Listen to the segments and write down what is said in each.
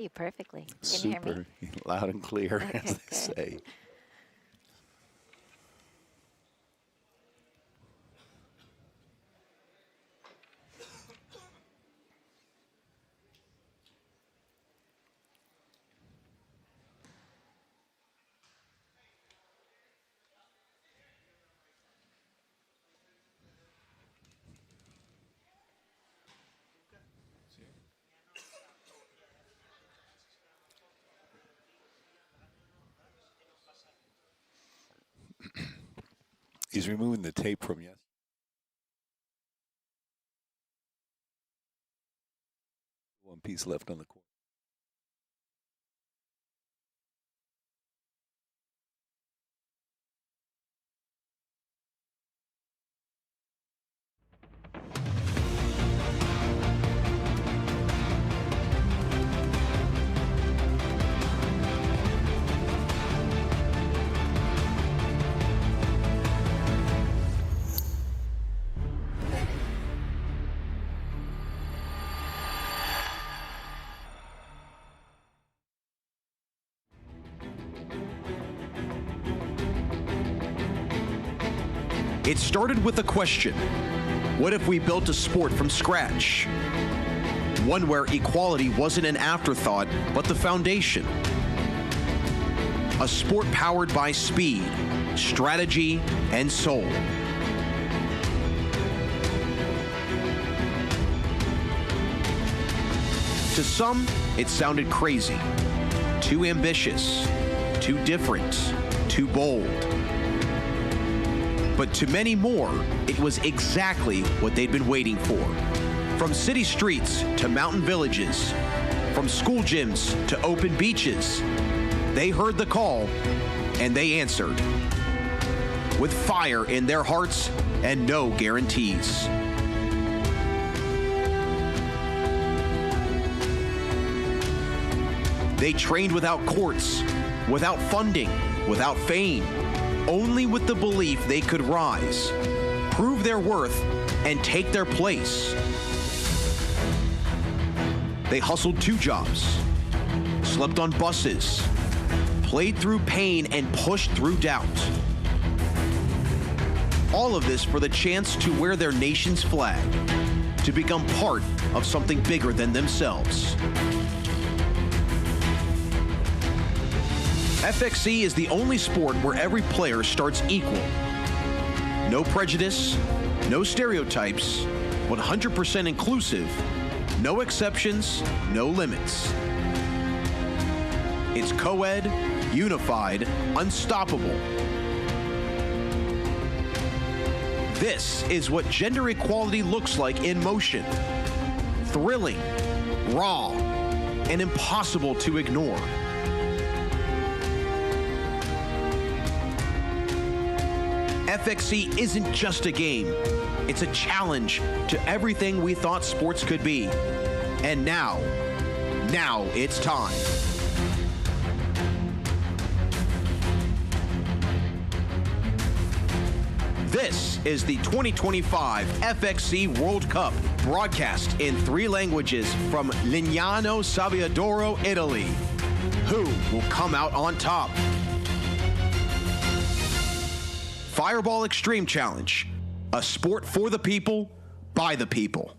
You perfectly. Can you hear me? Super loud and clear, as they say. He's removing the tape from yesterday. One piece left on the court. It started with a question. What if we built a sport from scratch? One where equality wasn't an afterthought, but the foundation. A sport powered by speed, strategy, and soul. To some, it sounded crazy, too ambitious, too different, too bold. But to many more, it was exactly what they'd been waiting for. From city streets to mountain villages, from school gyms to open beaches, they heard the call and they answered. With fire in their hearts and no guarantees. They trained without courts, without funding, without fame, only with the belief they could rise, prove their worth, and take their place. They hustled 2 jobs, slept on buses, played through pain, and pushed through doubt. All of this for the chance to wear their nation's flag, to become part of something bigger than themselves. FXC is the only sport where every player starts equal. No prejudice, no stereotypes, 100% inclusive, no exceptions, no limits. It's co-ed, unified, unstoppable. This is what gender equality looks like in motion. Thrilling, raw, and impossible to ignore. FXC isn't just a game. It's a challenge to everything we thought sports could be. And now it's time. This is the 2025 FXC World Cup, broadcast in 3 languages from Lignano, Sabbiadoro, Italy. Who will come out on top? Fireball Extreme Challenge, a sport for the people, by the people.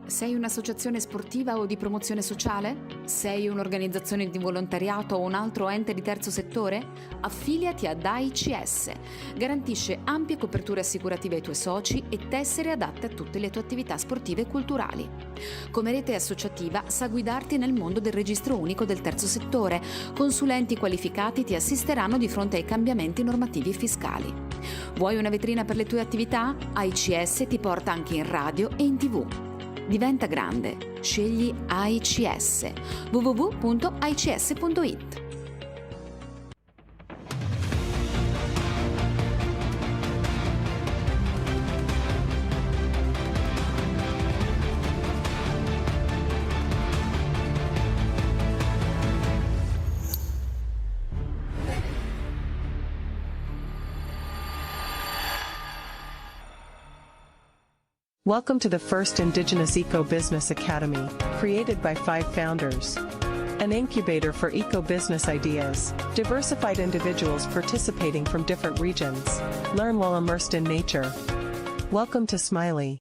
Sei un'associazione sportiva o di promozione sociale? Sei un'organizzazione di volontariato o un altro ente di terzo settore? Affiliati ad AICS. Garantisce ampie coperture assicurative ai tuoi soci e tessere adatte a tutte le tue attività sportive e culturali. Come rete associativa sa guidarti nel mondo del registro unico del terzo settore. Consulenti qualificati ti assisteranno di fronte ai cambiamenti normativi e fiscali. Vuoi una vetrina per le tue attività? AICS ti porta anche in radio e in TV. Diventa grande. Scegli AICS. www.aics.it. Welcome to the first Indigenous Eco-Business Academy, created by 5 founders. An incubator for eco-business ideas, diversified individuals participating from different regions. Learn while immersed in nature. Welcome to Smiley.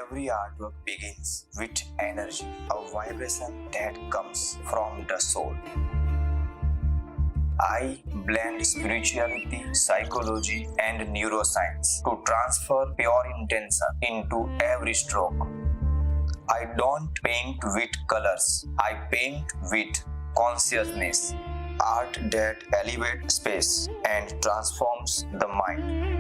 Every artwork begins with energy, a vibration that comes from the soul. I blend spirituality, psychology, and neuroscience to transfer pure intention into every stroke. I don't paint with colors, I paint with consciousness. Art that elevates space and transforms the mind.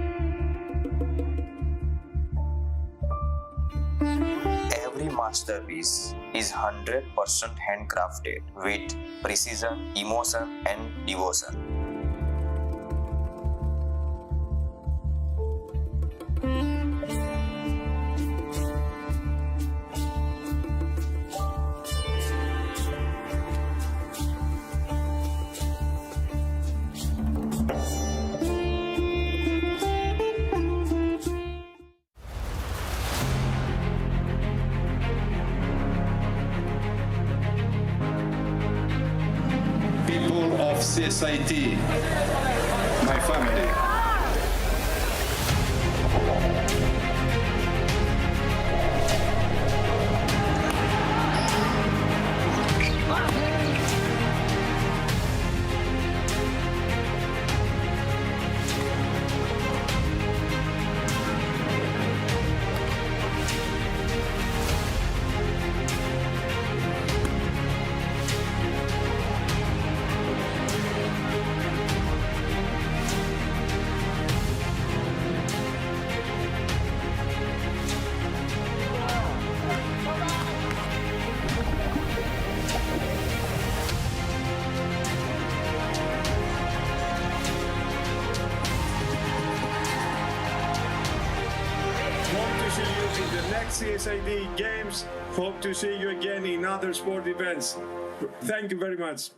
Every masterpiece is 100% handcrafted with precision, emotion, and devotion. CSIT, my family. CSID games. Hope to see you again in other sport events. Thank you very much.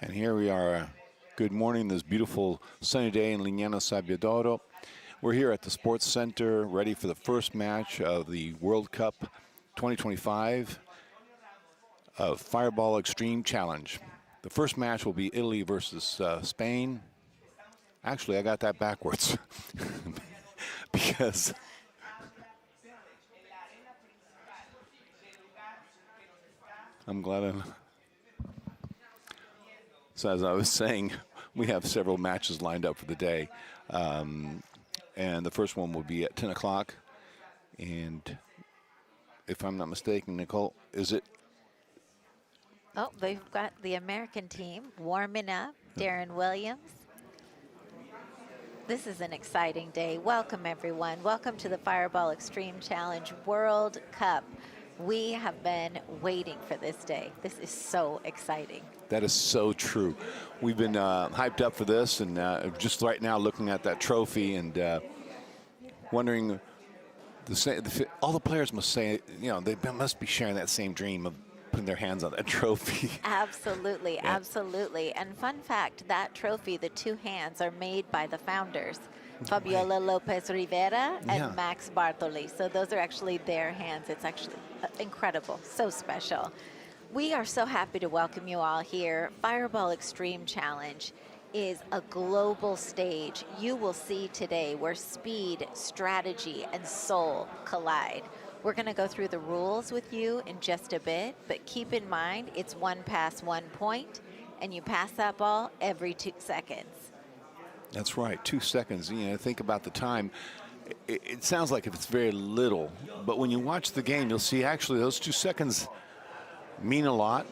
And here we are. Good morning, this beautiful sunny day in Lignano, Sabbiadoro. We're here at the Sports Center, ready for the first match of the World Cup 2025 Fireball Extreme Challenge. The first match will be Italy versus Spain. Actually, I got that backwards because I'm glad I'm. So as I was saying, we have several matches lined up for the day. And the first one will be at 10 o'clock. And if I'm not mistaken, Nicole, is it? Oh, they've got the American team warming up. Darren Williams. This is an exciting day. Welcome, everyone. Welcome to the Fireball Extreme Challenge World Cup. We have been waiting for this day. This is so exciting. That is so true. We've been hyped up for this, and just right now looking at that trophy and wondering, all the players must say, you know, they must be sharing that same dream of putting their hands on that trophy. Absolutely, Yeah. absolutely. And fun fact, that trophy, the two hands, are made by the founders, Fabiola Lopez Rivera and Yeah. Max Bartoli. So those are actually their hands. It's actually incredible, so special. We are so happy to welcome you all here. Fireball Extreme Challenge is a global stage you will see today where speed, strategy, and soul collide. We're going to go through the rules with you in just a bit, but keep in mind it's 1 pass, 1 point, and you pass that ball every 2 seconds. That's right, 2 seconds. You know, think about the time. It sounds like if it's very little, but when you watch the game, you'll see actually those 2 seconds mean a lot,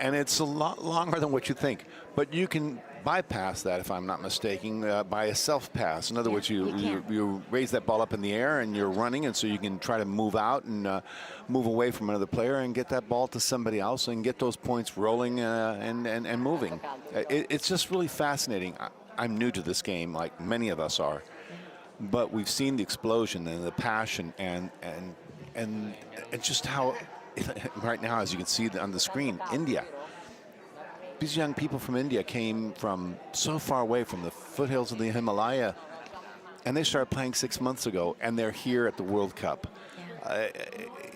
and it's a lot longer than what you think. But you can bypass that, if I'm not mistaken, by a self-pass. In other words, you raise that ball up in the air and you're running, and so you can try to move out and move away from another player and get that ball to somebody else and get those points rolling and moving. It's just really fascinating. I'm new to this game, like many of us are, but we've seen the explosion and the passion and just how right now, as you can see on the screen, India. These young people from India came from so far away from the foothills of the Himalaya, and they started playing 6 months ago, and they're here at the World Cup. Yeah.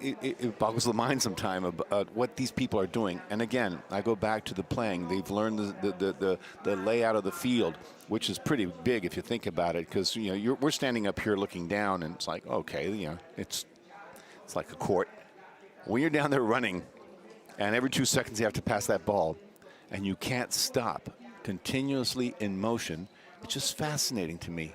It boggles the mind sometimes about what these people are doing. And again, I go back to the playing. They've learned the layout of the field, which is pretty big if you think about it, because we're standing up here looking down, and it's like, okay, it's like a court. When you're down there running, and every 2 seconds you have to pass that ball, and you can't stop, continuously in motion, it's just fascinating to me.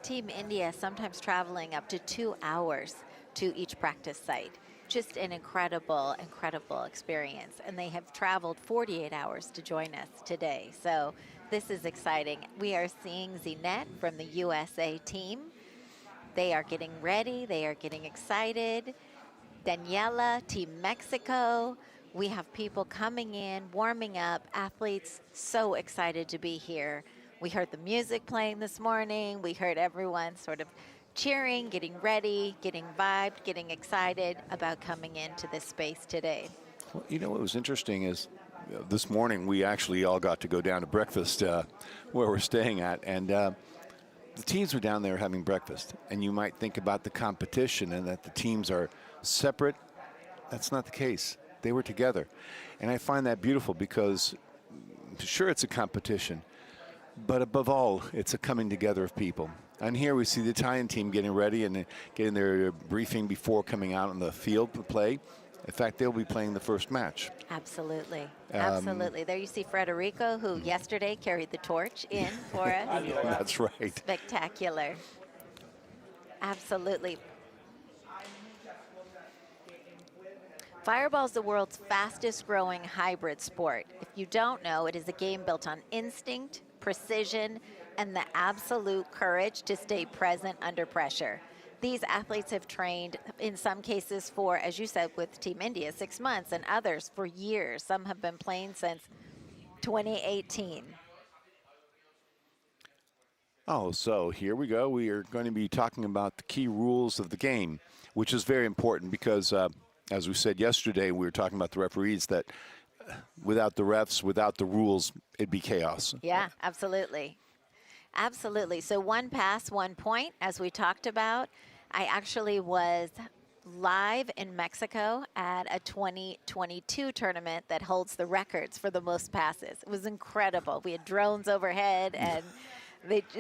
Team India sometimes traveling up to 2 hours to each practice site. Just an incredible, incredible experience. And they have traveled 48 hours to join us today. So this is exciting. We are seeing Zinette from the USA team. They are getting ready. They are getting excited. Daniela, Team Mexico. We have people coming in, warming up, athletes so excited to be here. We heard the music playing this morning. We heard everyone sort of cheering, getting ready, getting vibed, getting excited about coming into this space today. Well, what was interesting is this morning we actually all got to go down to breakfast where we're staying at, and the teams were down there having breakfast. And you might think about the competition and that the teams are separate. That's not the case. They were together. And I find that beautiful because, sure, it's a competition, but above all, it's a coming together of people. And here we see the Italian team getting ready and getting their briefing before coming out on the field to play. In fact, they'll be playing the first match. Absolutely. Absolutely. There you see Federico, who yesterday carried the torch in for us. That's right. Spectacular. Absolutely. Fireball is the world's fastest growing hybrid sport. If you don't know, it is a game built on instinct, precision, and the absolute courage to stay present under pressure. These athletes have trained, in some cases for, as you said, with Team India, 6 months, and others for years. Some have been playing since 2018. Oh, so here we go. We are going to be talking about the key rules of the game, which is very important because as we said yesterday, we were talking about the referees, that without the refs, without the rules, it'd be chaos. Yeah, absolutely. Absolutely. So 1 pass, 1 point, as we talked about. I actually was live in Mexico at a 2022 tournament that holds the records for the most passes. It was incredible. We had drones overhead, and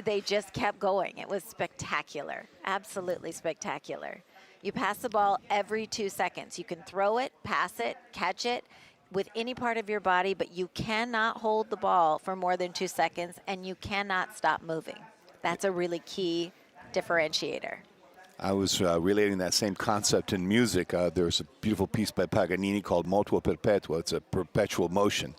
they just kept going. It was spectacular, absolutely spectacular. You pass the ball every 2 seconds. You can throw it, pass it, catch it with any part of your body, but you cannot hold the ball for more than 2 seconds, and you cannot stop moving. That's a really key differentiator. I was relating that same concept in music. There's a beautiful piece by Paganini called Moto Perpetuo. It's a perpetual motion.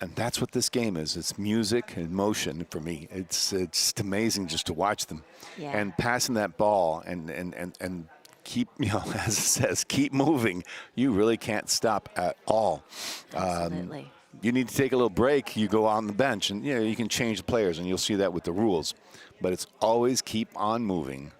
And that's what this game is. It's music and motion for me. It's just amazing just to watch them. Yeah. And passing that ball and keep, as it says, keep moving. You really can't stop at all. Absolutely. You need to take a little break. You go on the bench, and you can change the players, and you'll see that with the rules. But it's always keep on moving.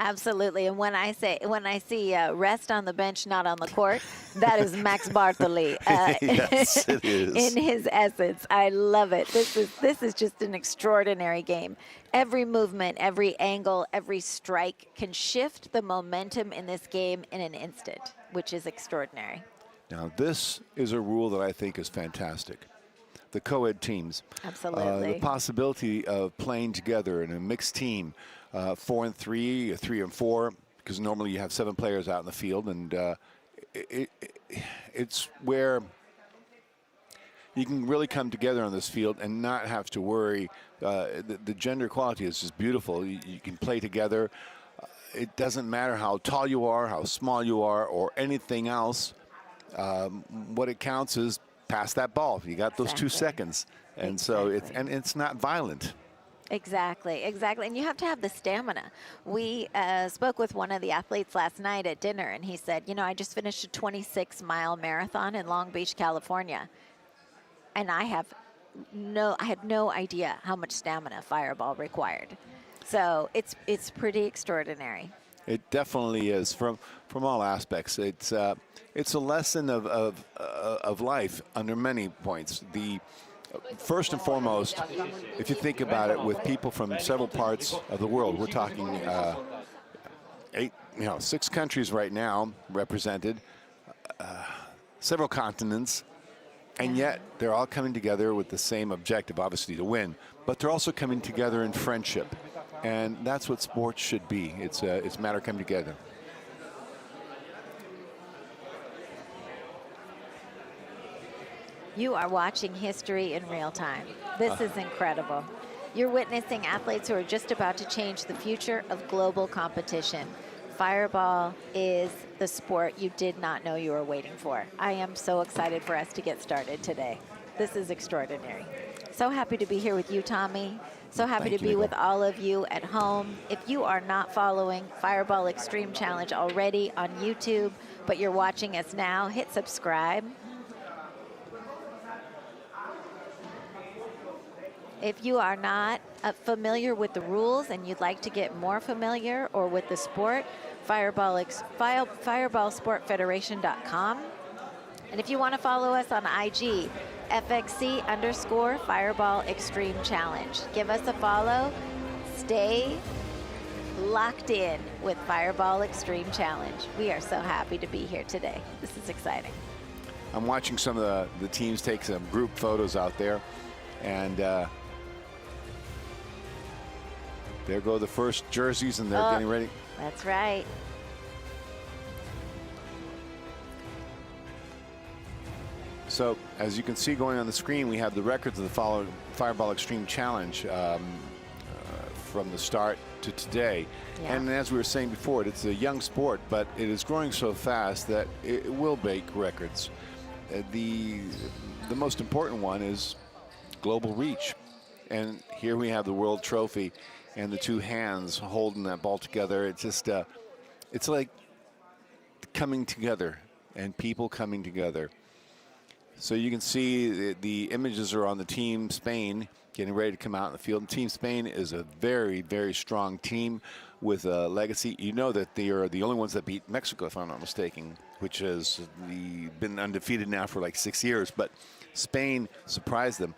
Absolutely. And when I see rest on the bench, not on the court, that is Max Bartoli Yes, it is. in his essence. I love it. This is just an extraordinary game. Every movement, every angle, every strike can shift the momentum in this game in an instant, which is extraordinary. Now, this is a rule that I think is fantastic. The co-ed teams. Absolutely. The possibility of playing together in a mixed team, 4 and 3, 3 and 4, because normally you have 7 players out in the field, and it's where you can really come together on this field and not have to worry. The gender equality is just beautiful. You can play together. It doesn't matter how tall you are, how small you are, or anything else. What it counts is pass that ball. You got those 2 seconds, and so it's not violent. Exactly. And you have to have the stamina. We spoke with one of the athletes last night at dinner, and he said, I just finished a 26-mile marathon in Long Beach, California, and I had no idea how much stamina Fireball required. So it's pretty extraordinary. It definitely is from all aspects. It's a lesson of life under many points. First and foremost, if you think about it, with people from several parts of the world, we're talking 6 countries right now represented, several continents, and yet they're all coming together with the same objective, obviously to win, but they're also coming together in friendship, and that's what sports should be. It's a matter of coming together. You are watching history in real time. This is incredible. You're witnessing athletes who are just about to change the future of global competition. Fireball is the sport you did not know you were waiting for. I am so excited for us to get started today. This is extraordinary. So happy to be here with you, Tommy. So happy to be with all of you at home. If you are not following Fireball Extreme Challenge already on YouTube, but you're watching us now, hit subscribe. If you are not familiar with the rules and you'd like to get more familiar or with the sport, fireballsportfederation.com. And if you want to follow us on IG, FXC_Fireball Extreme Challenge. Give us a follow. Stay locked in with Fireball Extreme Challenge. We are so happy to be here today. This is exciting. I'm watching some of the teams take some group photos out there, and there go the first jerseys, and they're getting ready. That's right. So, as you can see going on the screen, we have the records of the Fireball Extreme Challenge from the start to today. Yeah. And as we were saying before, it's a young sport, but it is growing so fast that it will break records. The most important one is global reach. And here we have the World Trophy and the 2 hands holding that ball together. It's just, it's like coming together and people coming together. So you can see the images are on the Team Spain getting ready to come out in the field. And Team Spain is a very, very strong team with a legacy. You know that they are the only ones that beat Mexico, if I'm not mistaken, which has been undefeated now for like 6 years. But Spain surprised them.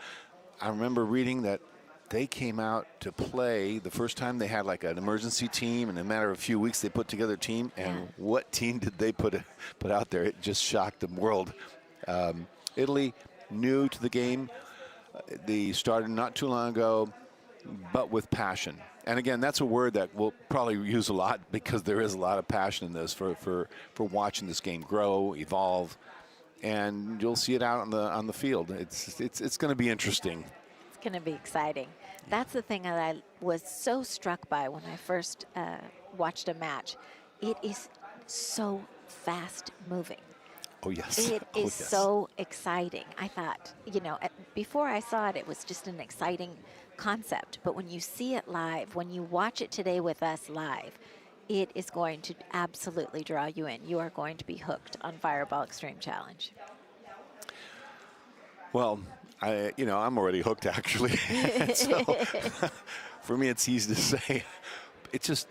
I remember reading that they came out to play the first time. They had like an emergency team, and in a matter of a few weeks they put together a team. And what team did they put out there? It just shocked the world. Italy, new to the game. They started not too long ago, but with passion. And again, that's a word that we'll probably use a lot, because there is a lot of passion in this for watching this game grow, evolve, and you'll see it out on the field. It's going to be interesting. It's going to be exciting. That's the thing that I was so struck by when I first watched a match. It is so fast moving. Oh, yes. It is so exciting. I thought, before I saw it, it was just an exciting concept. But when you see it live, when you watch it today with us live, it is going to absolutely draw you in. You are going to be hooked on Fireball Extreme Challenge. Well, I'm already hooked, actually. So for me, it's easy to say. It's just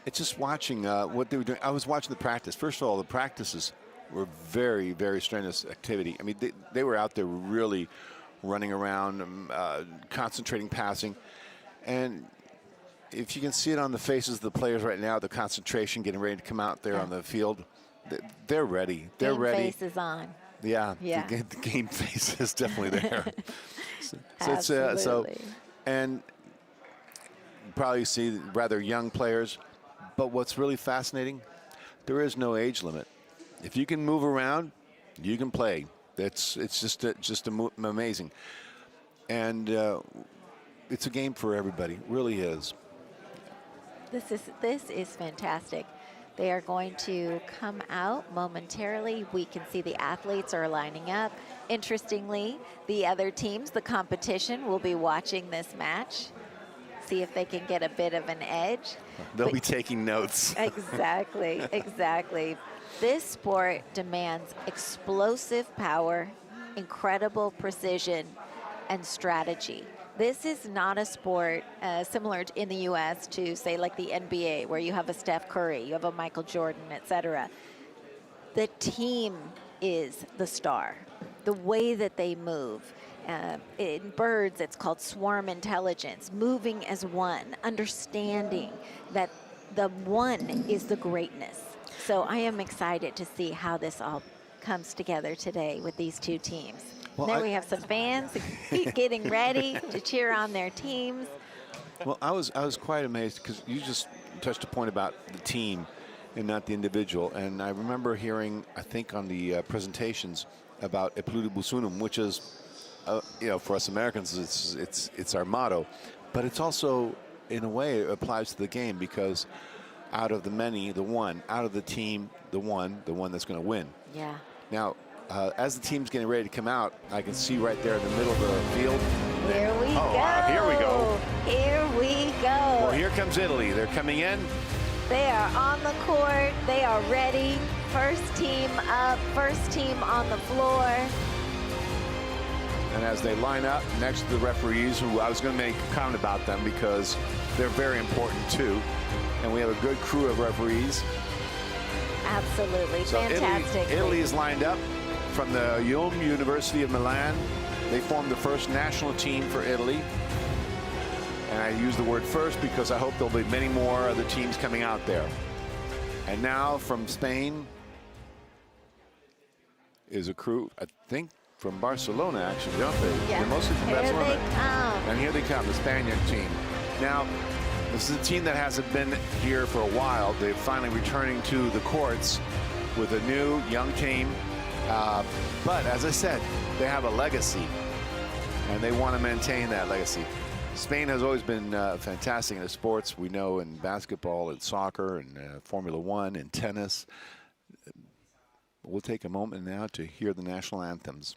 It's just watching what they were doing. I was watching the practice. First of all, the practices were very, very strenuous activity. I mean, they were out there really running around, concentrating, passing. And if you can see it on the faces of the players right now, the concentration, getting ready to come out there on the field, they're ready. They're Game ready. face is on. Yeah, Yeah. The game face is definitely there. Absolutely. And probably see rather young players. But what's really fascinating, there is no age limit. If you can move around, you can play. It's just amazing. And it's a game for everybody. It really is. This is fantastic. They are going to come out momentarily. We can see the athletes are lining up. Interestingly, the other teams, the competition, will be watching this match, see if they can get a bit of an edge. They'll be taking notes. Exactly, exactly. This sport demands explosive power, incredible precision, and strategy. This is not a sport similar in the U.S. to, say, like the NBA, where you have a Steph Curry, you have a Michael Jordan, etc. The team is the star. The way that they move. In birds, it's called swarm intelligence, moving as one, understanding that the one is the greatness. So I am excited to see how this all comes together today with these two teams. Well, then we have some fans getting ready to cheer on their teams. Well, I was quite amazed because you just touched a point about the team and not the individual. And I remember hearing, I think, on the presentations about E Pluribus Unum, which is, for us Americans, it's our motto, but it's also, in a way, it applies to the game because out of the many, the one, out of the team, the one that's going to win. Yeah. Now, as the team's getting ready to come out, I can see right there in the middle of the field. Here we go. Wow, here we go. Here we go. Well, here comes Italy. They're coming in. They are on the court. They are ready. First team up, first team on the floor. And as they line up next to the referees, who I was going to make a comment about them because they're very important too. And we have a good crew of referees. Absolutely. So Fantastic. Italy is lined up from the University of Milan. They formed the first national team for Italy. And I use the word first because I hope there'll be many more other teams coming out there. And now from Spain is a crew, I think, from Barcelona, actually, don't they? Yeah. They're mostly from Barcelona. Here they come. And here they come, the Spaniard team. Now, this is a team that hasn't been here for a while. They're finally returning to the courts with a new young team. But as I said, they have a legacy, and they want to maintain that legacy. Spain has always been fantastic in the sports. We know in basketball, in soccer, and Formula One, and tennis. We'll take a moment now to hear the national anthems.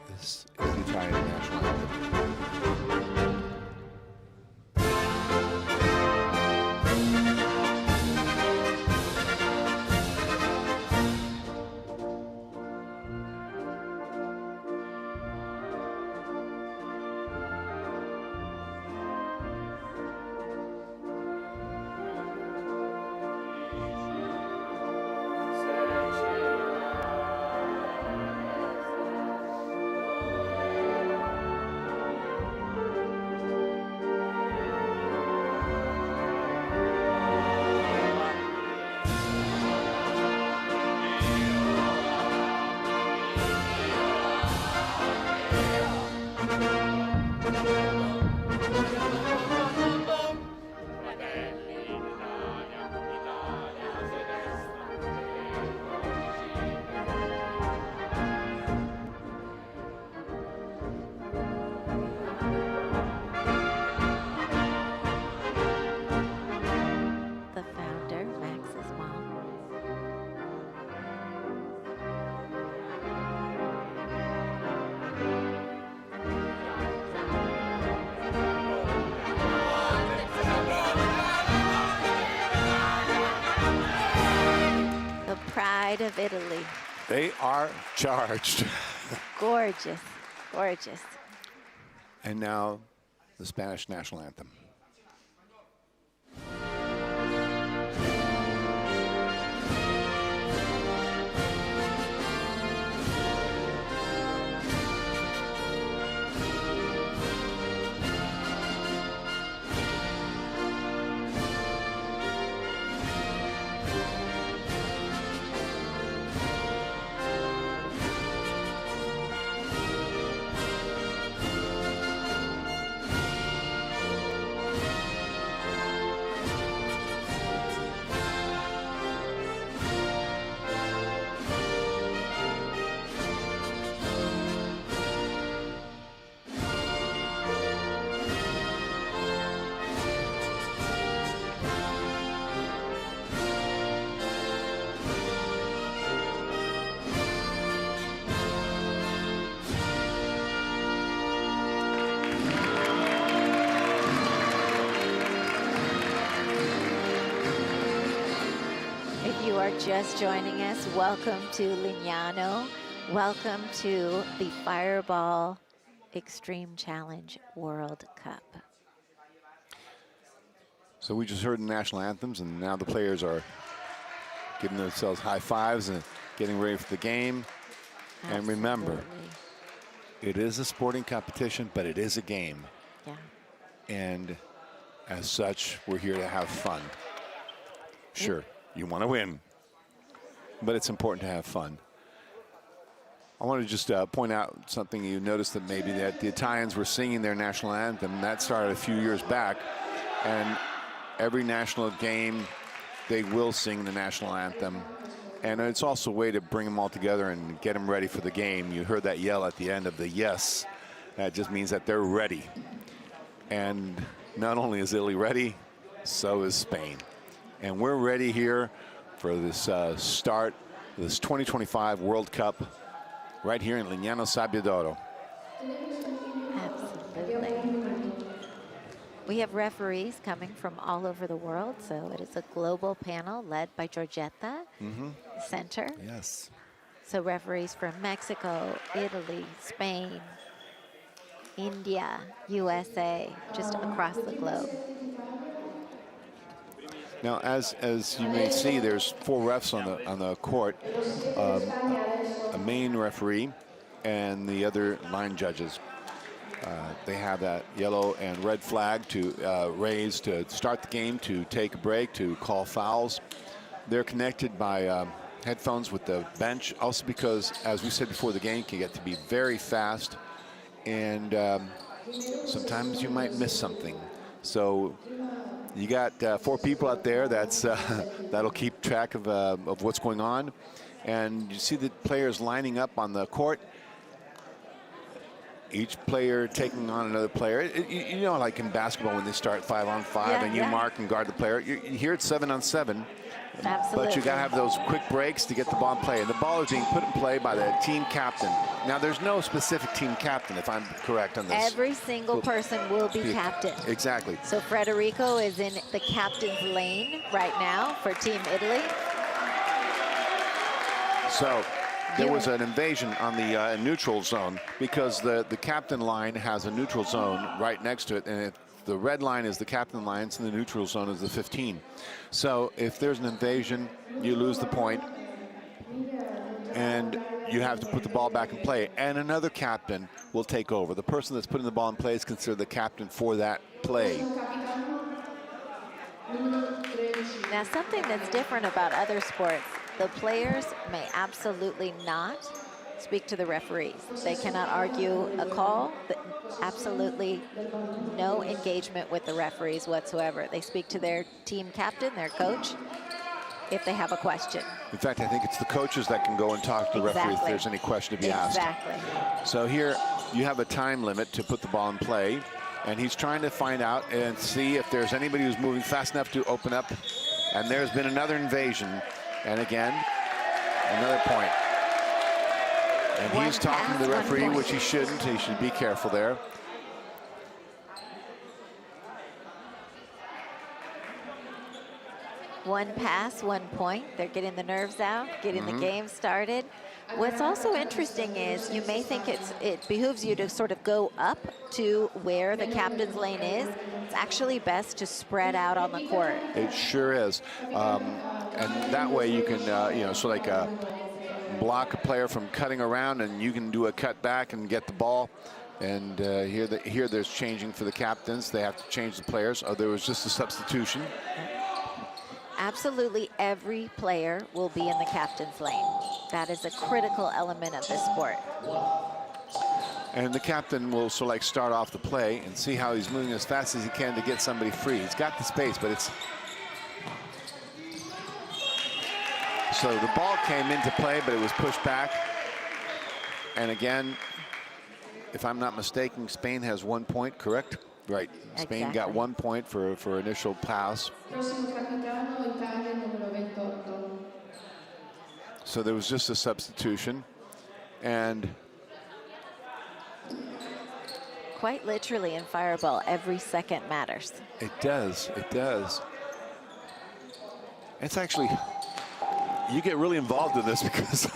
This is the Italian national anthem. pride of Italy. They are charged. Gorgeous, gorgeous. And now the Spanish national anthem. Just joining us, welcome to Lignano. Welcome to the Fireball Extreme Challenge World Cup. So we just heard the national anthems, and now the players are giving themselves high fives and getting ready for the game. Absolutely. And remember, it is a sporting competition, but it is a game. Yeah. And as such, we're here to have fun. Sure, you want to win, but it's important to have fun. I want to just point out something. You noticed that maybe that the Italians were singing their national anthem. That started a few years back, and every national game, they will sing the national anthem. And it's also a way to bring them all together and get them ready for the game. You heard that yell at the end of the yes. That just means that they're ready. And not only is Italy ready, so is Spain. And we're ready here for this start of this 2025 World Cup right here in Lignano, Sabbiadoro. Absolutely. We have referees coming from all over the world, so it is a global panel led by Giorgetta, center. Yes. So referees from Mexico, Italy, Spain, India, USA, just across the globe. Now, as you may see, there's 4 refs on the court, a main referee, and the other line judges. They have that yellow and red flag to raise to start the game, to take a break, to call fouls. They're connected by headphones with the bench, also because, as we said before, the game can get to be very fast, and sometimes you might miss something. So you got 4 people out there that'll keep track of what's going on. And you see the players lining up on the court, each player taking on another player. You know, like in basketball when they start 5-on-5 and you mark and guard the player. Here it's 7-on-7. Absolutely. But you got to have those quick breaks to get the ball in play. And the ball is being put in play by the team captain. Now, there's no specific team captain, if I'm correct on this. Every single person will be captain. Exactly. So Federico is in the captain's lane right now for Team Italy. So there was an invasion on the neutral zone because the captain line has a neutral zone right next to it, and the red line is the captain line, and the neutral zone is the 15. So if there's an invasion, you lose the point, and you have to put the ball back in play, and another captain will take over. The person that's putting the ball in play is considered the captain for that play. Now, something that's different about other sports, the players may absolutely not speak to the referees. They cannot argue a call, absolutely no engagement with the referees whatsoever. They speak to their team captain, their coach, if they have a question. In fact, I think it's the coaches that can go and talk to the referee if there's any question to be asked. Exactly. So here you have a time limit to put the ball in play, and he's trying to find out and see if there's anybody who's moving fast enough to open up. And there's been another invasion, and again, another point. And he's talking to the referee, which he shouldn't. He should be careful there. 1 pass, 1 point. They're getting the nerves out, getting the game started. What's also interesting is you may think it behooves you to sort of go up to where the captain's lane is. It's actually best to spread out on the court. It sure is. And that way you can, sort of block a player from cutting around, and you can do a cut back and get the ball. And here there's changing for the captains. They have to change the players. Oh, there was just a substitution. Absolutely every player will be in the captain's lane. That is a critical element of this sport. And the captain will sort of like start off the play and see how he's moving as fast as he can to get somebody free. He's got the space, but it's... So the ball came into play, but it was pushed back. And again, if I'm not mistaken, Spain has 1 point, correct? Right. Spain Exactly. got 1 point for initial pass. So there was just a substitution. And Quite literally in Fireball, every second matters. it does. It does. It's actually, you get really involved in this because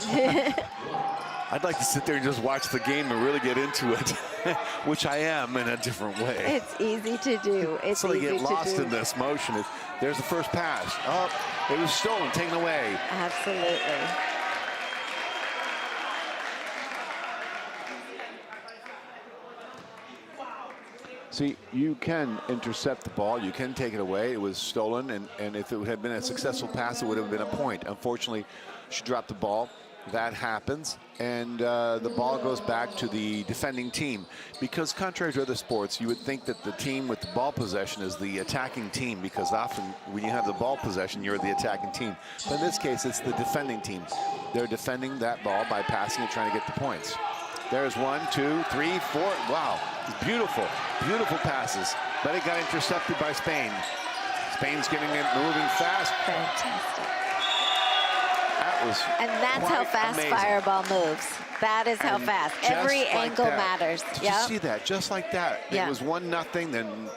I'd like to sit there and just watch the game and really get into it, which I am in a different way. It's easy to do. It's So they easy get to lost do. in this motion. There's the first pass. Oh, it was stolen, taken away. Absolutely. See, you can intercept the ball. You can take it away. It was stolen, and if it had been a successful pass, it would have been a point. Unfortunately, she dropped the ball. That happens, and the ball goes back to the defending team. Because contrary to other sports, you would think that the team with the ball possession is the attacking team, because often when you have the ball possession, you're the attacking team. But in this case, it's the defending team. They're defending that ball by passing it, trying to get the points. There's 1, 2, 3, 4. Wow, beautiful, beautiful passes. But it got intercepted by Spain. Spain's getting it moving fast. Fantastic. That was And that's how quite fast amazing. Fireball moves. That is how And fast. just Every like angle that. matters. Did you see that? Just like that. Yeah. It was 1-0, then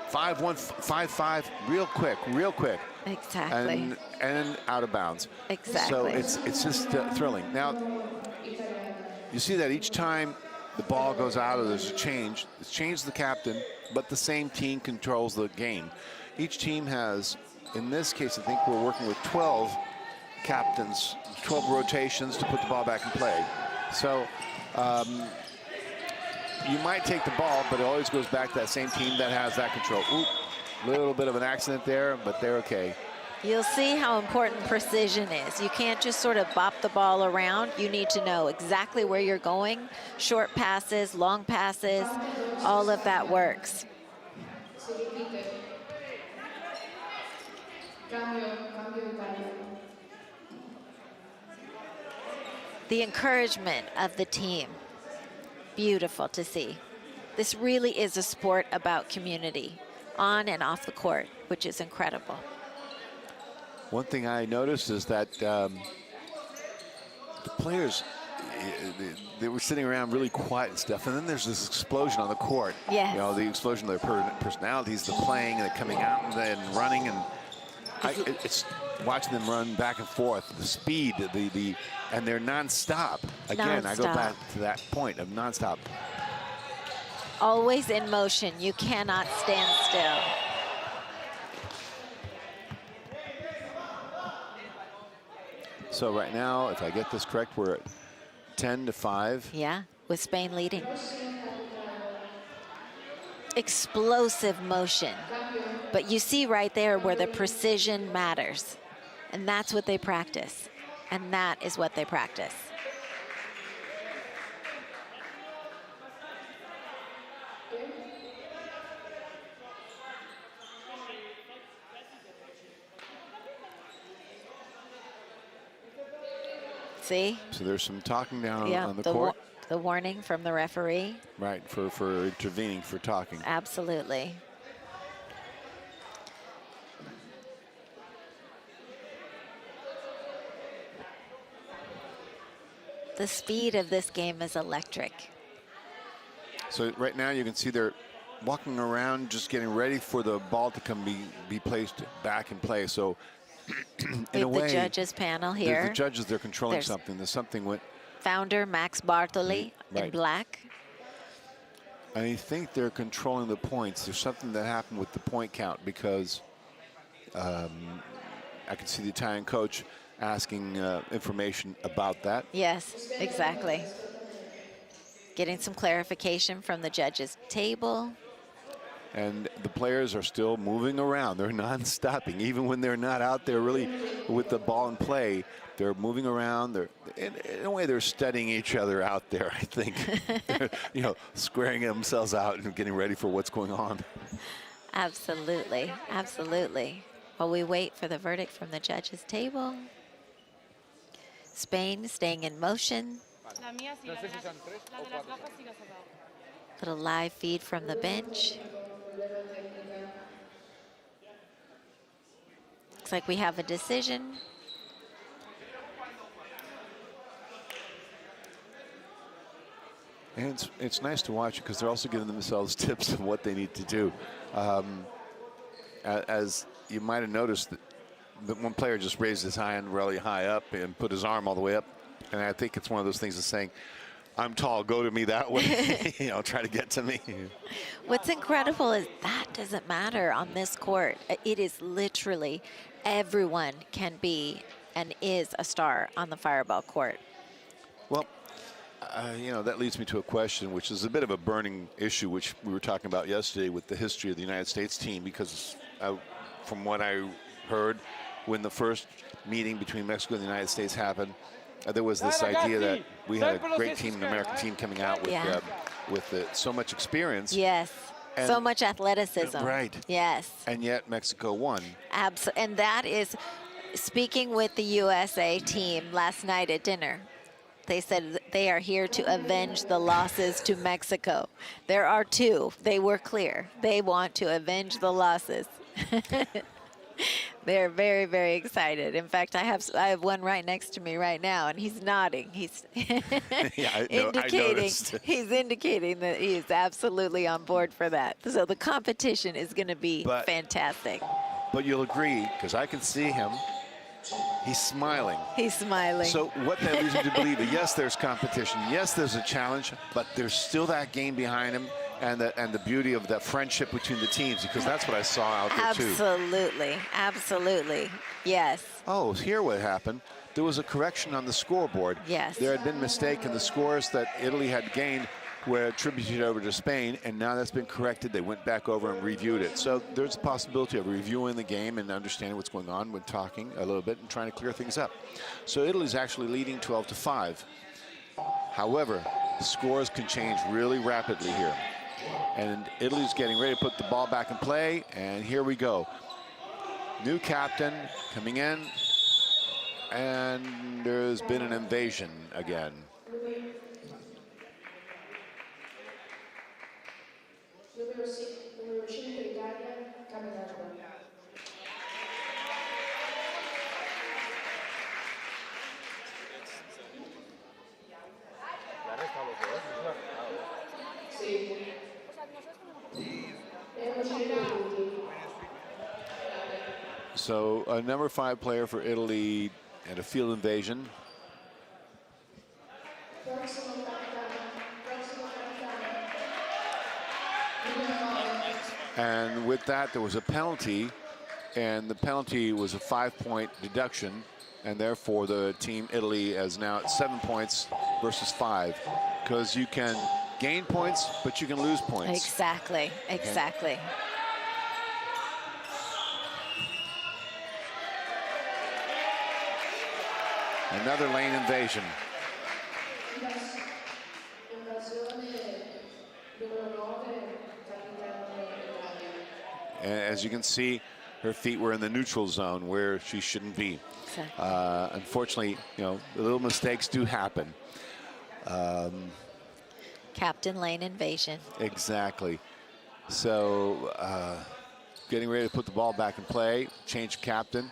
5-1, 5-5, real quick, real quick. Exactly. And out of bounds. Exactly. So it's just thrilling. Now, you see that each time the ball goes out or there's a change, it's changed the captain, but the same team controls the game. Each team has, in this case, I think we're working with 12 captains, 12 rotations to put the ball back in play. So you might take the ball, but it always goes back to that same team that has that control. Oop, little bit of an accident there, but they're okay. You'll see how important precision is. You can't just sort of bop the ball around. You need to know exactly where you're going. Short passes, long passes, all of that works. The encouragement of the team, beautiful to see. This really is a sport about community, on and off the court, which is incredible. One thing I noticed is that the players, they were sitting around really quiet and stuff, and then there's this explosion on the court. Yes. You know, the explosion of their personalities, the playing, and the coming out and then running, and it's watching them run back and forth, the speed, and they're nonstop. Again, I go Nonstop. back to that point of nonstop. Always in motion. You cannot stand still. So right now, if I get this correct, we're at 10-5. Yeah, with Spain leading. Explosive motion. But you see right there where the precision matters. And that's what they practice. And that is what they practice. See? So there's some talking down Yeah, on the court. the warning from the referee. Right, for intervening, for talking. Absolutely. The speed of this game is electric. So right now you can see they're walking around, just getting ready for the ball to be placed back in play. So in a way, the judges panel here. The judges, they're controlling something. There's something with founder Max Bartoli in black. I think they're controlling the points. There's something that happened with the point count because I can see the Italian coach asking information about that. Yes, exactly. Getting some clarification from the judges' table. And the players are still moving around. They're non-stopping. Even when they're not out there really with the ball in play, they're moving around. They're, in a way, they're studying each other out there, I think. They're, squaring themselves out and getting ready for what's going on. Absolutely, absolutely. While we wait for the verdict from the judges' table. Spain staying in motion. Little live feed from the bench. Looks like we have a decision. And it's nice to watch because they're also giving themselves tips of what they need to do. As you might have noticed, that one player just raised his hand really high up and put his arm all the way up. And I think it's one of those things that's saying, I'm tall, go to me that way, try to get to me. What's incredible is that doesn't matter on this court. It is literally everyone can be and is a star on the Fireball court. Well, that leads me to a question, which is a bit of a burning issue, which we were talking about yesterday with the history of the United States team, because from what I heard, when the first meeting between Mexico and the United States happened, there was this idea that we had a great team, an American team coming out with so much experience. Yes, and so much athleticism. Right. Yes. And yet Mexico won. Absolutely, and that is, speaking with the USA team last night at dinner, they said they are here to avenge the losses to Mexico. There are two. They were clear. They want to avenge the losses. They're very, very excited. In fact, I have one right next to me right now, and he's nodding. He's he's indicating that he is absolutely on board for that. So the competition is going to be fantastic. But you'll agree, because I can see him. He's smiling. He's smiling. So what that leads me to believe that yes, there's competition, yes, there's a challenge, but there's still that game behind him. And the beauty of that friendship between the teams, because that's what I saw out there too. Absolutely, absolutely, yes. Oh, here what happened. There was a correction on the scoreboard. Yes. There had been a mistake in the scores that Italy had gained were attributed over to Spain, and now that's been corrected. They went back over and reviewed it. So there's a possibility of reviewing the game and understanding what's going on when talking a little bit and trying to clear things up. So Italy's actually leading 12-5. However, scores can change really rapidly here. And Italy's getting ready to put the ball back in play, and here we go. New captain coming in, and there's been an invasion again. So a number 5 player for Italy and a field invasion. And with that, there was a penalty, and the penalty was a 5-point deduction, and therefore the team Italy is now at 7 points versus 5, because you can gain points, but you can lose points. Exactly, exactly. Okay. Another lane invasion. And as you can see, her feet were in the neutral zone where she shouldn't be. Exactly. Unfortunately, little mistakes do happen. Captain lane invasion. Exactly. So getting ready to put the ball back in play, change captain,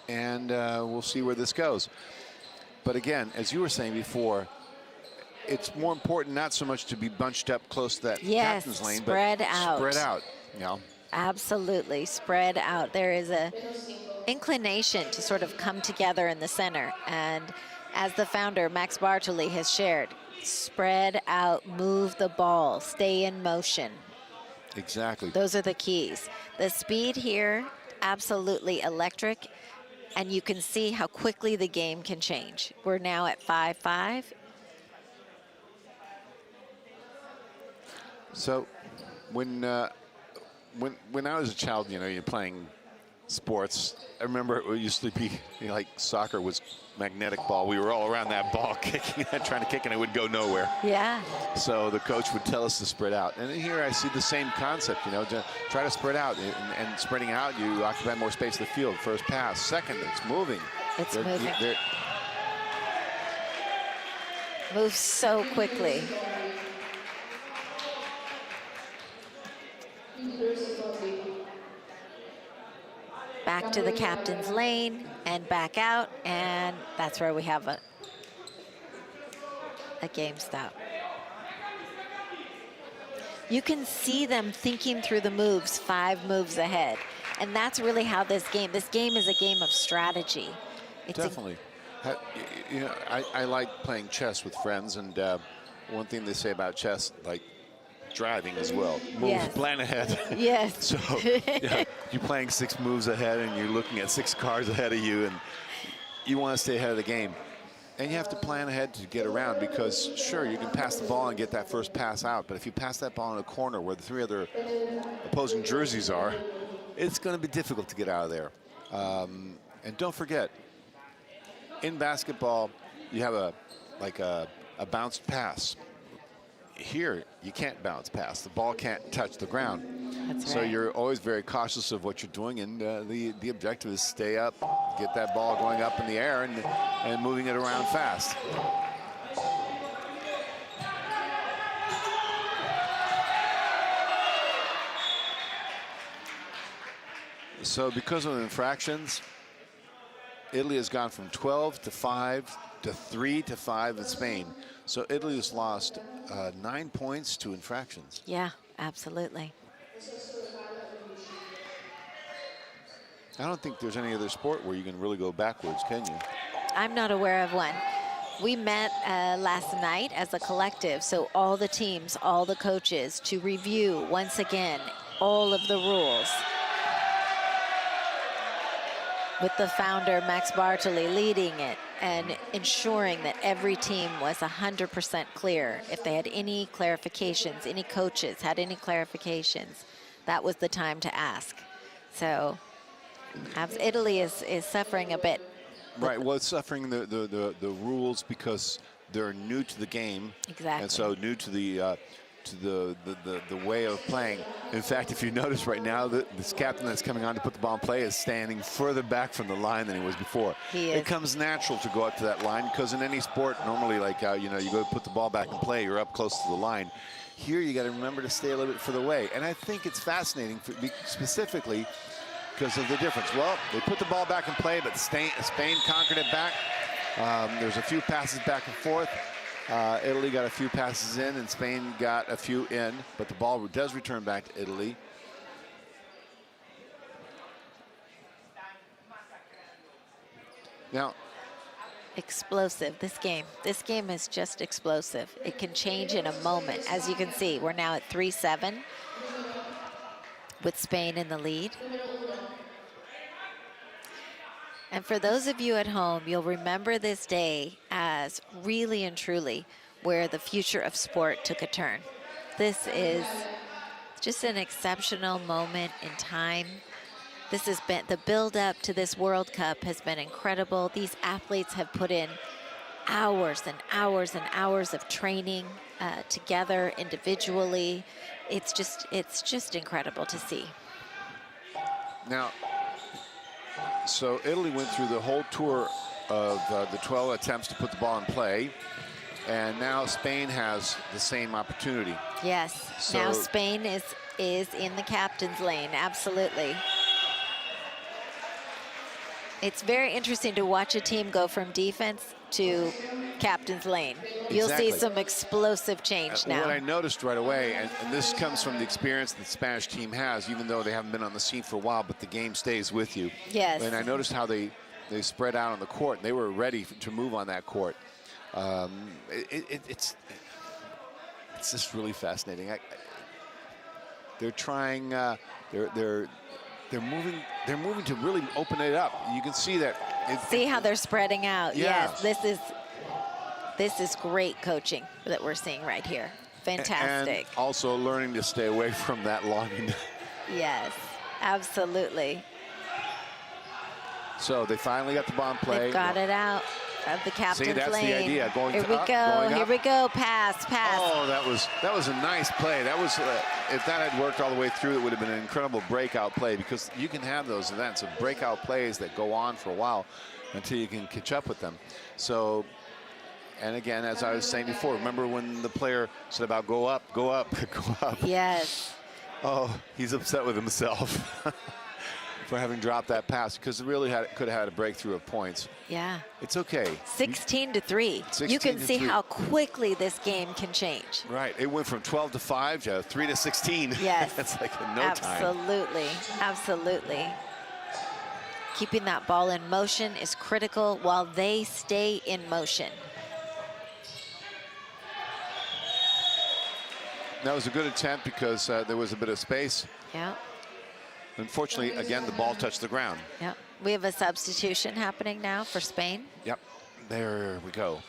and we'll see where this goes. But again, as you were saying before, it's more important not so much to be bunched up close to that captain's lane, spread but out. spread out. Yeah. Absolutely, spread out. There is a inclination to sort of come together in the center. And as the founder, Max Bartoli, has shared, spread out, move the ball, stay in motion. Exactly. Those are the keys. The speed here, absolutely electric. And you can see how quickly the game can change. We're now at 5-5. So when I was a child, you're playing sports. I remember it used to be like soccer was magnetic ball. We were all around that ball kicking, trying to kick, and it would go nowhere. Yeah. So the coach would tell us to spread out. And here I see the same concept, to try to spread out. And spreading out, you occupy more space in the field. First pass. Second, it's moving. It's moving. Moves so quickly. Back to the captain's lane and back out, and that's where we have a game stop. You can see them thinking through the moves 5 moves ahead, and that's really how this game is a game of strategy. Definitely. I like playing chess with friends, and one thing they say about chess, like driving as well. Plan ahead. Yes. So you're playing 6 moves ahead, and you're looking at 6 cars ahead of you, and you want to stay ahead of the game. And you have to plan ahead to get around, because sure, you can pass the ball and get that first pass out, but if you pass that ball in a corner where the 3 other opposing jerseys are, it's going to be difficult to get out of there. And don't forget, in basketball, you have a bounced pass. Here, you can't bounce pass. The ball can't touch the ground. That's so right. you're always very cautious of what you're doing, and the objective is stay up, get that ball going up in the air, and moving it around fast. So because of the infractions, Italy has gone from 12 to 5 to 3 to 5 in Spain. So Italy has lost 9 points to infractions. Yeah, absolutely. I don't think there's any other sport where you can really go backwards, can you? I'm not aware of one. We met last night as a collective, so all the teams, all the coaches, to review once again all of the rules. With the founder, Max Bartoli, leading it and ensuring that every team was 100% clear. If they had any clarifications, any coaches had any clarifications, that was the time to ask. So Italy is suffering a bit. Right, well, it's suffering the rules because they're new to the game. Exactly. And so new to the way of playing. In fact, if you notice right now, this captain that's coming on to put the ball in play is standing further back from the line than he was before. It comes natural to go up to that line, because in any sport, normally, like, you go to put the ball back in play, you're up close to the line. Here, you got to remember to stay a little bit further away. And I think it's fascinating, specifically because of the difference. Well, they put the ball back in play, but Spain conquered it back. There's a few passes back and forth. Italy got a few passes in, and Spain got a few in, but the ball does return back to Italy. Now, explosive, this game. This game is just explosive. It can change in a moment. As you can see, we're now at 3-7 with Spain in the lead. And for those of you at home, you'll remember this day as really and truly where the future of sport took a turn. This is just an exceptional moment in time. This has been, the build up to this World Cup has been incredible. These athletes have put in hours and hours and hours of training together individually. It's just incredible to see. Now, so Italy went through the whole tour of the 12 attempts to put the ball in play, and now Spain has the same opportunity. Yes, so now Spain is in the captain's lane, absolutely. It's very interesting to watch a team go from defense to captain's lane. You'll see Exactly. some explosive change now. What I noticed right away, and this comes from the experience that the Spanish team has, even though they haven't been on the scene for a while, but the game stays with you. Yes. And I noticed how they spread out on the court, and they were ready to move on that court. It's just really fascinating. They're trying. They're moving to really open it up. You can see that. See how they're spreading out. Yeah. Yes, this is great coaching that we're seeing right here. Fantastic. And also learning to stay away from that longing. Yes, absolutely. So they finally got the ball in play. They've got it out of the captain's lane. See, that's the idea. Going here we up, go. going Here up. we go. Pass. Oh, that was a nice play. That was if that had worked all the way through, it would have been an incredible breakout play, because you can have those events of breakout plays that go on for a while until you can catch up with them. So, and again, as I was saying before, remember when the player said about go up, go up, go up. Yes. Oh, he's upset with himself for having dropped that pass, because it really could have had a breakthrough of points. Yeah. It's okay. 16-3. You can see how quickly this game can change. Right. It went from 12 to 5 to 3 to 16. Yes. That's like in no time. Absolutely. Absolutely. Keeping that ball in motion is critical while they stay in motion. That was a good attempt because there was a bit of space. Yeah. Unfortunately, again, the ball touched the ground. Yep. We have a substitution happening now for Spain. Yep. There we go.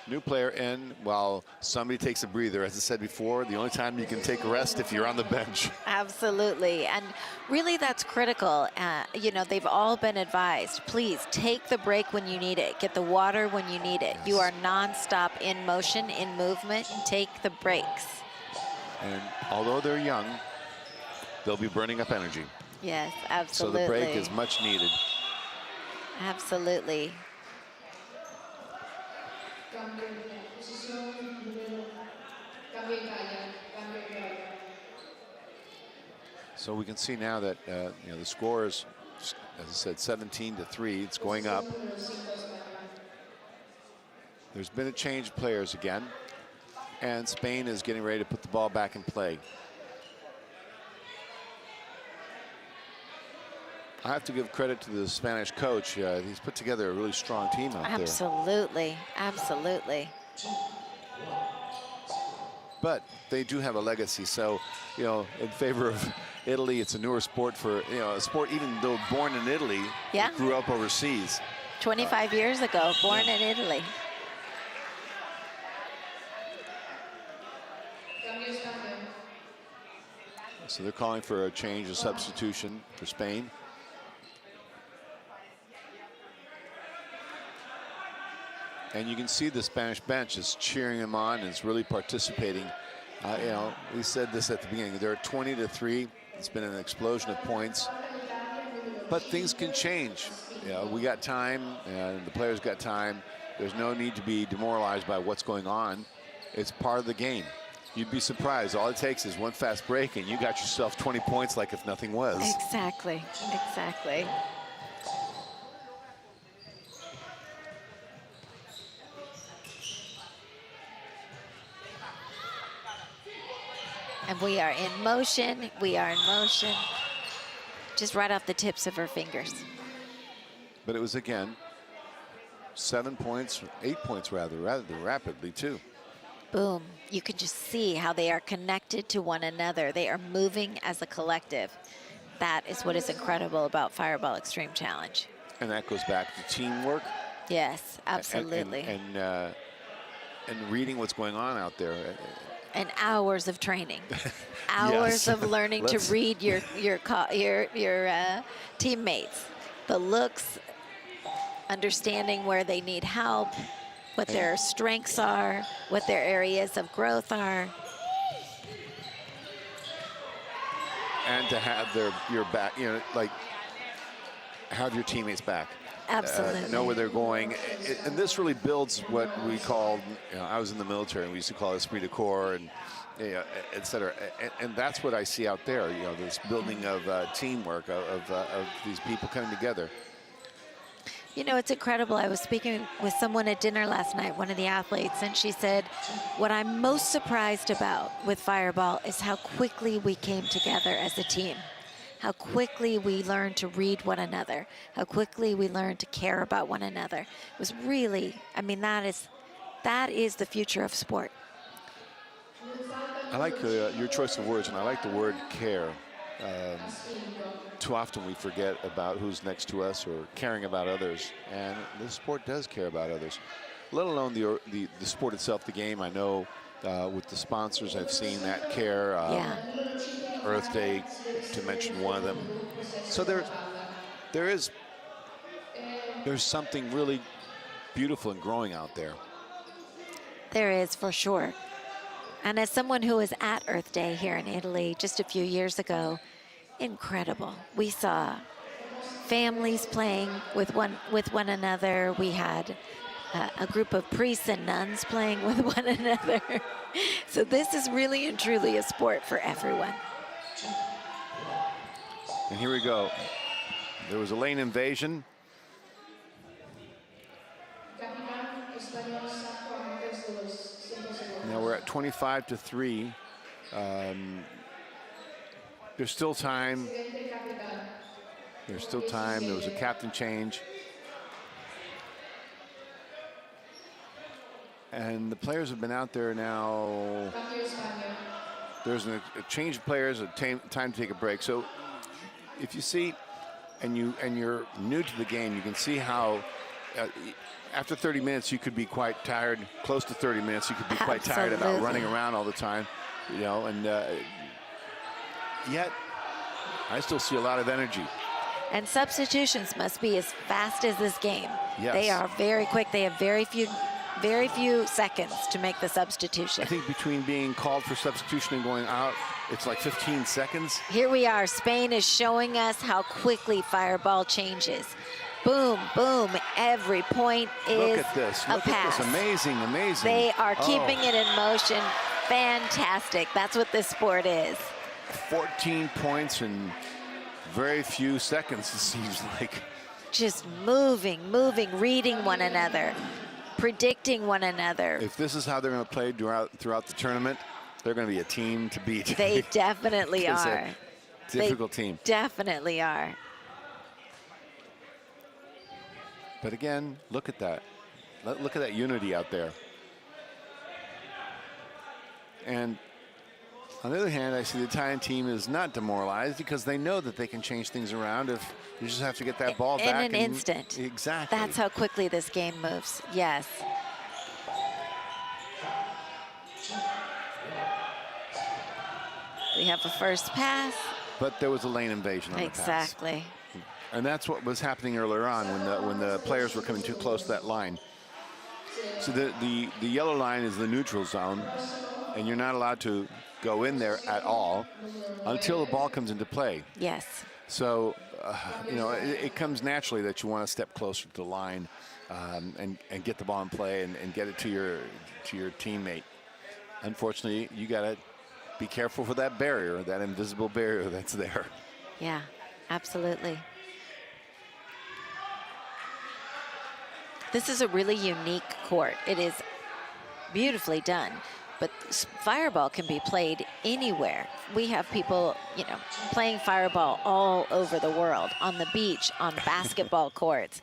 New player in while somebody takes a breather. As I said before, the only time you can take a rest if you're on the bench. Absolutely. And really that's critical. You know, they've all been advised, please take the break when you need it. Get the water when you need it. Yes. You are nonstop in motion, in movement. Take the breaks. And although they're young, they'll be burning up energy. Yes, absolutely. So the break is much needed. Absolutely. So we can see now that you know, the score is, as I said, 17-3. It's going up. There's been a change of players again, and Spain is getting ready to put the ball back in play. I have to give credit to the Spanish coach. He's put together a really strong team out there. Absolutely, absolutely. But they do have a legacy. So, you know, in favor of Italy, it's a newer sport for, you know, a sport even though born in Italy, Yeah. grew up overseas. 25 years ago, born in Italy. So they're calling for a change, a substitution for Spain. And you can see the Spanish bench is cheering him on and is really participating. You know, we said this at the beginning. They're 20-3. It's been an explosion of points. But things can change. You know, we got time, and the players got time. There's no need to be demoralized by what's going on. It's part of the game. You'd be surprised. All it takes is one fast break, and you got yourself 20 points like if nothing was. Exactly, exactly. And we are in motion. We are in motion. Just right off the tips of her fingers. But it was, again, 7 points, 8 points rather rapidly, too. Boom. You can just see how they are connected to one another. They are moving as a collective. That is what is incredible about Fireball Extreme Challenge. And that goes back to teamwork. Yes, absolutely. And reading what's going on out there. And hours of training, hours Yes. of learning to read your teammates, the looks, understanding where they need help, what their strengths are, what their areas of growth are. And to have your back, you know, like have your teammates back. Absolutely. Know where they're going. And this really builds what we called, you know, I was in the military and we used to call it esprit de corps and, you know, et cetera. And that's what I see out there, you know, this building of teamwork, of these people coming together. You know, it's incredible. I was speaking with someone at dinner last night, one of the athletes, and she said, what I'm most surprised about with Fireball is how quickly we came together as a team, how quickly we learned to read one another, how quickly we learned to care about one another. It was really, I mean, that is the future of sport. I like your choice of words, and I like the word care. Too often we forget about who's next to us or caring about others, and this sport does care about others, let alone the sport itself, the game. I know with the sponsors I've seen that care. Earth Day, to mention one of them. So there's something really beautiful and growing out there. There is, for sure. And as someone who was at Earth Day here in Italy just a few years ago, incredible. We saw families playing with one another. We had a group of priests and nuns playing with one another. So this is really and truly a sport for everyone. And here we go. There was a lane invasion. Now we're at 25-3. There's still time. There's still time. There was a captain change. And the players have been out there now. There's a change of players, a time to take a break. So if you see, and you're new to the game, you can see how after 30 minutes you could be quite tired. Close to 30 minutes, you could be quite tired about running around all the time, you know. And yet, I still see a lot of energy. And substitutions must be as fast as this game. Yes. They are very quick. They have very few seconds to make the substitution. I think between being called for substitution and going out, it's like 15 seconds. Here we are. Spain is showing us how quickly Fireball changes. Boom, boom. Every point is Look at this. a Look pass. at this. Amazing, amazing. They are keeping it in motion. Fantastic. That's what this sport is. 14 points in very few seconds, it seems like. Just moving, reading one another, predicting one another. If this is how they're going to play throughout the tournament, they're going to be a team to beat. They definitely It's are. a difficult team. Definitely are. But again, look at that. Look at that unity out there. And on the other hand, I see the Italian team is not demoralized because they know that they can change things around if you just have to get that ball back in an instant. Exactly. That's how quickly this game moves. Yes. We have a first pass. But there was a lane invasion on the pass. Exactly. And that's what was happening earlier on when the players were coming too close to that line. So the yellow line is the neutral zone, and you're not allowed to go in there at all until the ball comes into play. Yes. So, you know, it comes naturally that you want to step closer to the line and get the ball in play and get it to your teammate. Unfortunately, you got to be careful for that barrier, that invisible barrier that's there. Yeah, absolutely. This is a really unique court. It is beautifully done, but Fireball can be played anywhere. We have people, you know, playing Fireball all over the world, on the beach, on basketball courts,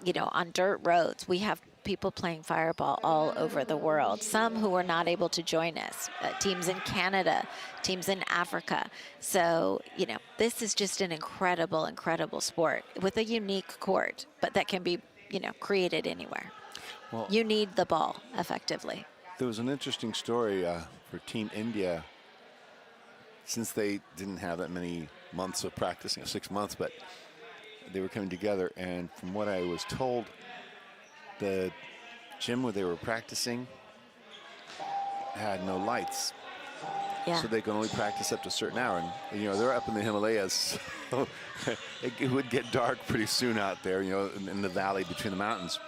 you know, on dirt roads. We have people playing Fireball all over the world, some who are not able to join us, teams in Canada, teams in Africa. So, you know, this is just an incredible, incredible sport with a unique court, but that can be, you know, created anywhere. Well, you need the ball effectively. There was an interesting story for Team India, since they didn't have that many months of practicing, 6 months, but they were coming together. And from what I was told, the gym where they were practicing had no lights. Yeah. So they could only practice up to a certain hour. And, you know, they're up in the Himalayas, so it would get dark pretty soon out there, you know, in the valley between the mountains.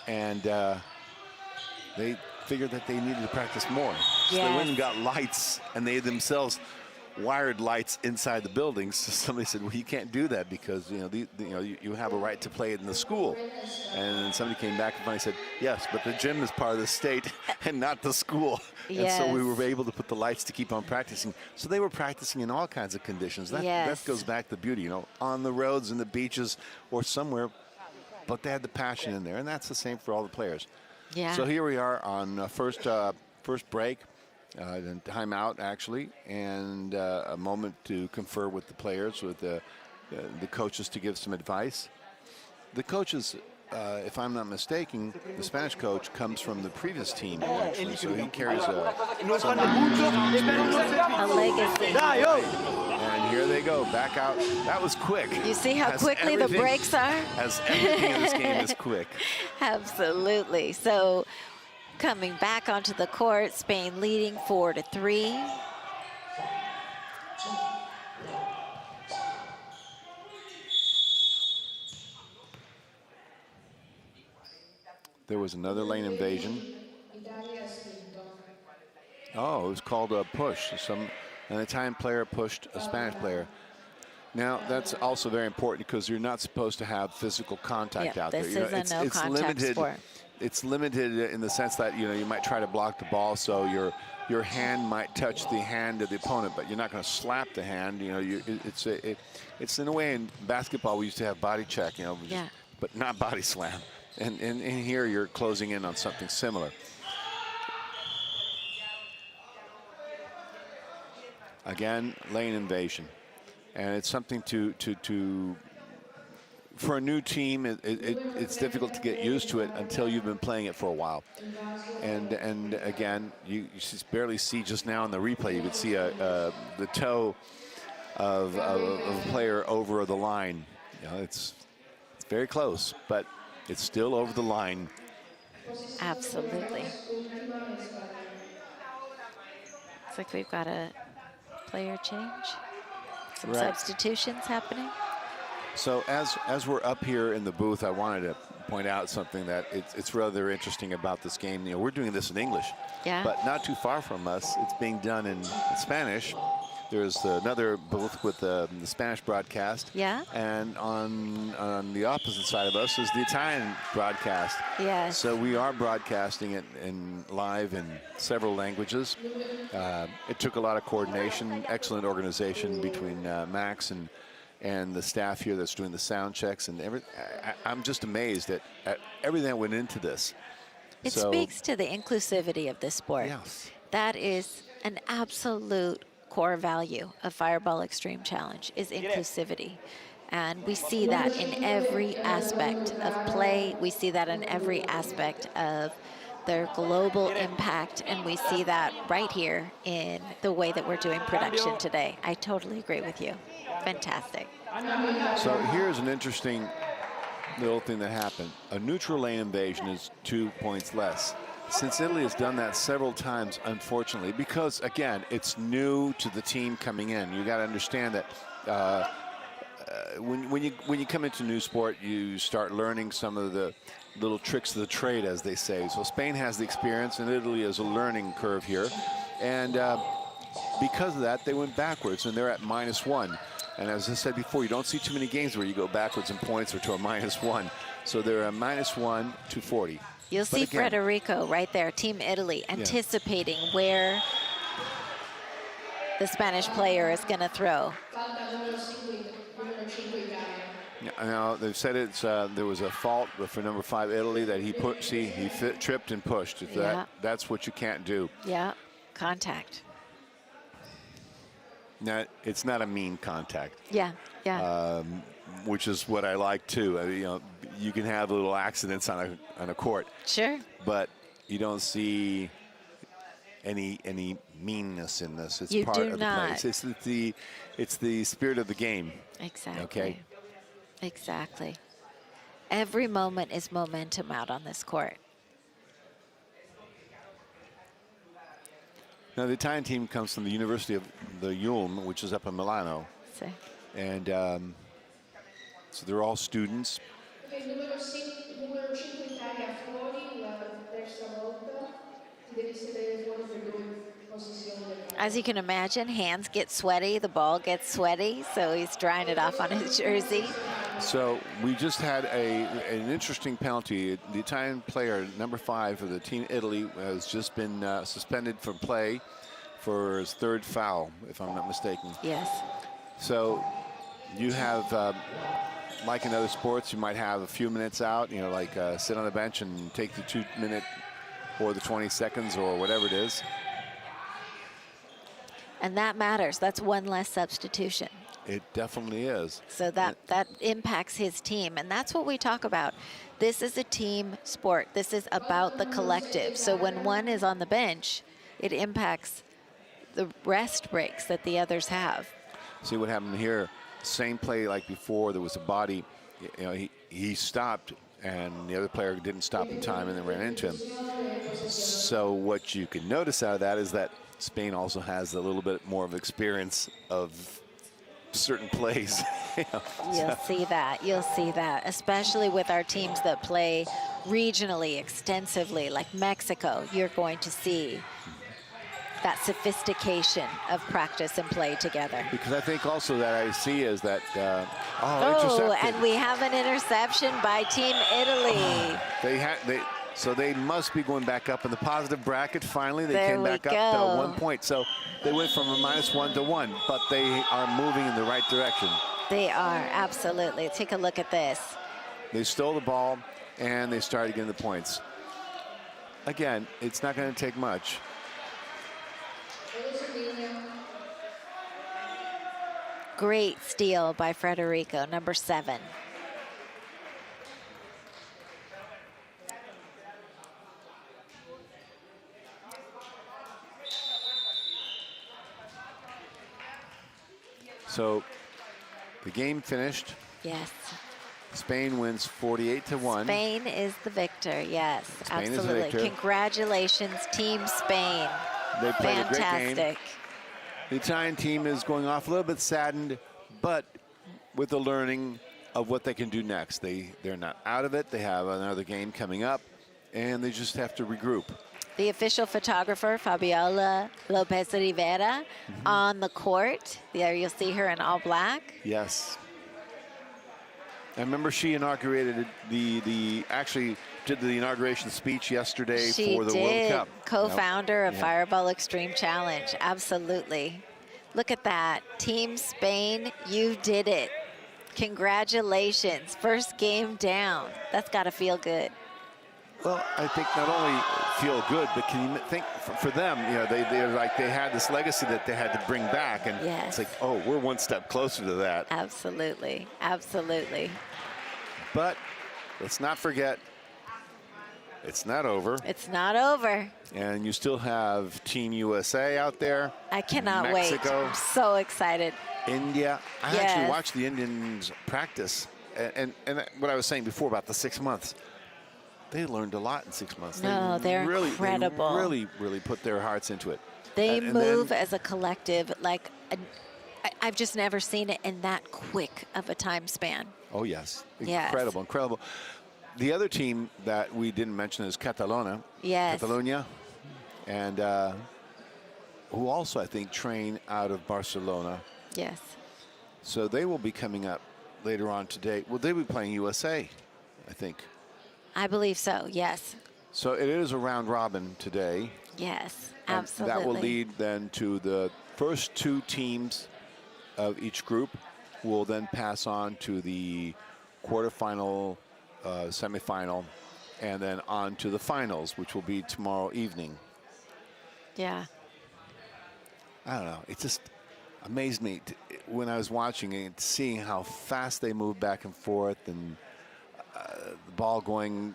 And they figured that they needed to practice more. So they went and got lights, and they themselves wired lights inside the buildings. So somebody said, well, you can't do that because, you have a right to play it in the school. And then somebody came back and finally said, yes, but the gym is part of the state and not the school. Yes. And so we were able to put the lights to keep on practicing. So they were practicing in all kinds of conditions. That goes back to beauty, on the roads and the beaches or somewhere, but they had the passion in there. And that's the same for all the players. Yeah. So here we are on first break. Then timeout, actually, and a moment to confer with the players, with the coaches to give some advice. The coaches, if I'm not mistaken, the Spanish coach comes from the previous team, actually, so he carries a legacy. And here they go, back out. That was quick. You see how quickly the breaks are? As everything in this game is quick. Absolutely. So, coming back onto the court, Spain leading 4-3. There was another lane invasion. Oh, it was called a push. An Italian player pushed a Spanish player. Now, that's also very important because you're not supposed to have physical contact out there. This is a no-contact sport. It's limited in the sense that you might try to block the ball, so your hand might touch the hand of the opponent, but you're not going to slap the hand. It's in a way in basketball we used to have body check, but not body slam. And in here you're closing in on something similar. Again, lane invasion, and it's something to for a new team, it's difficult to get used to it until you've been playing it for a while. And again, you barely see just now in the replay, you could see the toe of a player over the line. It's very close, but it's still over the line. Absolutely. Looks like we've got a player change. Some substitutions happening. So as we're up here in the booth, I wanted to point out something that it's rather interesting about this game. We're doing this in English, but not too far from us, it's being done in Spanish. There's another booth with the Spanish broadcast. Yeah. And on the opposite side of us is the Italian broadcast. Yes. So we are broadcasting it live in several languages. It took a lot of coordination, excellent organization between Max and the staff here that's doing the sound checks and I'm just amazed at everything that went into this. It speaks to the inclusivity of this sport. Yes. That is an absolute core value of Fireball Extreme Challenge is inclusivity. And we see that in every aspect of play. We see that in every aspect of their global impact. And we see that right here in the way that we're doing production today. I totally agree with you. Fantastic. So here's an interesting little thing that happened. A neutral lane invasion is 2 points less. Since Italy has done that several times, unfortunately, because again, it's new to the team coming in. You got to understand that when you come into new sport, you start learning some of the little tricks of the trade, as they say. So Spain has the experience, and Italy has a learning curve here, and because of that, they went backwards, and they're at -1. And as I said before, you don't see too many games where you go backwards in points or to a -1. So they're a -1 to 40. You'll see again, Federico right there, Team Italy, anticipating where the Spanish player is going to throw. Now, they've said there was a fault for number 5 Italy that he tripped and pushed. That's what you can't do. Yeah, contact. Now, it's not a mean contact. Yeah, yeah. Which is what I like too. You can have little accidents on a court. Sure. But you don't see any meanness in this. It's you part do of not. the play. It's the spirit of the game. Exactly. Okay. Exactly. Every moment is momentum out on this court. Now the Italian team comes from the University of the Ulm, which is up in Milano. See. And so they're all students. Numero 5 Italia fuori la terza volta, ti devi sedere fuori per 2 posizioni del As you can imagine, hands get sweaty, the ball gets sweaty, so he's drying it off on his jersey. So we just had an interesting penalty. The Italian player, number 5 for the team Italy, has just been suspended from play for his 3rd foul, if I'm not mistaken. Yes. So you have, like in other sports, you might have a few minutes out, you know, like sit on the bench and take the 2-minute or the 20 seconds or whatever it is. And that matters. That's one less substitution. It definitely is. So that impacts his team, and that's what we talk about. This is a team sport. This is about the collective. So when one is on the bench, it impacts the rest breaks that the others have. See what happened here. Same play like before. There was a body. You know, he stopped, and the other player didn't stop in time, and then ran into him. So what you can notice out of that is that Spain also has a little bit more of experience of certain plays. You'll see that. You'll see that, especially with our teams that play regionally extensively, like Mexico. You're going to see that sophistication of practice and play together. Because I think also that I see is that and we have an interception by Team Italy. So they must be going back up in the positive bracket. Finally, they There came we back up to 1 point. So they went from a -1 to 1, but they are moving in the right direction. They are, absolutely. Take a look at this. They stole the ball, and they started getting the points. Again, it's not going to take much. Great steal by Federico, number 7. So the game finished. Yes. Spain wins 48-1. Spain is the victor, yes, Spain is the absolutely. victor. Congratulations, Team Spain. They played a great game. Fantastic. The Italian team is going off a little bit saddened, but with the learning of what they can do next. They're not out of it. They have another game coming up, and they just have to regroup. The official photographer, Fabiola Lopez Rivera, on the court. There you'll see her in all black. Yes. I remember she inaugurated actually did the inauguration speech yesterday for the World Cup. Co-founder of Fireball Extreme Challenge. Absolutely. Look at that. Team Spain, you did it. Congratulations. First game down. That's got to feel good. Well, I think not only feel good, but can you think for them, you know, they had this legacy that they had to bring back, and it's like, oh, we're one step closer to that. Absolutely, absolutely. But let's not forget, it's not over. It's not over. And you still have Team USA out there. I cannot Mexico, wait. I'm so excited. India. I actually watched the Indians practice, and what I was saying before about the 6 months. They learned a lot in 6 months. No, they're incredible. They really put their hearts into it. They move as a collective like I've just never seen it in that quick of a time span. Oh, yes. Yes. Incredible, incredible. The other team that we didn't mention is Catalunya. Yes. Catalunya. And who also, I think, train out of Barcelona. Yes. So they will be coming up later on today. Well, they'll be playing USA, I think. I believe so, yes. So it is a round robin today. Yes, and absolutely. that will lead then to the first 2 teams of each group will then pass on to the quarterfinal, semifinal, and then on to the finals, which will be tomorrow evening. Yeah. I don't know. It just amazed me when I was watching it, seeing how fast they move back and forth, and the ball going.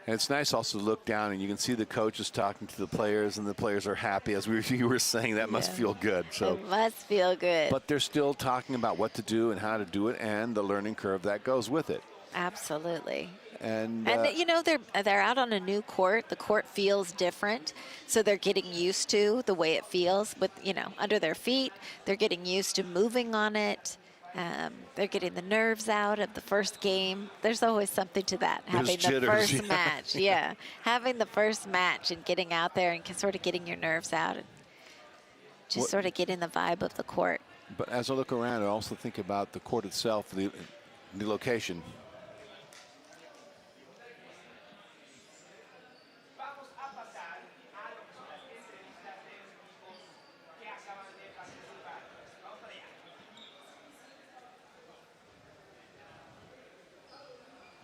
And it's nice also to look down and you can see the coaches talking to the players, and the players are happy. As you were saying, that must feel good. So it must feel good. But they're still talking about what to do and how to do it, and the learning curve that goes with it. Absolutely. And you know, they're out on a new court. The court feels different, so they're getting used to the way it feels with, you know, under their feet. They're getting used to moving on it. They're getting the nerves out of the first game. There's always something to that, having the jitters, first yeah. match. Yeah, having the first match and getting out there and sort of getting your nerves out and just sort of getting the vibe of the court. But as I look around, I also think about the court itself, the location.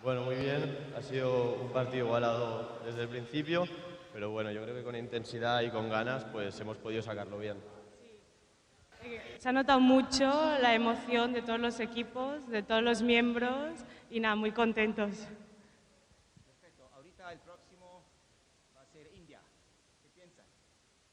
Bueno, muy bien. Ha sido un partido igualado desde el principio, pero bueno, yo creo que con intensidad y con ganas pues hemos podido sacarlo bien. Se ha notado mucho la emoción de todos los equipos, de todos los miembros y nada, muy contentos. Perfecto. Ahorita el próximo va a ser India. ¿Qué piensas?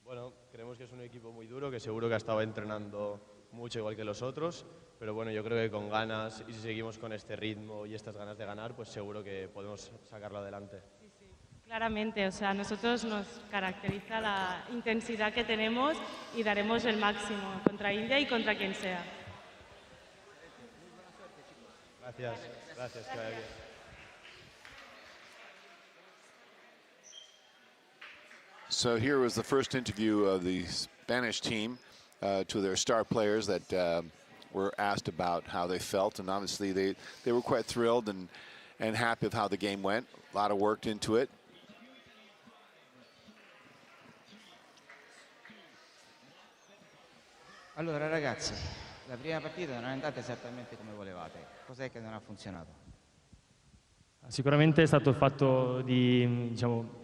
Bueno, creemos que es un equipo muy duro, que seguro que ha estado entrenando mucho igual que los otros, pero bueno, yo creo que con ganas y si seguimos con este ritmo y estas ganas de ganar, pues seguro que podemos sacarlo adelante. Sí, sí, claramente, o sea, a nosotros nos caracteriza la intensidad que tenemos y daremos el máximo contra India y contra quien sea. Gracias, gracias, que vaya bien. So here was the first interview of the Spanish team to their star players that were asked about how they felt, and obviously they were quite thrilled and happy with how the game went. A lot of work into it. Allora ragazzi, la prima partita non è andata esattamente come volevate. Cos'è che non ha funzionato? Sicuramente è stato il fatto di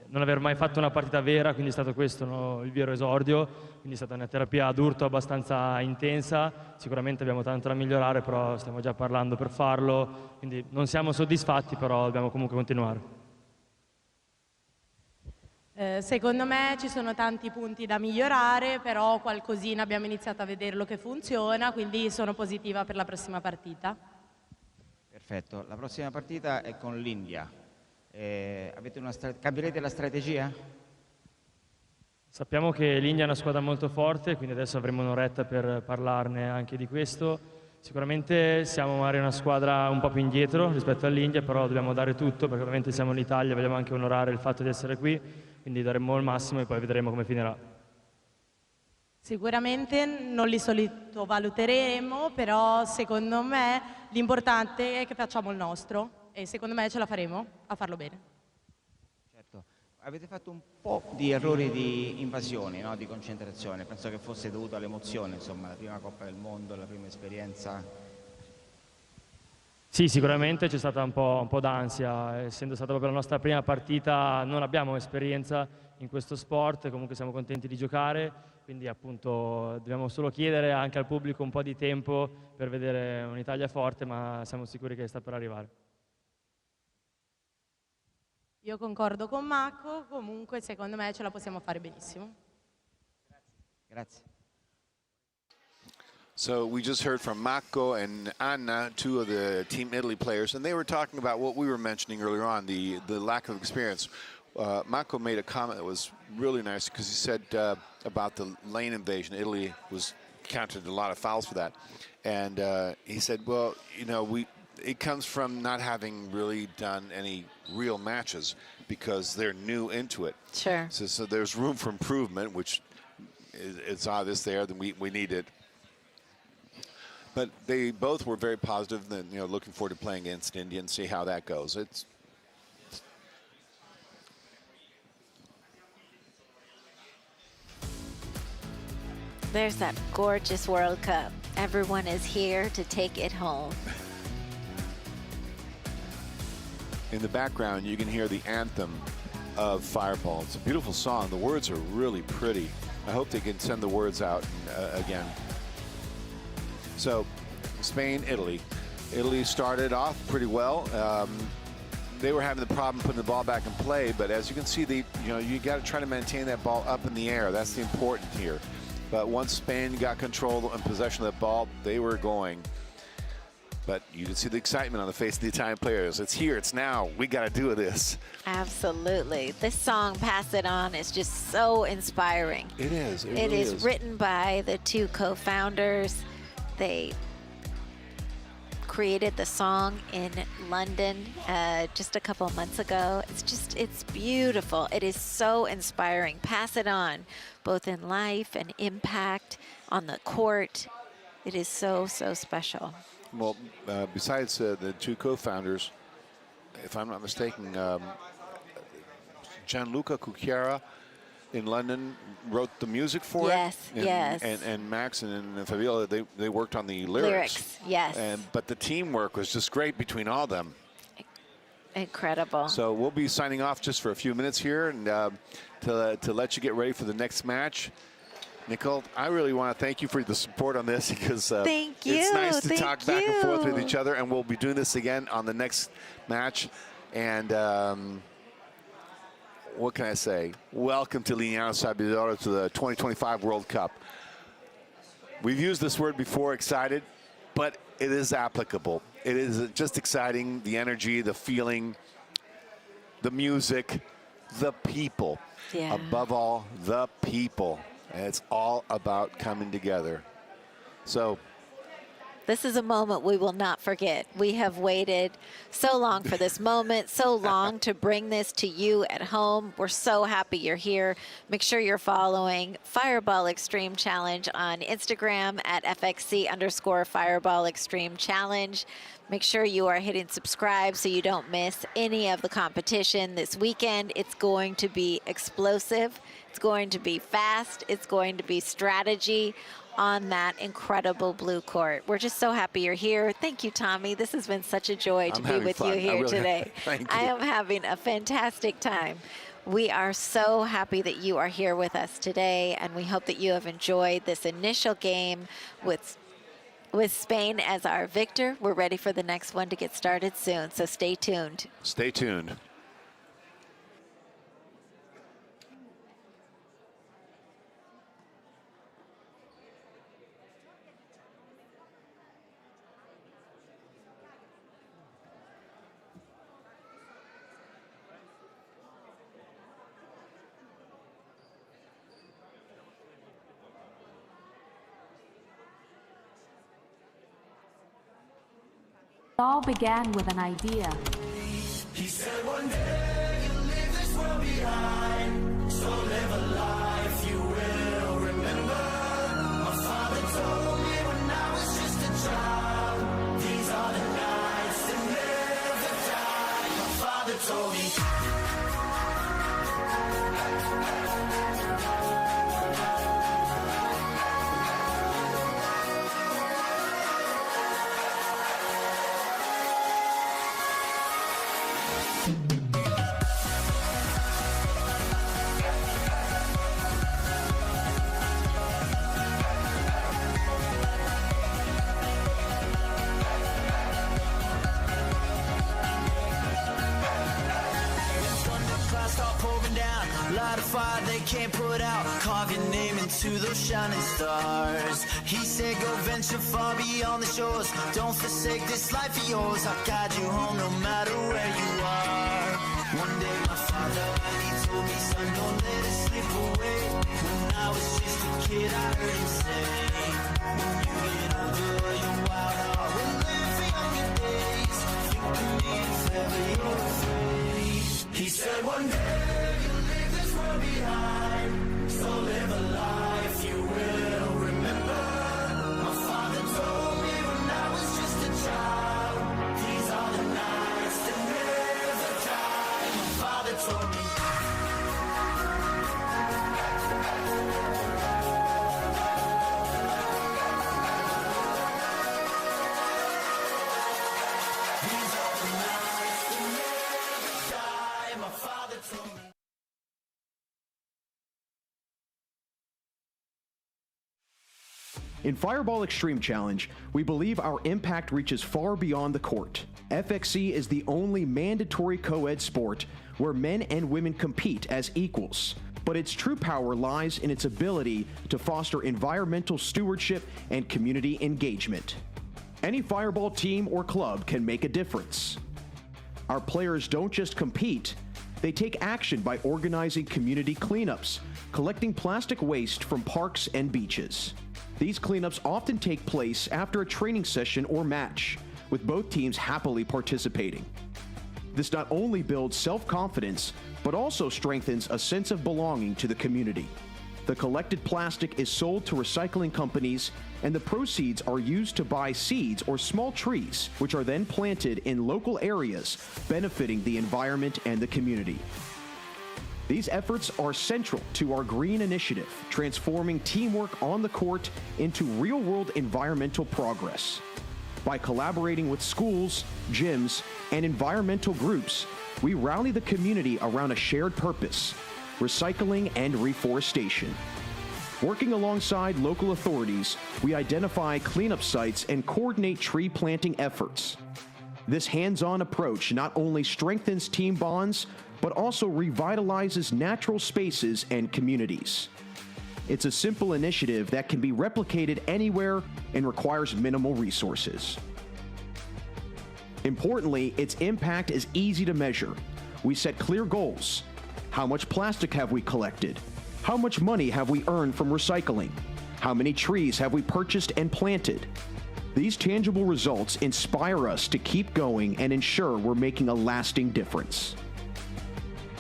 non aver mai fatto una partita vera, quindi è stato questo, no, il vero esordio, quindi è stata una terapia d'urto abbastanza intensa, sicuramente abbiamo tanto da migliorare, però stiamo già parlando per farlo, quindi non siamo soddisfatti, però dobbiamo comunque continuare. Secondo me ci sono tanti punti da migliorare, però qualcosina abbiamo iniziato a vederlo che funziona, quindi sono positiva per la prossima partita. Perfetto. La prossima partita è con l'India. Cambierete la strategia? Sappiamo che l'India è una squadra molto forte, quindi adesso avremo un'oretta per parlarne anche di questo. Sicuramente siamo magari una squadra un po' più indietro rispetto all'India, però dobbiamo dare tutto perché ovviamente siamo l'Italia, vogliamo anche onorare il fatto di essere qui, quindi daremo il massimo e poi vedremo come finirà. Sicuramente non li sottovaluteremo, però secondo me l'importante è che facciamo il nostro e secondo me ce la faremo a farlo bene. Certo. Avete fatto un po' di errori di invasione, no? Di concentrazione, penso che fosse dovuto all'emozione, insomma, la prima Coppa del Mondo, la prima esperienza. Sì, sicuramente c'è stata un po' d'ansia, essendo stata proprio la nostra prima partita non abbiamo esperienza in questo sport, comunque siamo contenti di giocare, quindi appunto dobbiamo solo chiedere anche al pubblico un po' di tempo per vedere un'Italia forte, ma siamo sicuri che sta per arrivare. Io concordo con Marco, comunque secondo me ce la possiamo fare benissimo. Grazie. So we just heard from Marco and Anna, two of the Team Italy players, and they were talking about what we were mentioning earlier on, the lack of experience. Marco made a comment that was really nice because he said about the lane invasion. Italy was counted a lot of fouls for that. And he said, well, you know, it comes from not having really done any real matches because they're new into it. Sure. So there's room for improvement, which it's obvious there that we need it. But they both were very positive, and looking forward to playing against India and see how that goes. There's that gorgeous World Cup. Everyone is here to take it home. In the background, you can hear the anthem of Fireball. It's a beautiful song. The words are really pretty. I hope they can send the words out again. So, Spain, Italy. Italy started off pretty well. They were having the problem putting the ball back in play, but as you can see, you got to try to maintain that ball up in the air. That's the important here. But once Spain got control and possession of that ball, they were going. But you can see the excitement on the face of the Italian players. It's here, it's now. We got to do this. Absolutely. This song, Pass It On, is just so inspiring. It is. It is written by the two co-founders. created the song in London just a couple of months ago. It's beautiful. It is so inspiring. Pass it on, both in life and impact on the court. It is so, so special. Well, besides the two co-founders, if I'm not mistaken, Gianluca Cucchiara in London wrote the music for it. Yes. And Max and Fabiola, they worked on the lyrics. Yes. But the teamwork was just great between all of them. Incredible. So we'll be signing off just for a few minutes here, and to let you get ready for the next match. Nicole, I really want to thank you for the support on this, because thank you. It's nice to talk back and forth with each other, and we'll be doing this again on the next match. And what can I say? Welcome to Lignano Sabbiadoro, to the 2025 World Cup. We've used this word before, excited, but it is applicable. It is just exciting, the energy, the feeling, the music, the people. Yeah. Above all, the people. And it's all about coming together. So this is a moment we will not forget. We have waited so long for this moment, so long to bring this to you at home. We're so happy you're here. Make sure you're following Fireball Extreme Challenge on Instagram at FXC_Fireball Extreme Challenge. Make sure you are hitting subscribe so you don't miss any of the competition this weekend. It's going to be explosive. It's going to be fast. It's going to be strategy on that incredible blue court. We're just so happy you're here. Thank you, Tommy. This has been such a joy to be with you here today. Thank you. I am having a fantastic time. We are so happy that you are here with us today, and we hope that you have enjoyed this initial game with Spain as our victor. We're ready for the next one to get started soon, so stay tuned. Stay tuned. It all began with an idea. He said one day you'll leave this world behind, so live a life you will remember. My father told me when I was just a child, these are the nights that never die. My father told me. Fire they can't put out, carve your name into those shining stars. He said go venture far beyond the shores, don't forsake this life of yours. I'll guide you home no matter where you are. One day my father, he told me, son, don't let it slip away. When I was just a kid I heard him say, when you get older your wild heart will live for younger days. Think of me if ever you're afraid. He said one day behind, so live a life you will remember. My father told me when I was just a child, these are the nights that never die. My father told me. These are the nights that never die. My father told me. In Fireball Extreme Challenge, we believe our impact reaches far beyond the court. FXC is the only mandatory co-ed sport where men and women compete as equals. But its true power lies in its ability to foster environmental stewardship and community engagement. Any Fireball team or club can make a difference. Our players don't just compete, they take action by organizing community cleanups, collecting plastic waste from parks and beaches. These cleanups often take place after a training session or match, with both teams happily participating. This not only builds self-confidence, but also strengthens a sense of belonging to the community. The collected plastic is sold to recycling companies, and the proceeds are used to buy seeds or small trees, which are then planted in local areas, benefiting the environment and the community. These efforts are central to our green initiative, transforming teamwork on the court into real-world environmental progress. By collaborating with schools, gyms, and environmental groups, we rally the community around a shared purpose: recycling and reforestation. Working alongside local authorities, we identify cleanup sites and coordinate tree planting efforts. This hands-on approach not only strengthens team bonds, but also revitalizes natural spaces and communities. It's a simple initiative that can be replicated anywhere and requires minimal resources. Importantly, its impact is easy to measure. We set clear goals. How much plastic have we collected? How much money have we earned from recycling? How many trees have we purchased and planted? These tangible results inspire us to keep going and ensure we're making a lasting difference.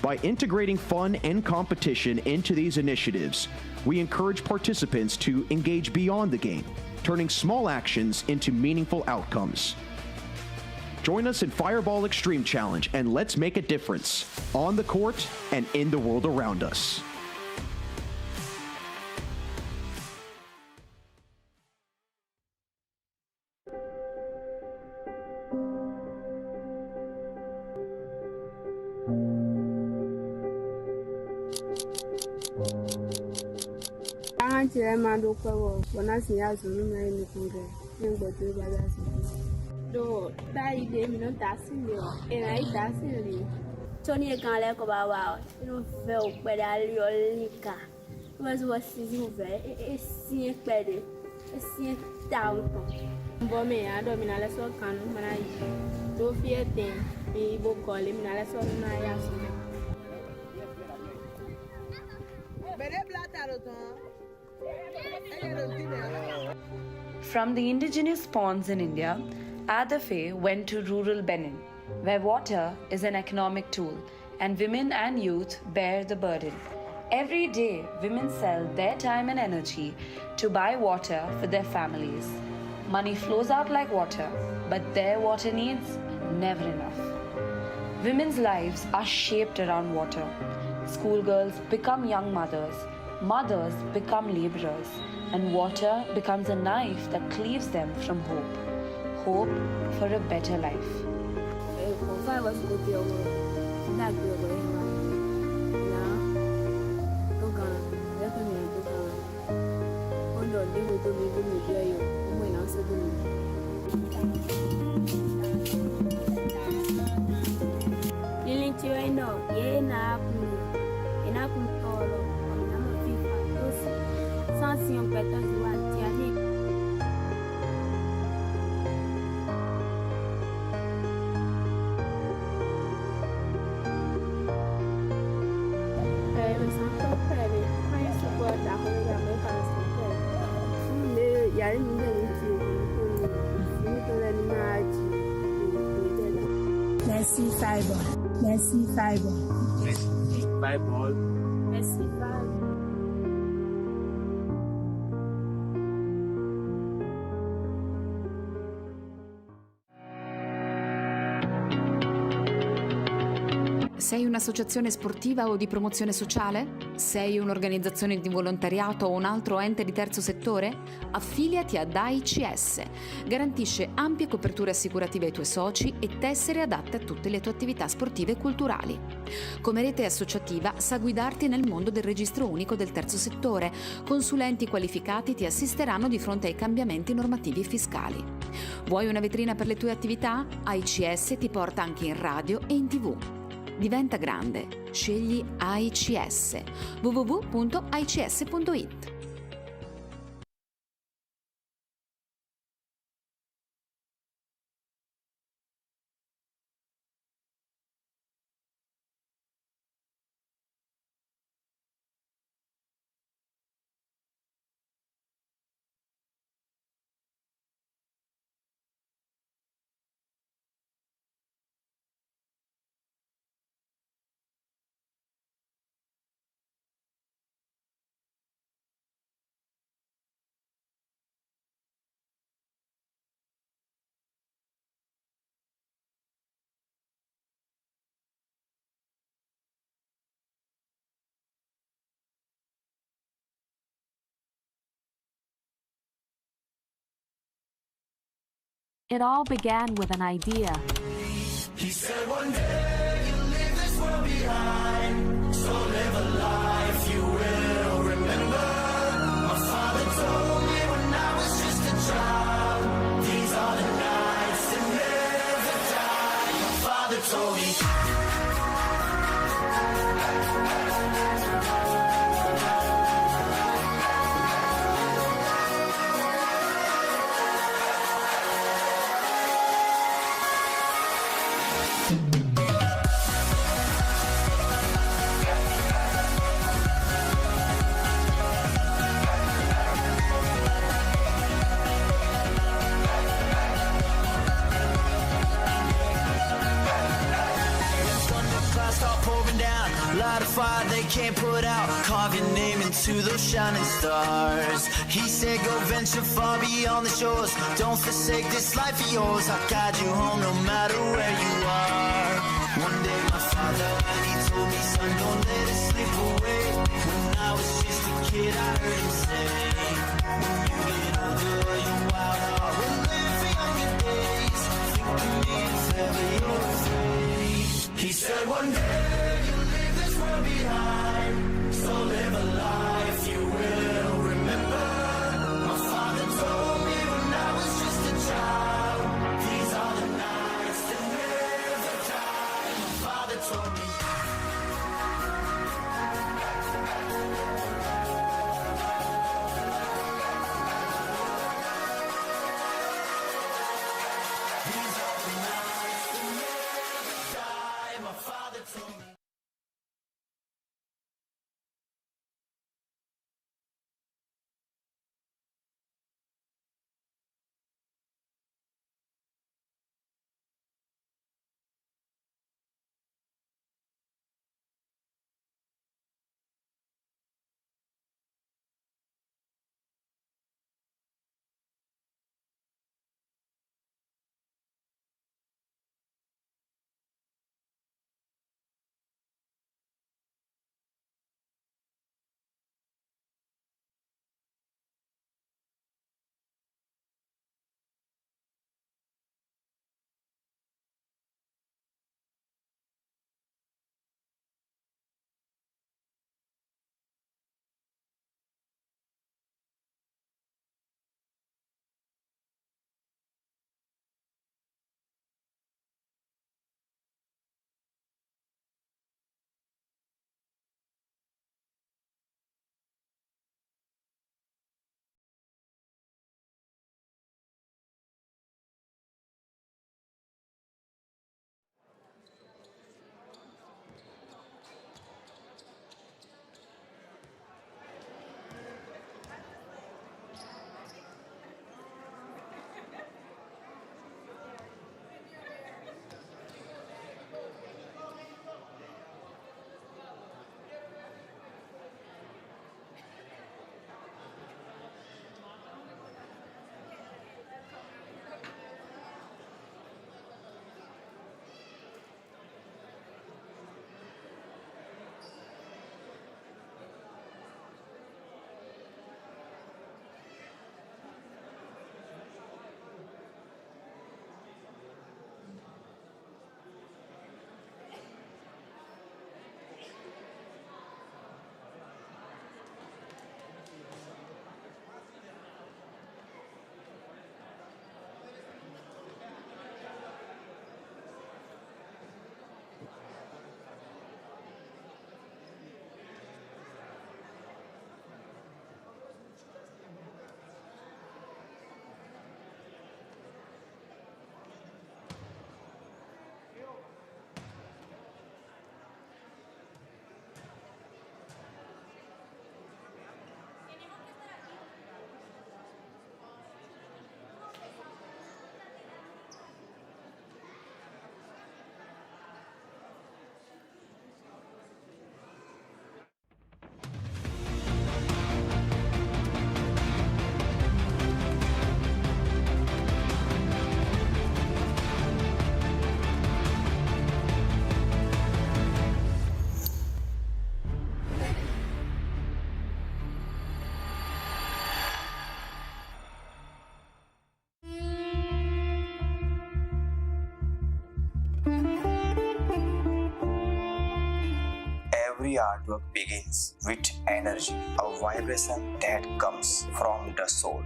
By integrating fun and competition into these initiatives, we encourage participants to engage beyond the game, turning small actions into meaningful outcomes. Join us in Fireball Extreme Challenge and let's make a difference on the court and in the world around us. Do dai de mi non tasile o e nai tasile Tony kan le ko ba wa no fe o pe da li o lika was si o ve e si e pe de e si ta o to bo me a do mi na le so kan mana do fie ten mi bo ko le mi na le so na ya so From the indigenous ponds in India, Adafe went to rural Benin, where water is an economic tool and women and youth bear the burden. Every day, women sell their time and energy to buy water for their families. Money flows out like water, but their water needs never enough. Women's lives are shaped around water. Schoolgirls become young mothers, mothers become laborers, and water becomes a knife that cleaves them from hope. Hope for a better life. Messi fiber. Messi fiber. Messi fiber. Messi fiber. Sei un'associazione sportiva o di promozione sociale? Sei un'organizzazione di volontariato o un altro ente di terzo settore? Affiliati ad AICS. Garantisce ampie coperture assicurative ai tuoi soci e tessere adatte a tutte le tue attività sportive e culturali. Come rete associativa sa guidarti nel mondo del registro unico del terzo settore. Consulenti qualificati ti assisteranno di fronte ai cambiamenti normativi e fiscali. Vuoi una vetrina per le tue attività? AICS ti porta anche in radio e in TV. Diventa grande. Scegli AICS. www.aics.it It all began with an idea. He said one day you'll leave this world behind, so live a life you will remember. My father told me when I was just a child, these are the nights that never die. My father told me. Light a fire they can't put out, carve your name into those shining stars. He said go venture far beyond the shores, don't forsake this life of yours. I'll guide you home no matter where you are. One day my father, he told me, son, don't let it slip away. When I was just a kid I heard him say, when you get older your wild heart will live for younger days. Think of me if ever you're afraid. He said one day behind, so live a life you will remember. My father told me when I was just a child, these are the nights that never die. My father told me. Every artwork begins with energy, a vibration that comes from the soul.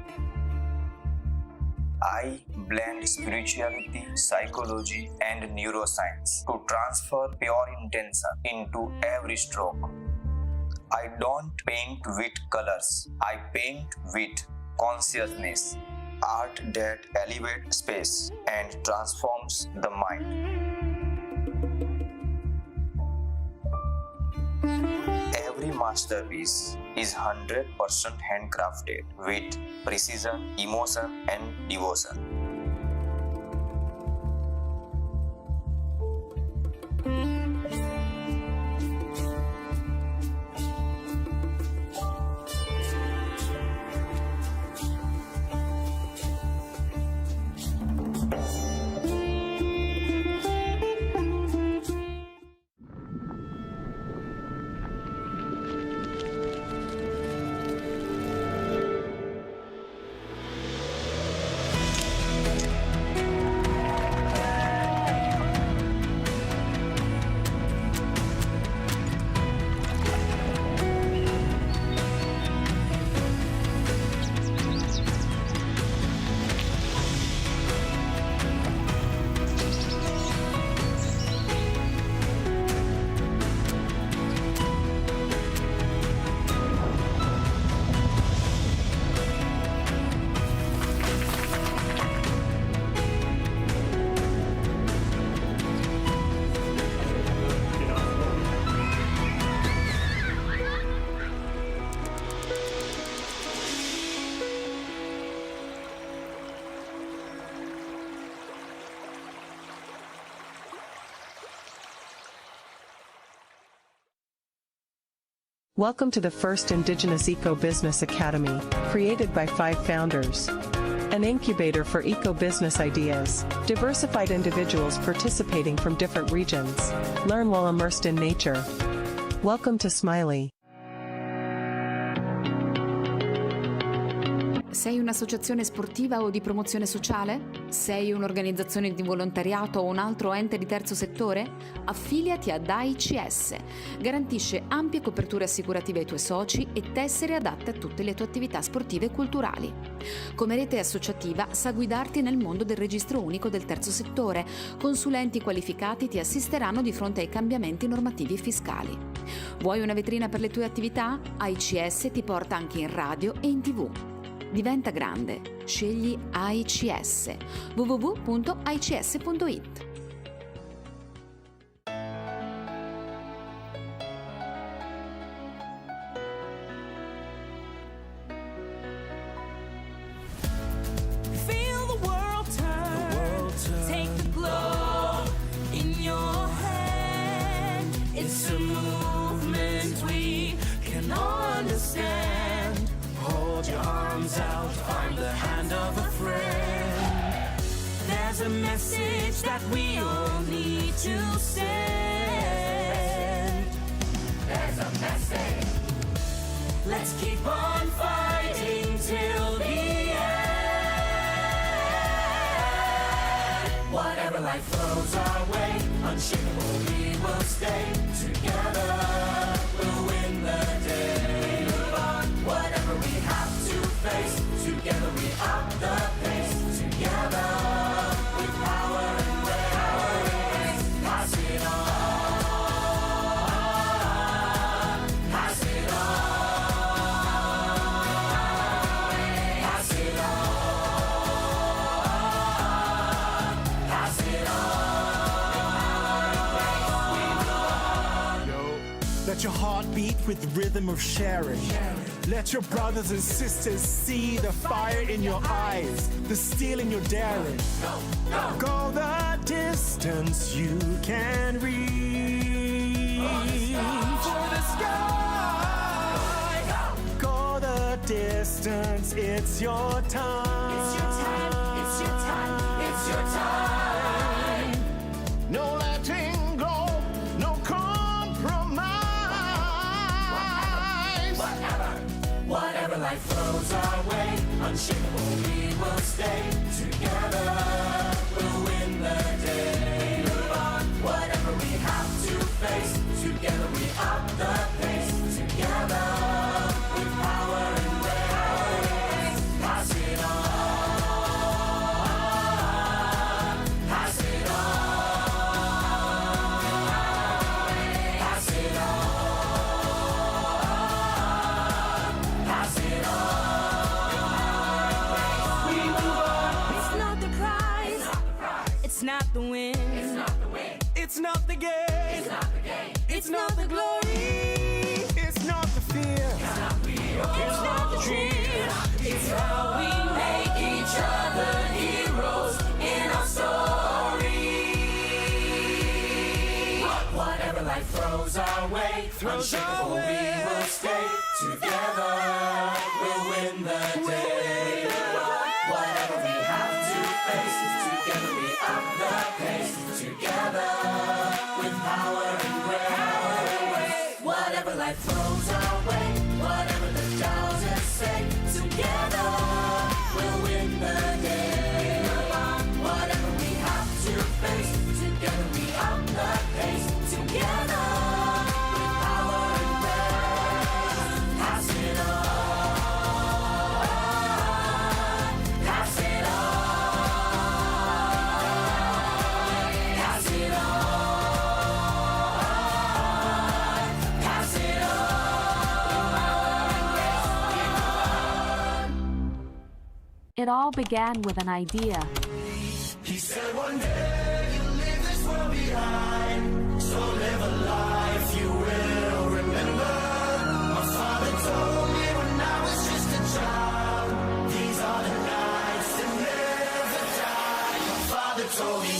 I blend spirituality, psychology, and neuroscience to transfer pure intention into every stroke. I don't paint with colors, I paint with consciousness, art that elevates space and transforms the mind. Every masterpiece is 100% handcrafted with precision, emotion, and devotion. Welcome to the first Indigenous Eco-Business Academy, created by 5 founders. An incubator for eco-business ideas, diversified individuals participating from different regions. Learn while immersed in nature. Welcome to Smiley. Sei un'associazione sportiva o di promozione sociale? Sei un'organizzazione di volontariato o un altro ente di terzo settore? Affiliati ad AICS. Garantisce ampie coperture assicurative ai tuoi soci e tessere adatte a tutte le tue attività sportive e culturali. Come rete associativa sa guidarti nel mondo del registro unico del terzo settore. Consulenti qualificati ti assisteranno di fronte ai cambiamenti normativi e fiscali. Vuoi una vetrina per le tue attività? AICS ti porta anche in radio e in TV. Diventa grande. Scegli AICS. www.aics.it. Feel the world turn. Take the globe in your hand. It's a movement we can all understand. Hold your arms out, find the hand of a friend. There's a message that we all need to send. There's a message. Let's keep on fighting till the end. Whatever life throws our way, unshakable we will stay. Together we'll win the day. Move on, whatever we have to face. Together we up the pace. Together with power and grace. Pass it on. Pass it on. Pass it on. Pass it on. Let your heart beat with the rhythm of sharing. Let your brothers and sisters see the fire in your eyes, the steel in your daring. Go the distance you can reach. For the sky. Go the distance, it's your time. It's your time, it's your time, it's your time. No letting go, no compromise. Whatever life throws our way, unshakable we will stay. Together we'll win the day. Move on, whatever we have to face. Together we up the not the win. It's not the win. It's not the game. It's not the game. It's not the glory. It's not the fear. It's not the fear. It's not the dream. It's how we make each other heroes in our story. Whatever life throws our way, unshakable we will stay. Together we'll win the day. Whatever we have to face, together we up the pace. Together with power and grace. Whatever life throws our way, whatever the doubters say, together we'll win the day. Whatever we have to face, together we up the pace. Together with power and grace. Pass it on. Pass it on. Pass it on. Pass it on. It all began with an idea. He said one day you'll leave this world behind, so live a life you will remember. My father told me when I was just a child, these are the nights that never die. My father told me.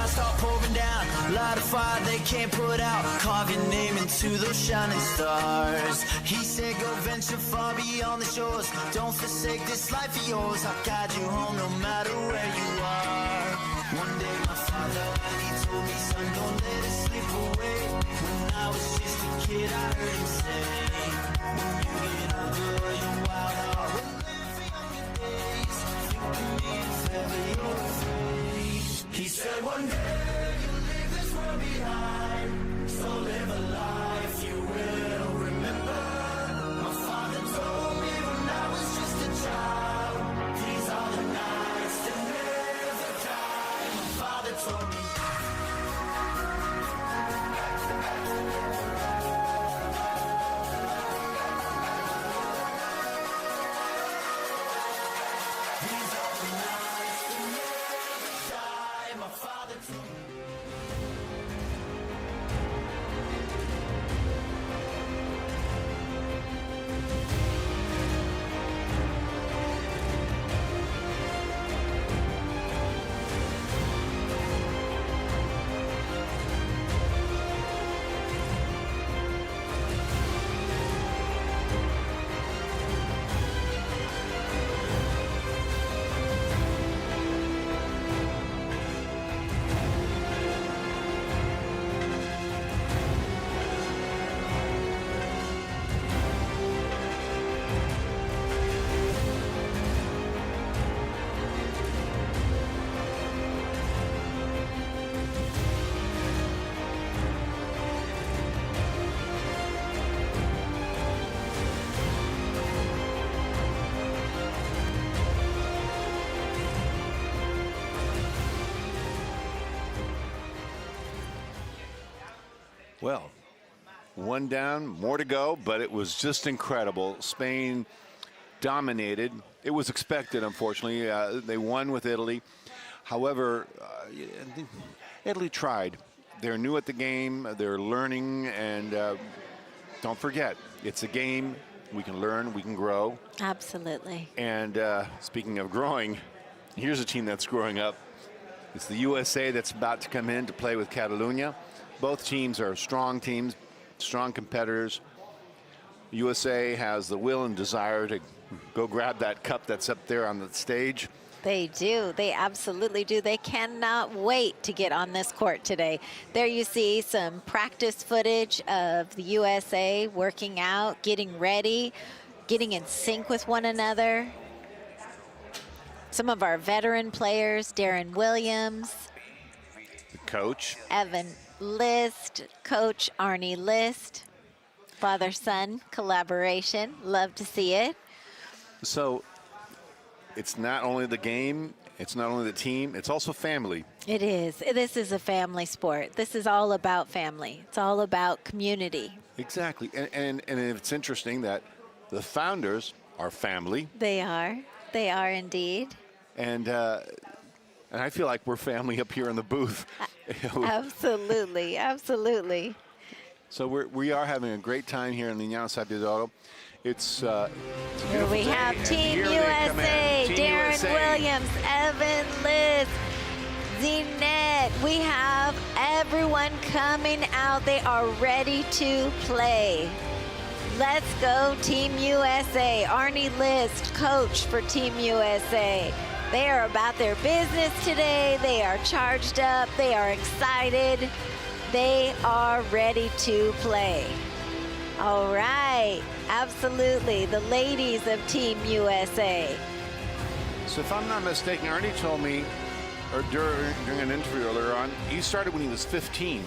Start pouring down, light a fire they can't put out. Carve your name into those shining stars. He said go venture far beyond the shores. Don't forsake this life of yours. I'll guide you home no matter where you are. One day my father, he told me, son, don't let it slip away. When I was just a kid, I heard him say, when you get older, your wild heart will live for younger days. Think of me if ever you're afraid. He said one day you'll leave this world behind, so live a life you will remember. My father told me when I was just a child, these are the nights that never die. My father told me. These are the nights that never die. My father told me. Well, one down, more to go, but it was just incredible. Spain dominated. It was expected, unfortunately. They won with Italy. However, Italy tried. They're new at the game. They're learning, and don't forget, it's a game. We can learn. We can grow. Absolutely. And speaking of growing, here's a team that's growing up. It's the USA that's about to come in to play with Catalunya. Both teams are strong teams, strong competitors. USA has the will and desire to go grab that cup that's up there on the stage. They do. They absolutely do. They cannot wait to get on this court today. There you see some practice footage of the USA working out, getting ready, getting in sync with one another. Some of our veteran players, Darren Williams, The coach. Evan List, Coach Arnie List, father-son collaboration. Love to see it. So it's not only the game, it's not only the team, it's also family. It is. This is a family sport. This is all about family. It's all about community. Exactly. And it's interesting that the founders are family. They are. They are indeed. And I feel like we're family up here in the booth. Absolutely. Absolutely. So we are having a great time here in Lignano Sabbiadoro. It's a here we day, have Team here they come USA, in. Team Darren USA. Williams, Evan Liz, Zinette. We have everyone coming out. They are ready to play. Let's go, Team USA. Arnie List, coach for Team USA. They are about their business today. They are charged up. They are excited. They are ready to play. All right, absolutely. The ladies of Team USA. So if I'm not mistaken, Arnie told me, or during an interview earlier on, he started when he was 15.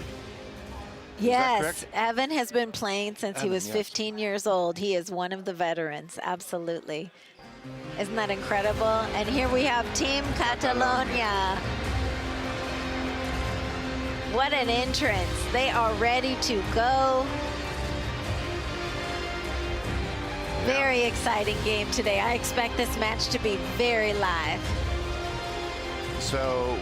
Yes, Evan has been playing since he was yes. 15 years old. He is one of the veterans, absolutely. Isn't that incredible? And here we have Team Catalonia. What an entrance. They are ready to go. Very exciting game today. I expect this match to be very live. So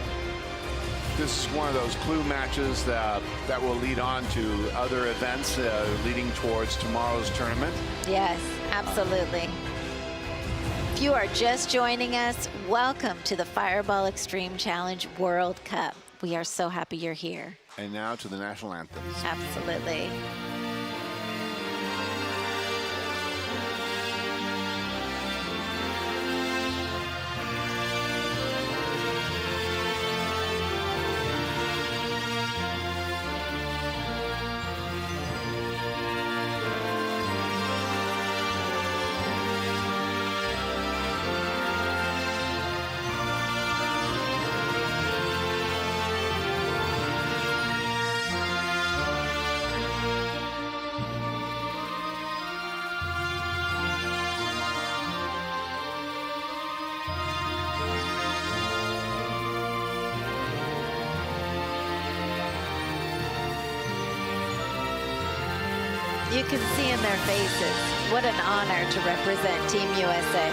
this is one of those clue matches that will lead on to other events leading towards tomorrow's tournament. Yes, absolutely. If you are just joining us, welcome to the Fireball Extreme Challenge World Cup. We are so happy you're here. And now to the national anthems. Absolutely. You can see in their faces, what an honor to represent Team USA.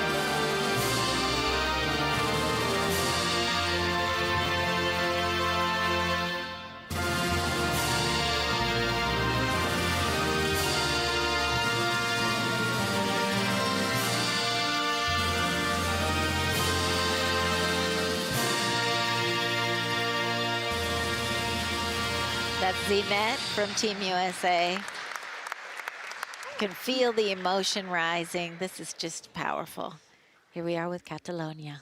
That's Zinette from Team USA. You can feel the emotion rising. This is just powerful. Here we are with Catalunya.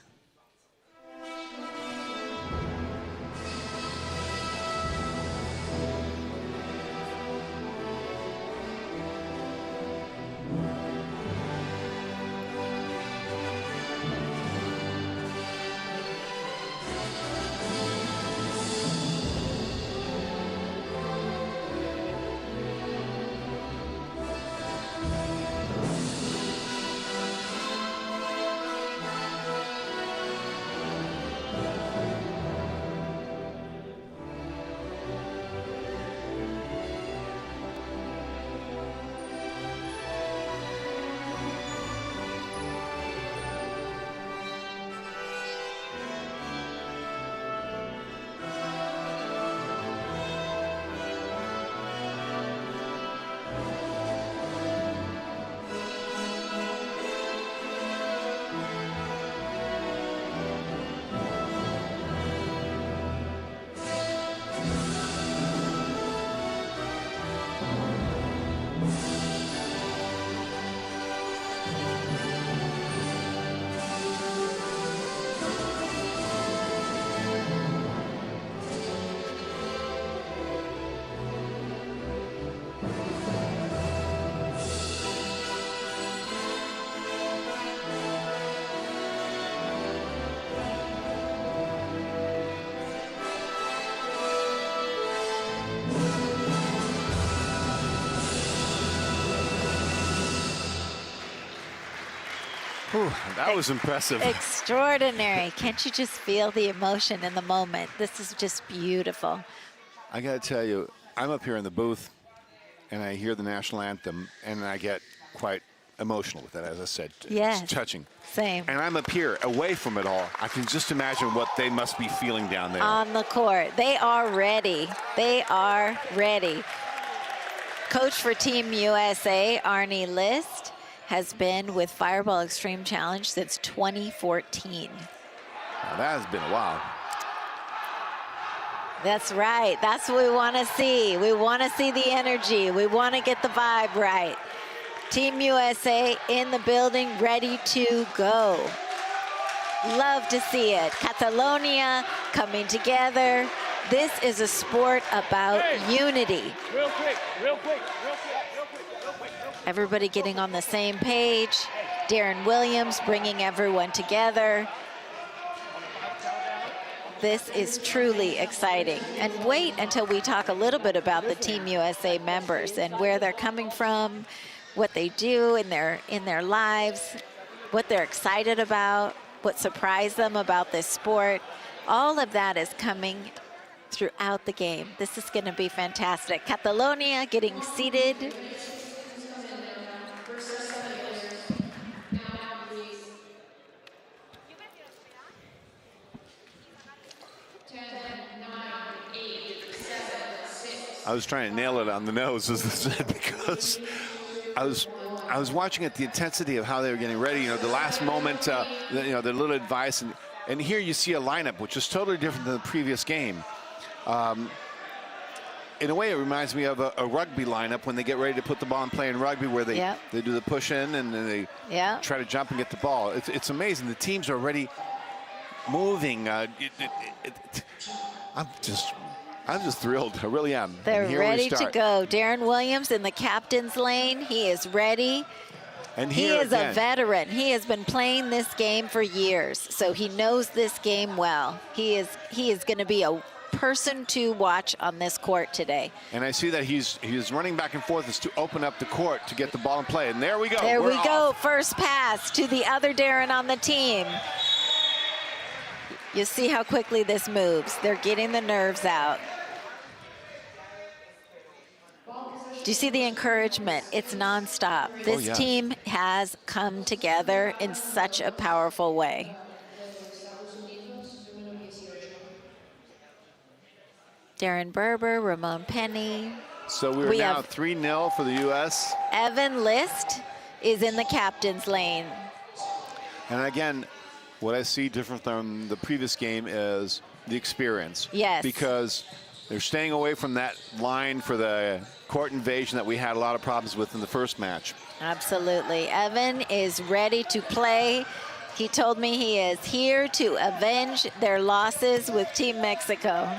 Whew, that was impressive. Extraordinary. Can't you just feel the emotion in the moment? This is just beautiful. I got to tell you, I'm up here in the booth, and I hear the national anthem, and I get quite emotional with it, as I said. Yes. It's touching. Same. And I'm up here, away from it all. I can just imagine what they must be feeling down there. On the court. They are ready. They are ready. Coach for Team USA, Arnie List, has been with Fireball Extreme Challenge since 2014. Now, that has been a while. That's right. That's what we want to see. We want to see the energy. We want to get the vibe right. Team USA in the building, ready to go. Love to see it. Catalonia coming together. This is a sport about unity. Real quick. Everybody getting on the same page. Darren Williams bringing everyone together. This is truly exciting. And wait until we talk a little bit about the Team USA members and where they're coming from, what they do in their lives, what they're excited about, what surprised them about this sport. All of that is coming throughout the game. This is going to be fantastic. Catalonia getting seated. I was trying to nail it on the nose, as I said, because I was watching it, the intensity of how they were getting ready. You know, the last moment, the little advice, and here you see a lineup which is totally different than the previous game. In a way, it reminds me of a rugby lineup when they get ready to put the ball and play in rugby, where they do the push in and then they try to jump and get the ball. It's amazing. The teams are already moving. I'm just thrilled. I really am. They're ready to go. Darren Williams in the captain's lane. He is ready. And he is a veteran. He has been playing this game for years, so he knows this game well. He is going to be a person to watch on this court today. And I see that he's running back and forth to open up the court to get the ball in play. And there we go. There we go. First pass to the other Darren on the team. You see how quickly this moves. They're getting the nerves out. Do you see the encouragement? It's nonstop. This team has come together in such a powerful way. Darren Berber, Ramon Penny. So we're now 3-0 for the U.S. Evan List is in the captain's lane. And again, what I see different from the previous game is the experience. Yes. Because they're staying away from that line for the court invasion that we had a lot of problems with in the first match. Absolutely. Evan is ready to play. He told me he is here to avenge their losses with Team Mexico.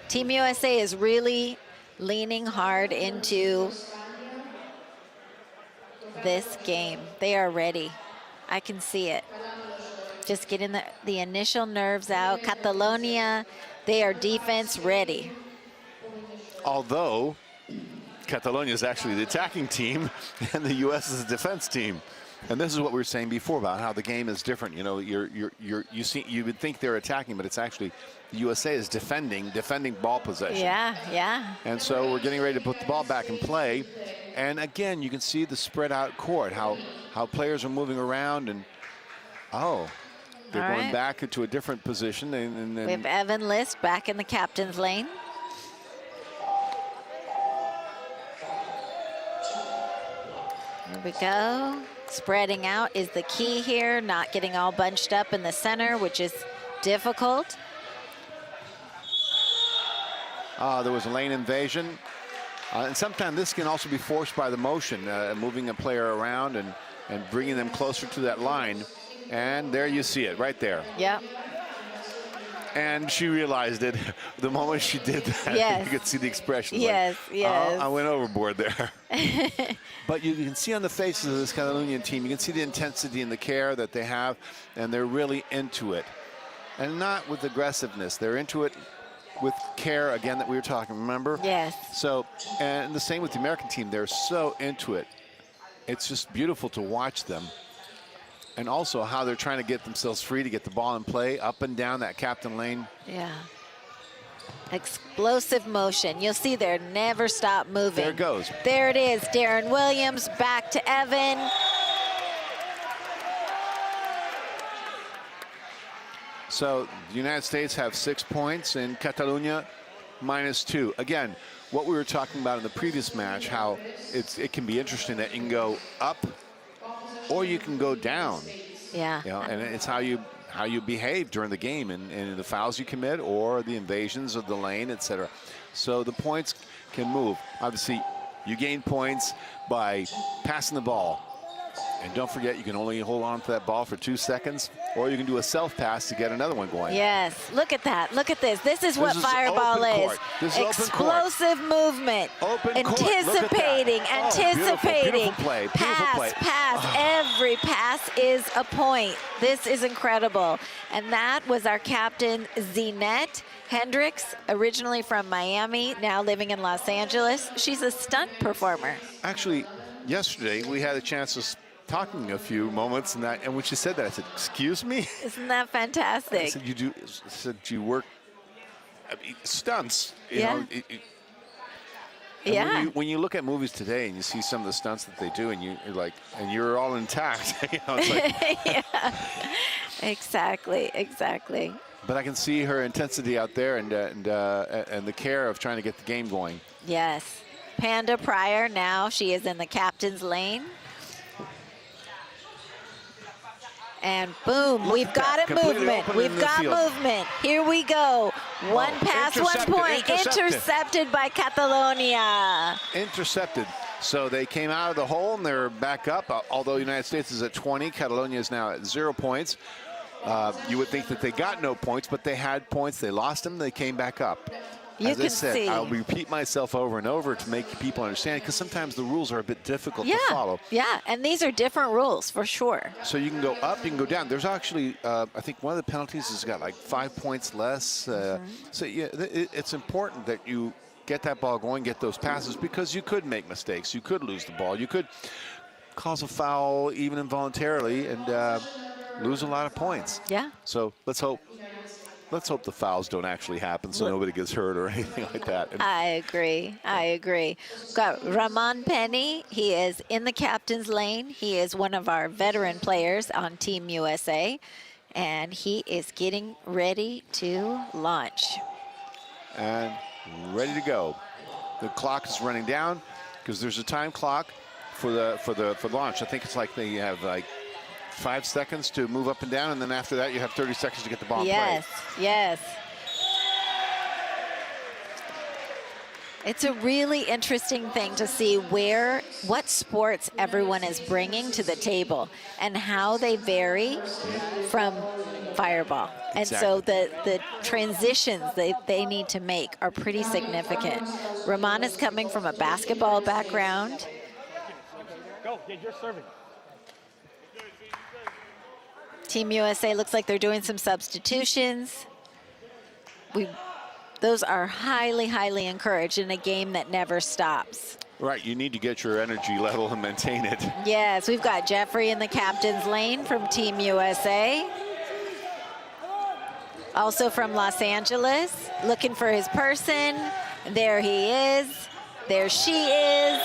Team USA is really leaning hard into this game. They are ready. I can see it. Just getting the initial nerves out. Catalonia, they are defense ready. Although Catalonia is actually the attacking team and the U.S. is the defense team. And this is what we were saying before about how the game is different. You know, you would think they're attacking, but it's actually the USA is defending ball possession. Yeah. And so we're getting ready to put the ball back in play. And again, you can see the spread out court, how players are moving around, and they're going back into a different position. And we have Evan List back in the captain's lane. Here we go. Spreading out is the key here, not getting all bunched up in the center, which is difficult. There was a lane invasion. And sometimes this can also be forced by the motion, moving a player around and bringing them closer to that line. And there you see it, right there. Yep. And she realized it the moment she did that. Yes. You could see the expression. Yes, yes. I went overboard there. But you can see on the faces of this Catalonian team, you can see the intensity and the care that they have, and they're really into it. And not with aggressiveness. They're into it with care again that we were talking, remember? Yes. So, and the same with the American team. They're so into it. It's just beautiful to watch them. And also how they're trying to get themselves free to get the ball in play, up and down that captain lane. Yeah. Explosive motion. You'll see they're never stop moving. There it goes. There it is. Darren Williams back to Evan. So the United States have 6 points and Catalunya -2. Again, what we were talking about in the previous match, how it can be interesting that you can go up or you can go down. Yeah. You know, and it's how you behave during the game and the fouls you commit or the invasions of the lane, etc. So the points can move. Obviously, you gain points by passing the ball. And don't forget, you can only hold on to that ball for 2 seconds, or you can do a self-pass to get another one going. Yes, look at that. Look at this. This is what is fireball open is. court. This is explosive movement. Open court. Anticipating, Look at that. anticipating. Beautiful play. Beautiful play. Pass. Every pass is a point. This is incredible. And that was our captain, Zinette Hendricks, originally from Miami, now living in Los Angeles. She's a stunt performer. Actually, yesterday we had a chance to talking a few moments, and when she said that, I said, "Excuse me." Isn't that fantastic? I said, you work stunts. You Yeah. know, Yeah. When you look at movies today and you see some of the stunts that they do, and you're like, and you're all intact. You know, it's like, yeah. Exactly. But I can see her intensity out there and the care of trying to get the game going. Yes. Panda Pryor now, she is in the captain's lane. And boom, we've got it movement. We've got movement. Here we go. One pass, 1 point. Intercepted by Catalonia. Intercepted. So they came out of the hole and they're back up. Although the United States is at 20, Catalonia is now at 0 points. You would think that they got no points, but they had points. They lost them. They came back up. As I said, see. I'll repeat myself over and over to make people understand, because sometimes the rules are a bit difficult to follow. Yeah, and these are different rules for sure. So you can go up, you can go down. There's actually, I think one of the penalties has got like 5 points less. So yeah, it's important that you get that ball going, get those passes, because you could make mistakes. You could lose the ball. You could cause a foul even involuntarily and lose a lot of points. Yeah. So let's hope the fouls don't actually happen, so nobody gets hurt or anything like that. I agree. Got Ramon Penny. He is in the captain's lane. He is one of our veteran players on Team USA, and he is getting ready to launch. And ready to go. The clock is running down because there's a time clock for launch. I think it's like they have like 5 seconds to move up and down, and then after that you have 30 seconds to get the ball in play. Yes. It's a really interesting thing to see what sports everyone is bringing to the table and how they vary from fireball. Exactly. And so the transitions they need to make are pretty significant. Ramon is coming from a basketball background. Go, you're serving. Team USA looks like they're doing some substitutions. Those are highly encouraged in a game that never stops. Right, you need to get your energy level and maintain it. Yes, we've got Jeffrey in the captain's lane from Team USA. Also from Los Angeles, looking for his person. There he is. There she is.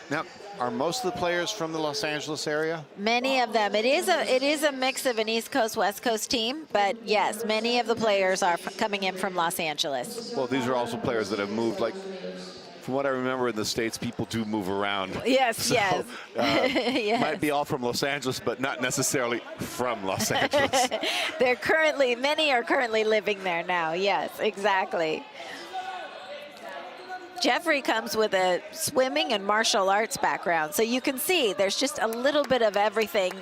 Now, are most of the players from the Los Angeles area? Many of them. It is a mix of an East Coast, West Coast team, but yes, many of the players are coming in from Los Angeles. Well, these are also players that have moved, like, from what I remember in the States, people do move around. Yes, so, yes. Yes. Might be all from Los Angeles, but not necessarily from Los Angeles. Many are currently living there now. Yes, exactly. Jeffrey comes with a swimming and martial arts background, so you can see there's just a little bit of everything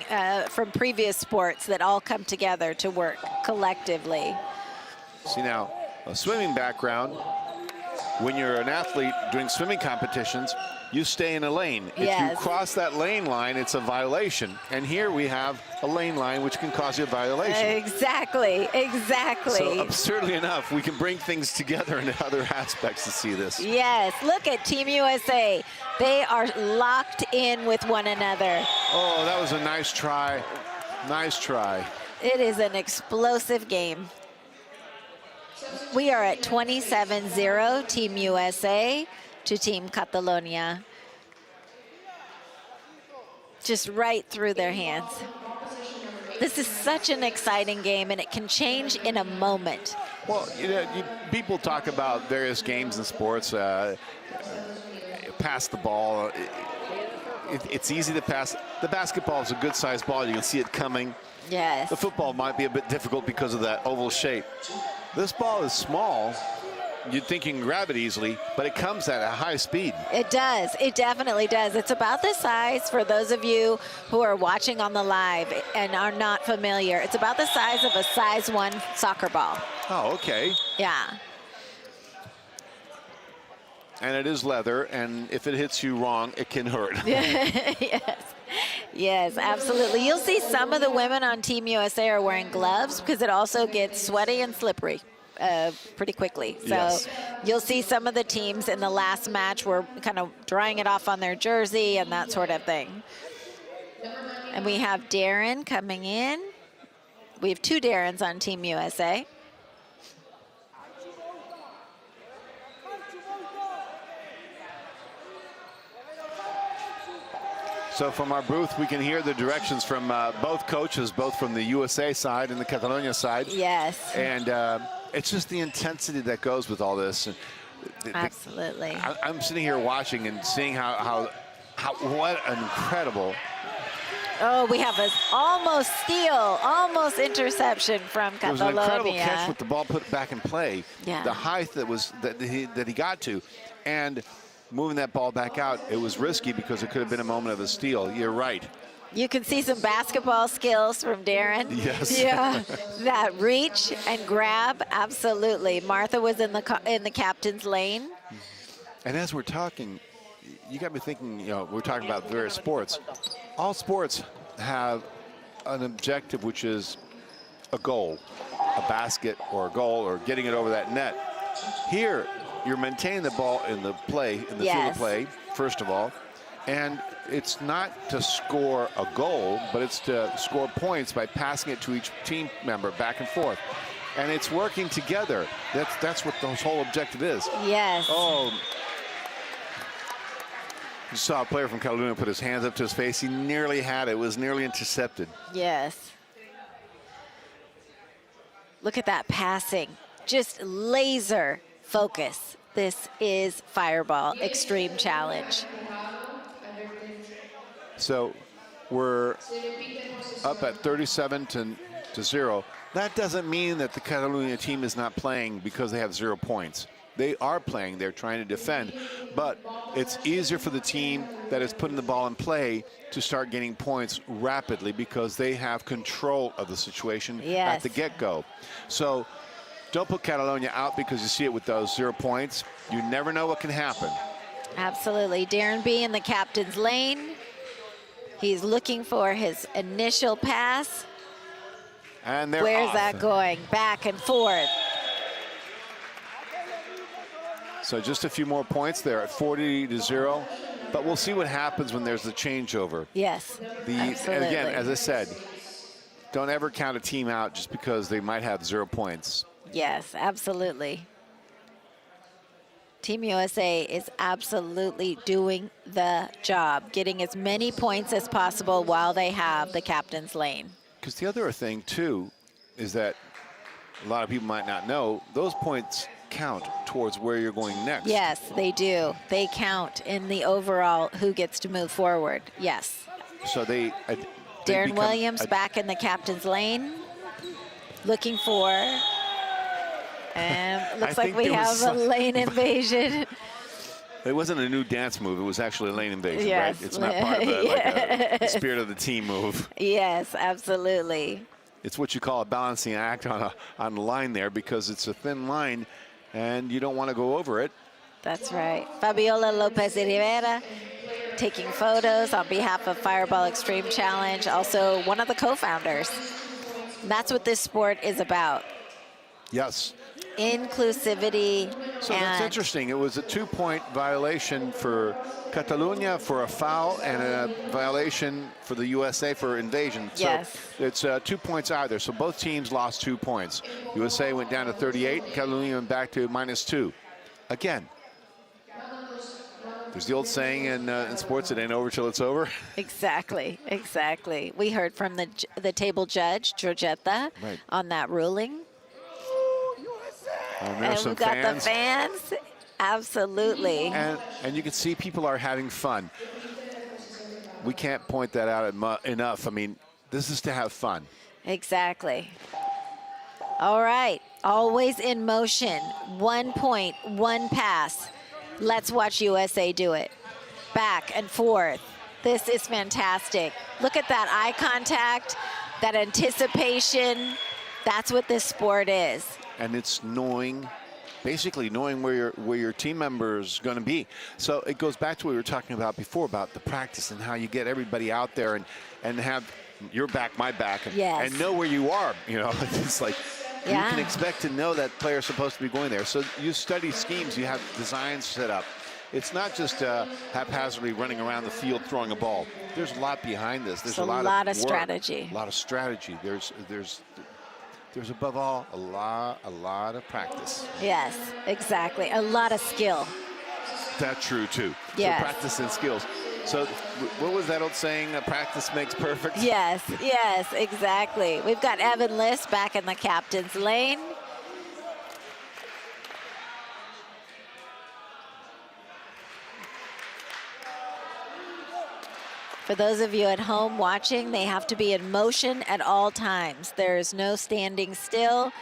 from previous sports that all come together to work collectively. See now, a swimming background. When you're an athlete doing swimming competitions, you stay in a lane. Yes. If you cross that lane line, it's a violation. And here we have a lane line which can cause you a violation. Exactly, exactly. So absurdly enough, we can bring things together in other aspects to see this. Yes, look at Team USA. They are locked in with one another. Oh, that was a nice try. Nice try. It is an explosive game. We are at 27-0, Team USA to Team Catalonia. Just right through their hands. This is such an exciting game, and it can change in a moment. Well, you know, people talk about various games and sports, pass the ball. It's easy to pass. The basketball is a good-sized ball. You can see it coming. Yes. The football might be a bit difficult because of that oval shape. This ball is small. You'd think you can grab it easily, but it comes at a high speed. It does. It definitely does. It's about the size, for those of you who are watching on the live and are not familiar, it's about the size of a size 1 soccer ball. Oh, okay. Yeah. And it is leather, and if it hits you wrong, it can hurt. Yes. Yes, absolutely. You'll see some of the women on Team USA are wearing gloves because it also gets sweaty and slippery pretty quickly. So Yes. You'll see some of the teams in the last match were kind of drying it off on their jersey and that sort of thing. And we have Darren coming in. We have 2 Darrens on Team USA. So from our booth, we can hear the directions from both coaches, both from the USA side and the Catalonia side. Yes. And it's just the intensity that goes with all this. And Absolutely. I'm sitting here watching and seeing how what an incredible. Oh, we have an almost steal, almost interception from Catalonia. It was an incredible catch with the ball put back in play. Yeah. The height that he got to, and moving that ball back out, it was risky because it could have been a moment of a steal. You're right. You can see some basketball skills from Darren. Yes. Yeah, that reach and grab, absolutely. Martha was in the captain's lane. And as we're talking, you got me thinking, you know, we're talking about various sports. All sports have an objective, which is a goal, a basket or a goal, or getting it over that net. Here, you're maintaining the ball in the play, in the field of play, first of all. And it's not to score a goal, but it's to score points by passing it to each team member back and forth. And it's working together. That's what the whole objective is. Yes. Oh. You saw a player from Catalunya put his hands up to his face. He nearly had it. It was nearly intercepted. Yes. Look at that passing. Just laser focus. This is Fireball Extreme Challenge. So we're up at 37-0. That doesn't mean that the Catalunya team is not playing because they have 0 points. They are playing. They're trying to defend. But it's easier for the team that is putting the ball in play to start getting points rapidly because they have control of the situation at the get-go. So don't put Catalonia out because you see it with those 0 points. You never know what can happen. Absolutely. Darren B in the captain's lane. He's looking for his initial pass. And they're Where's off. that going? Back and forth. So just a few more points there at 40-0. But we'll see what happens when there's the changeover. Yes, absolutely. And again, as I said, don't ever count a team out just because they might have 0 points. Yes, absolutely. Team USA is absolutely doing the job, getting as many points as possible while they have the captain's lane. Because the other thing, too, is that a lot of people might not know, those points count towards where you're going next. Yes, they do. They count in the overall who gets to move forward. Yes. So they Darren Williams back in the captain's lane, looking for, and looks like we have a lane invasion. It wasn't a new dance move. It was actually a lane invasion, Yes. right? It's not part of the spirit of the team move. Yes, absolutely. It's what you call a balancing act on the line there because it's a thin line and you don't want to go over it. That's right. Fabiola Lopez de Rivera taking photos on behalf of Fireball Extreme Challenge, also one of the co-founders. That's what this sport is about. Yes. Inclusivity. So that's interesting. It was a 2-point violation for Catalunya for a foul and a violation for the USA for invasion. Yes. So it's 2 points either. So both teams lost 2 points. USA went down to 38. Catalunya went back to -2. Again, there's the old saying in sports, it ain't over till it's over. Exactly, exactly. We heard from the table judge, Giorgetta, right. on that ruling. And we've got the fans. Absolutely. And you can see people are having fun. We can't point that out enough. I mean, this is to have fun. Exactly. All right. Always in motion. 1 point, 1 pass. Let's watch USA do it. Back and forth. This is fantastic. Look at that eye contact, that anticipation. That's what this sport is. And it's basically knowing where your team member is going to be. So it goes back to what we were talking about before, about the practice and how you get everybody out there and have your back, my back, and know where you are. You know, it's like you can expect to know that player's supposed to be going there. So you study schemes, you have designs set up. It's not just haphazardly running around the field throwing a ball. There's a lot behind this. There's a lot of strategy. A lot of strategy. There's above all a lot of practice. Yes, exactly. A lot of skill. That's true too. Yes. So practice and skills. So what was that old saying? Practice makes perfect? Yes, yes, exactly. We've got Evan List back in the captain's lane. For those of you at home watching, they have to be in motion at all times. There is no standing still.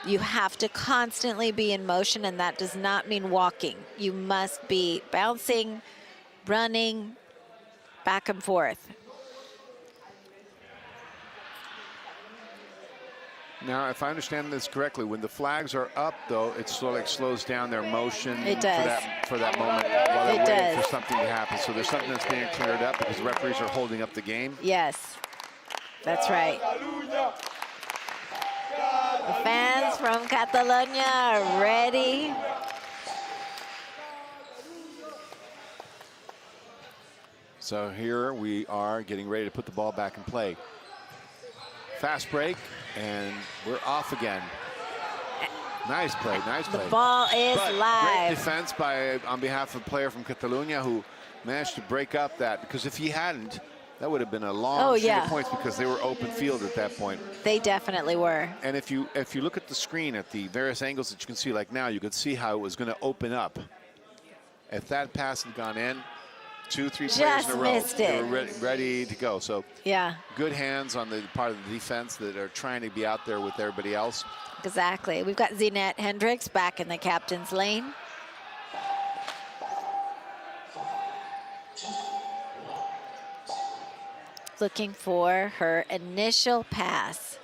You have to constantly be in motion, and that does not mean walking. You must be bouncing, running, back and forth. Now, if I understand this correctly, when the flags are up, though, it sort of like slows down their motion for that moment while they're waiting for something to happen. So there's something that's being cleared up because the referees are holding up the game. Yes, that's right. The fans from Catalonia are ready. So here we are getting ready to put the ball back in play. Fast break, and we're off again. Nice play, nice play. The ball is live. Great defense on behalf of a player from Catalunya who managed to break up that, because if he hadn't, that would have been a long string of points because they were open field at that point. They definitely were. And if you look at the screen at the various angles that you can see, like now, you could see how it was going to open up. If that pass had gone in, 2-3 players in a row, they were ready to go. So good hands on the part of the defense that are trying to be out there with everybody else. Exactly. We've got Zinette Hendricks back in the captain's lane. Looking for her initial pass.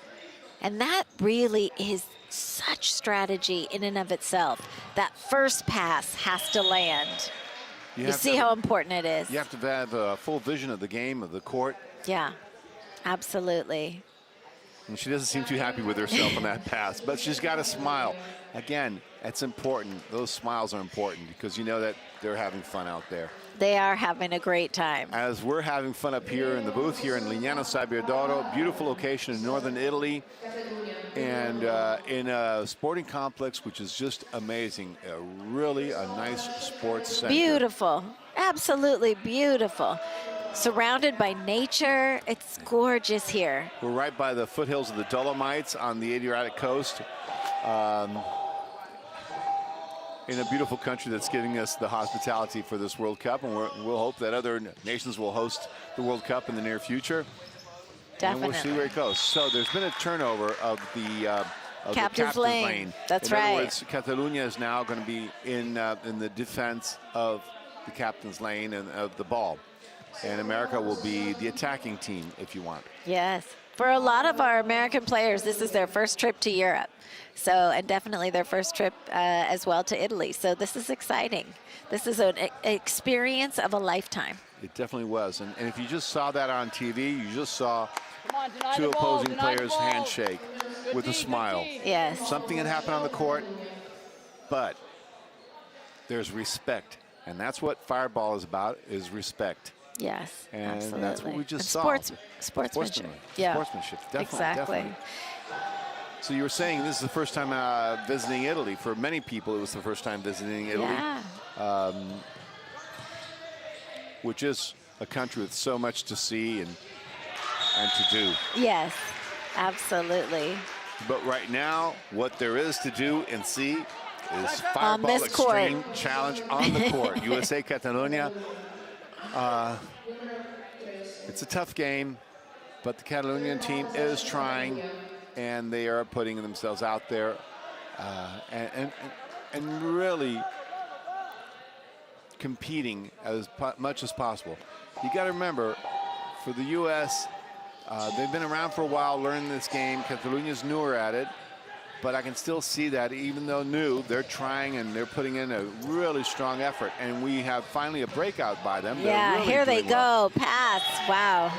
And that really is such strategy in and of itself. That first pass has to land. You see how important it is. You have to have a full vision of the game, of the court. Yeah, absolutely. And she doesn't seem too happy with herself on that pass, but she's got a smile. Again, that's important. Those smiles are important because you know that they're having fun out there. They are having a great time. As we're having fun up here in the booth here in Lignano, Sabbiadoro, beautiful location in northern Italy, and in a sporting complex which is just amazing. Really a nice sports center. Beautiful, absolutely beautiful. Surrounded by nature, it's gorgeous here. We're right by the foothills of the Dolomites on the Adriatic coast. In a beautiful country that's giving us the hospitality for this World Cup, and we'll hope that other nations will host the World Cup in the near future. Definitely. And we'll see where it goes. So there's been a turnover of the captain's lane. That's right. In other words, Catalunya is now going to be in the defense of the captain's lane and of the ball. And America will be the attacking team, if you want. Yes, For a lot of our American players, this is their first trip to Europe. So, and definitely their first trip as well to Italy. So this is exciting. This is an experience of a lifetime. It definitely was. And if you just saw that on TV, you just saw two opposing players handshake with a smile. Yes. Something had happened on the court, but there's respect. And that's what Fireball is about, is respect. Yes, and absolutely. That's what we just saw. Sportsmanship. Yeah. Sportsmanship, definitely. Exactly. Definitely. So you were saying this is the first time visiting Italy. For many people, it was the first time visiting Italy. Yeah. Which is a country with so much to see and to do. Yes, absolutely. But right now, what there is to do and see is On Fireball this Extreme court. Challenge on the court. USA Catalonia. It's a tough game, but the Catalonian team is trying, and they are putting themselves out there and really competing as much as possible. You got to remember, for the U.S., they've been around for a while learning this game. Catalunya's newer at it, but I can still see that even though new, they're trying and they're putting in a really strong effort. And we have finally a breakout by them. Yeah, really here they doing well. go. Pass. Wow.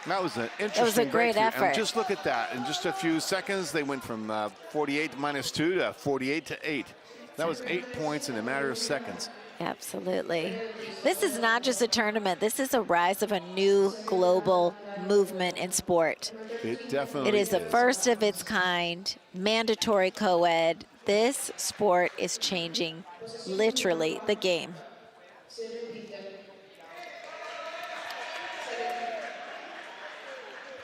That was an interesting It was a great breakthrough. effort. And just look at that. In just a few seconds, they went from 48 -2 to 48 to 8. That was 8 points in a matter of seconds. Absolutely. This is not just a tournament. This is a rise of a new global movement in sport. It definitely It is the first of its kind, mandatory co-ed. This sport is changing literally the game.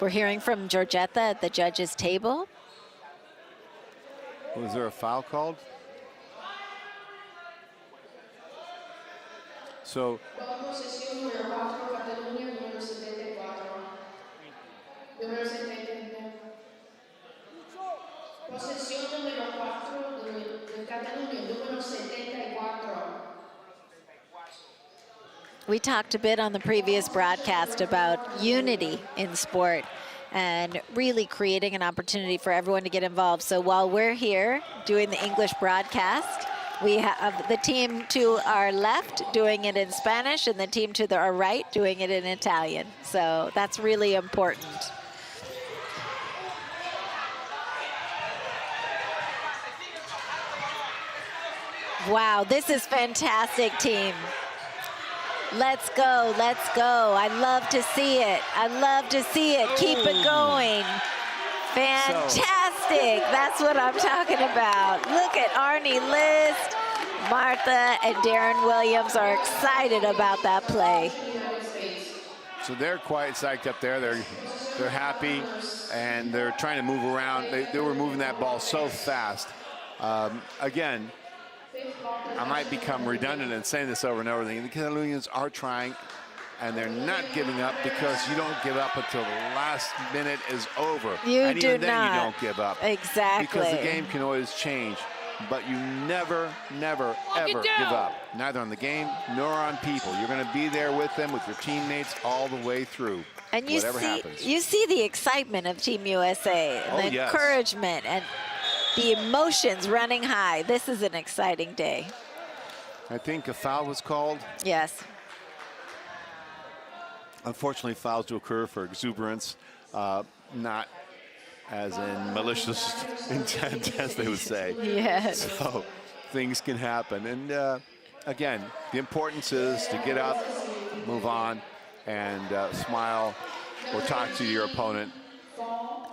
We're hearing from Giorgetta at the judges' table. Was there a foul called? So Possessione numero 4, Catalunya numero 74. Numero 70. Possessione numero 4 del Catalunya numero 74. We talked a bit on the previous broadcast about unity in sport and really creating an opportunity for everyone to get involved. So while we're here doing the English broadcast, we have the team to our left doing it in Spanish and the team to our right doing it in Italian. So that's really important. Wow, this is fantastic, team. Let's go, let's go. I love to see it. I love to see it. Keep it going. Fantastic. That's what I'm talking about. Look at Arnie List. Martha and Darren Williams are excited about that play. So they're quite psyched up there. They're happy, and they're trying to move around. They were moving that ball so fast. Again, I might become redundant in saying this over and over again. The Catalonians are trying, and they're not giving up, because you don't give up until the last minute is over. You and do even then not. you don't give up. Exactly. Because the game can always change, but you never, never, ever give up. Neither on the game nor on people. You're going to be there with them, with your teammates all the way through. And you whatever see, happens. you see the excitement of Team USA, and Oh, the yes. encouragement and the emotions running high. This is an exciting day. I think a foul was called. Yes. Unfortunately, fouls do occur for exuberance, not as in malicious intent, as they would say. Yes. So things can happen. And again, the importance is to get up, move on, and smile or talk to your opponent,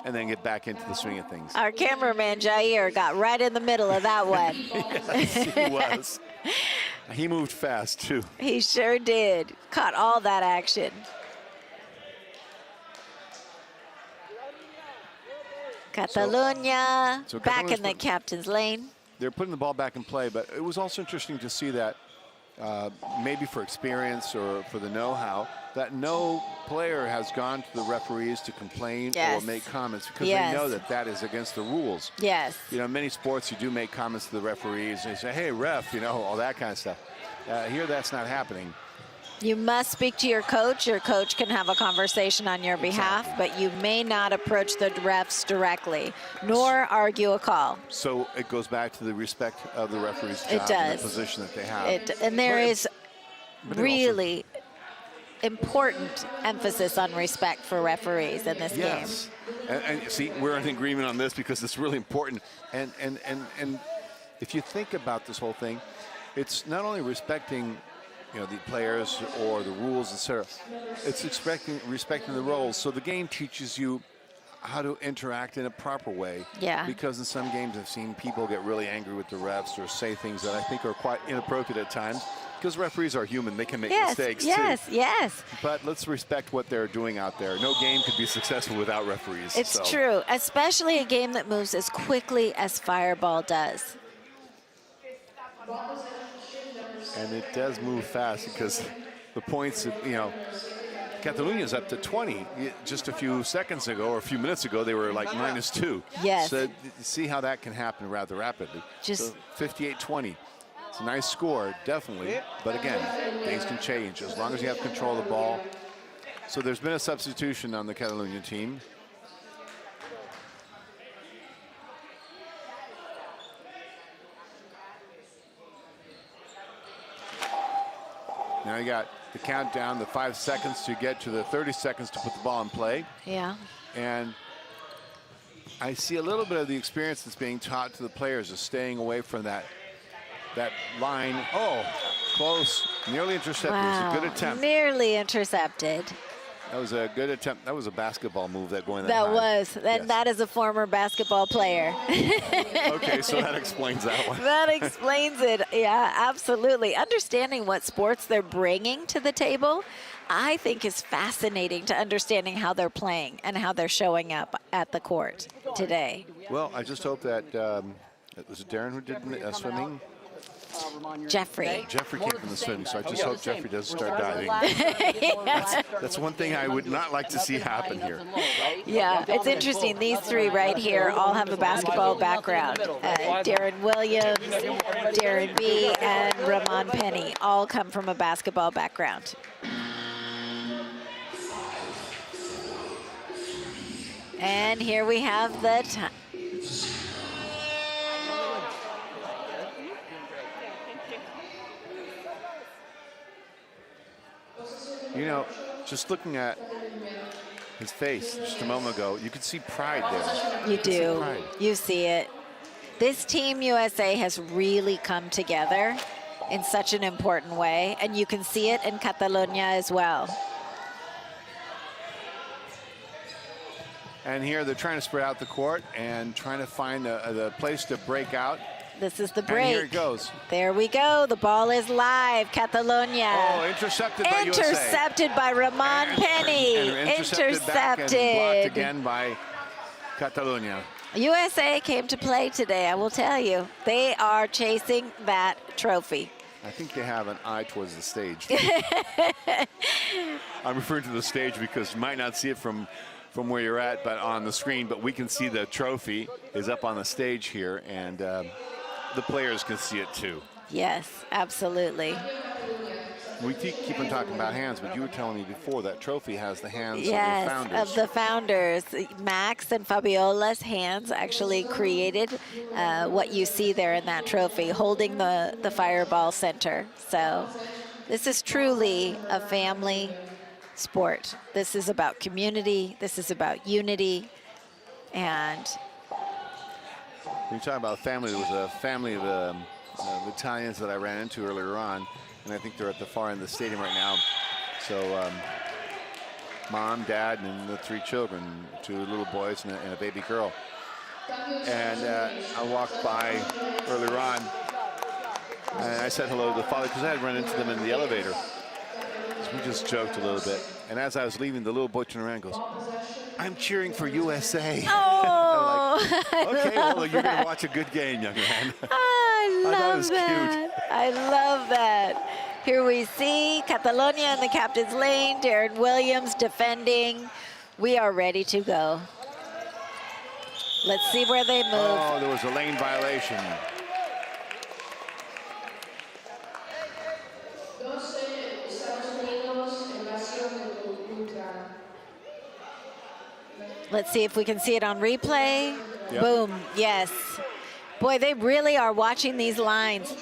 and then get back into the swing of things. Our cameraman, Jair, got right in the middle of that one. Yes, he was. He moved fast, too. He sure did. Caught all that action. Catalunya, So back in the Catalunya's- captain's lane. They're putting the ball back in play, but it was also interesting to see that maybe for experience or for the know-how, that no player has gone to the referees to complain Yes. or make comments, because Yes. they know that that is against the rules. Yes. You know, in many sports, you do make comments to the referees, and they say, hey, ref, you know, all that kind of stuff. Here, that's not happening. You must speak to your coach. Your coach can have a conversation on your behalf, but you may not approach the refs directly, nor argue a call. So it goes back to the respect of the referee's job It does. and the position that they have. And there is really important emphasis on respect for referees in this game. And see, we're in agreement on this because it's really important. And if you think about this whole thing, it's not only respecting, you know, the players or the rules, etc. It's respecting the roles. So the game teaches you how to interact in a proper way. Yeah. Because in some games I've seen people get really angry with the refs or say things that I think are quite inappropriate at times. Because referees are human, they can make mistakes too. Yes. But let's respect what they're doing out there. No game could be successful without referees. It's true, especially a game that moves as quickly as Fireball does. And it does move fast because the points, you know, Catalunya is up to 20. Just a few seconds ago or a few minutes ago, they were like -2. Yes. So see how that can happen rather rapidly. So 58-20. It's a nice score, definitely. But again, things can change as long as you have control of the ball. So there's been a substitution on the Catalunya team. Now you got the countdown, the 5 seconds to get to the 30 seconds to put the ball in play. Yeah. And I see a little bit of the experience that's being taught to the players is staying away from that line. Oh, close, nearly intercepted. It was a good attempt. Nearly intercepted. That was a good attempt. That was a basketball move that going That high. was. That is a former basketball player. Okay, so that explains that one. That explains it. Yeah, absolutely. Understanding what sports they're bringing to the table, I think is fascinating to understanding how they're playing and how they're showing up at the court today. Well, I just hope that, was it Darren who did swimming? Jeffrey. Jeffrey came from the swimming, so I just hope Jeffrey doesn't start diving. That's one thing I would not like to see happen here. Yeah, it's interesting. These three right here all have a basketball background. Darren Williams, Darren B, and Ramon Penny all come from a basketball background. And here we have the time. You know, just looking at his face just a moment ago, you could see pride there. You do. You see it. This Team USA has really come together in such an important way, and you can see it in Catalunya as well. And here they're trying to spread out the court and trying to find the place to break out. This is the break. And here it goes. There we go. The ball is live. Catalunya. Oh, intercepted by USA. Intercepted by Ramon Penny. And intercepted. Back and blocked again by Catalunya. USA came to play today, I will tell you. They are chasing that trophy. I think they have an eye towards the stage. I'm referring to the stage because you might not see it from where you're at, but on the screen, but we can see the trophy is up on the stage here, and the players can see it too. Yes, absolutely. We keep on talking about hands, but you were telling me before that trophy has the hands yes, of the founders. Of the founders. Max and Fabiola's hands actually created what you see there in that trophy, holding the Fireball Center. So this is truly a family sport. This is about community. This is about unity. And when you talk about family, there was a family of Italians that I ran into earlier on, and I think they're at the far end of the stadium right now. So mom, dad, and the 3 children, 2 little boys and a baby girl. And I walked by earlier on, and I said hello to the father because I had run into them in the elevator. So we just joked a little bit. And as I was leaving, the little boy turned around and goes, "I'm cheering for USA." Oh, like, okay, well, you're going to watch a good game, young man. I love thought it was that. cute. I love that. Here we see Catalonia in the captain's lane, Darren Williams defending. We are ready to go. Let's see where they move. Oh, there was a lane violation. Let's see if we can see it on replay. Yep. Boom, yes. Boy, they really are watching these lines.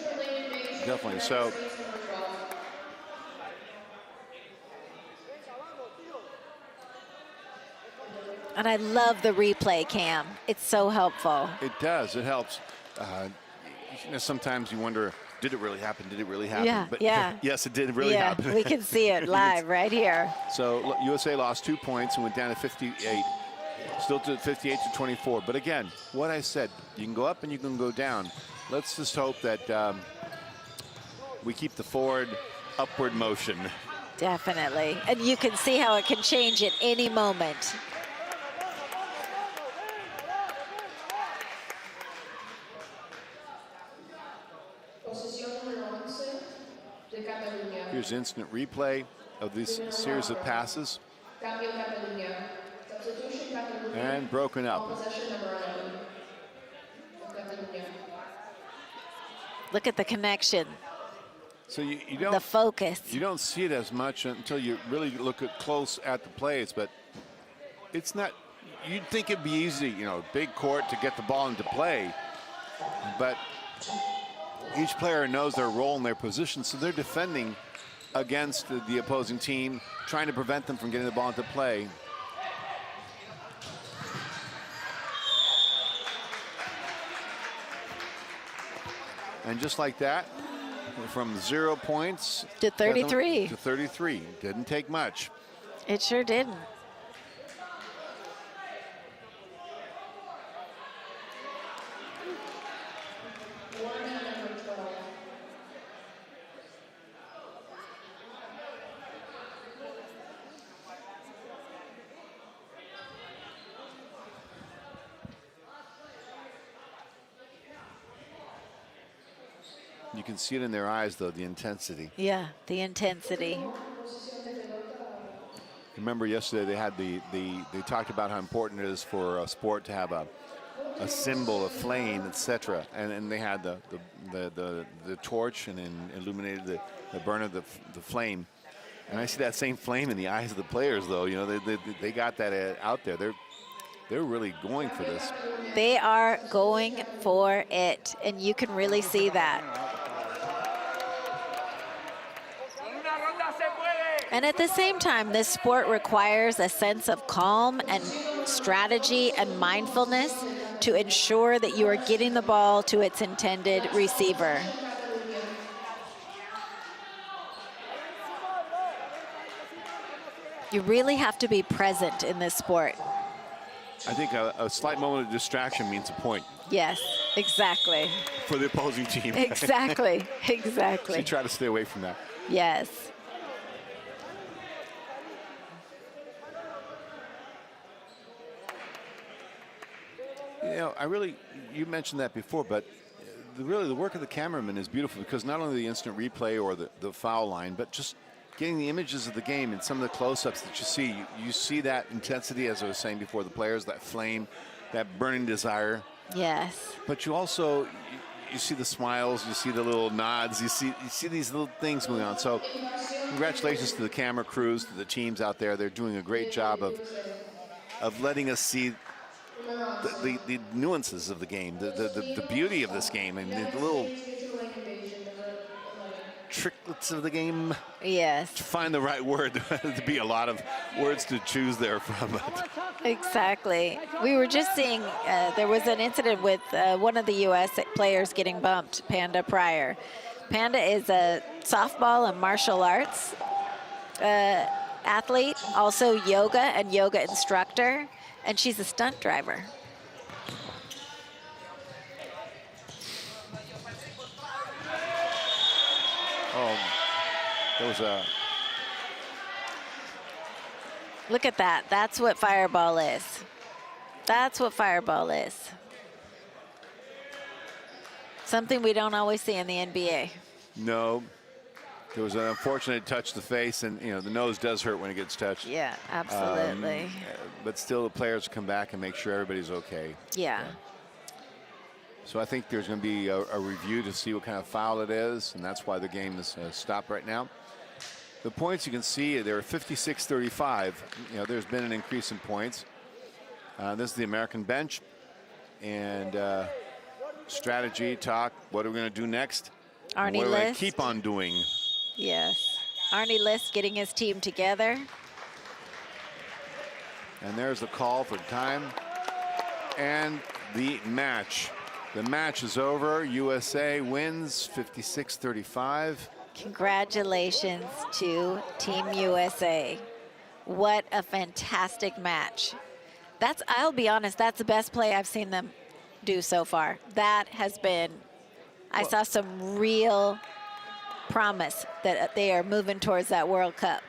Definitely. So and I love the replay cam. It's so helpful. it does. It helps. Sometimes you wonder, did it really happen? Did it really happen? Yeah, But yeah. yes, it did really yeah, happen. we can see it live right here. So USA lost 2 points and went down to 58. Still to 58 to 24. But again, what I said, you can go up and you can go down. Let's just hope that we keep the forward upward motion. Definitely. And you can see how it can change at any moment. Posición número 11 de Catalunya. Here's instant replay of this series of passes. Cambio Catalunya. Substitution Catalunya. And broken up. Possession number 11 of Catalunya. Look at the connection. So you don't, the focus. You don't see it as much until you really look close at the plays, but it's not, you'd think it'd be easy, you know, big court to get the ball into play, but each player knows their role and their position, so they're defending against the opposing team, trying to prevent them from getting the ball into play. And just like that, from 0 points to 33. To 33. Didn't take much. It sure didn't. You can see it in their eyes, though, the intensity. Yeah, the intensity. Remember yesterday they had they talked about how important it is for a sport to have a symbol, a flame, etc. And they had the torch and then illuminated the burn of the flame. And I see that same flame in the eyes of the players, though. You know, they got that out there. They're really going for this. They are going for it, and you can really see that. And at the same time, this sport requires a sense of calm and strategy and mindfulness to ensure that you are getting the ball to its intended receiver. You really have to be present in this sport. I think a slight moment of distraction means a point. Yes, exactly. For the opposing team. Exactly, exactly. So you try to stay away from that. Yes. You know, you mentioned that before, but really the work of the cameraman is beautiful because not only the instant replay or the foul line, but just getting the images of the game and some of the close-ups that you see that intensity, as I was saying before, the players, that flame, that burning desire. Yes. But you also, you see the smiles, you see the little nods, you see these little things going on. So congratulations to the camera crews, to the teams out there. They're doing a great job of letting us see the nuances of the game, the beauty of this game, and the little tricklets of the game. Yes. To find the right word, to be a lot of words to choose there from. Exactly. We were just seeing, there was an incident with one of the U.S. players getting bumped, Panda Pryor. Panda is a softball and martial arts athlete, also yoga and yoga instructor, and she's a stunt driver. There was a... Look at that. That's what fireball is. That's what fireball is. Something we don't always see in the NBA. No. There was an unfortunate touch to the face, and you know the nose does hurt when it gets touched. Yeah, absolutely. But still, the players come back and make sure everybody's okay. Yeah. So I think there's going to be a review to see what kind of foul it is, and that's why the game is stopped right now. The points you can see, they're 56-35. You know, there's been an increase in points. This is the American bench. And strategy, talk, what are we going to do next? Arnie what are we going to List. keep on doing? Yes. Arnie List getting his team together. And there's the call for time. And the match. The match is over. USA wins 56-35. Congratulations to Team USA. What a fantastic match. I'll be honest, that's the best play I've seen them do so far. That has been, I saw some real promise that they are moving towards that World Cup.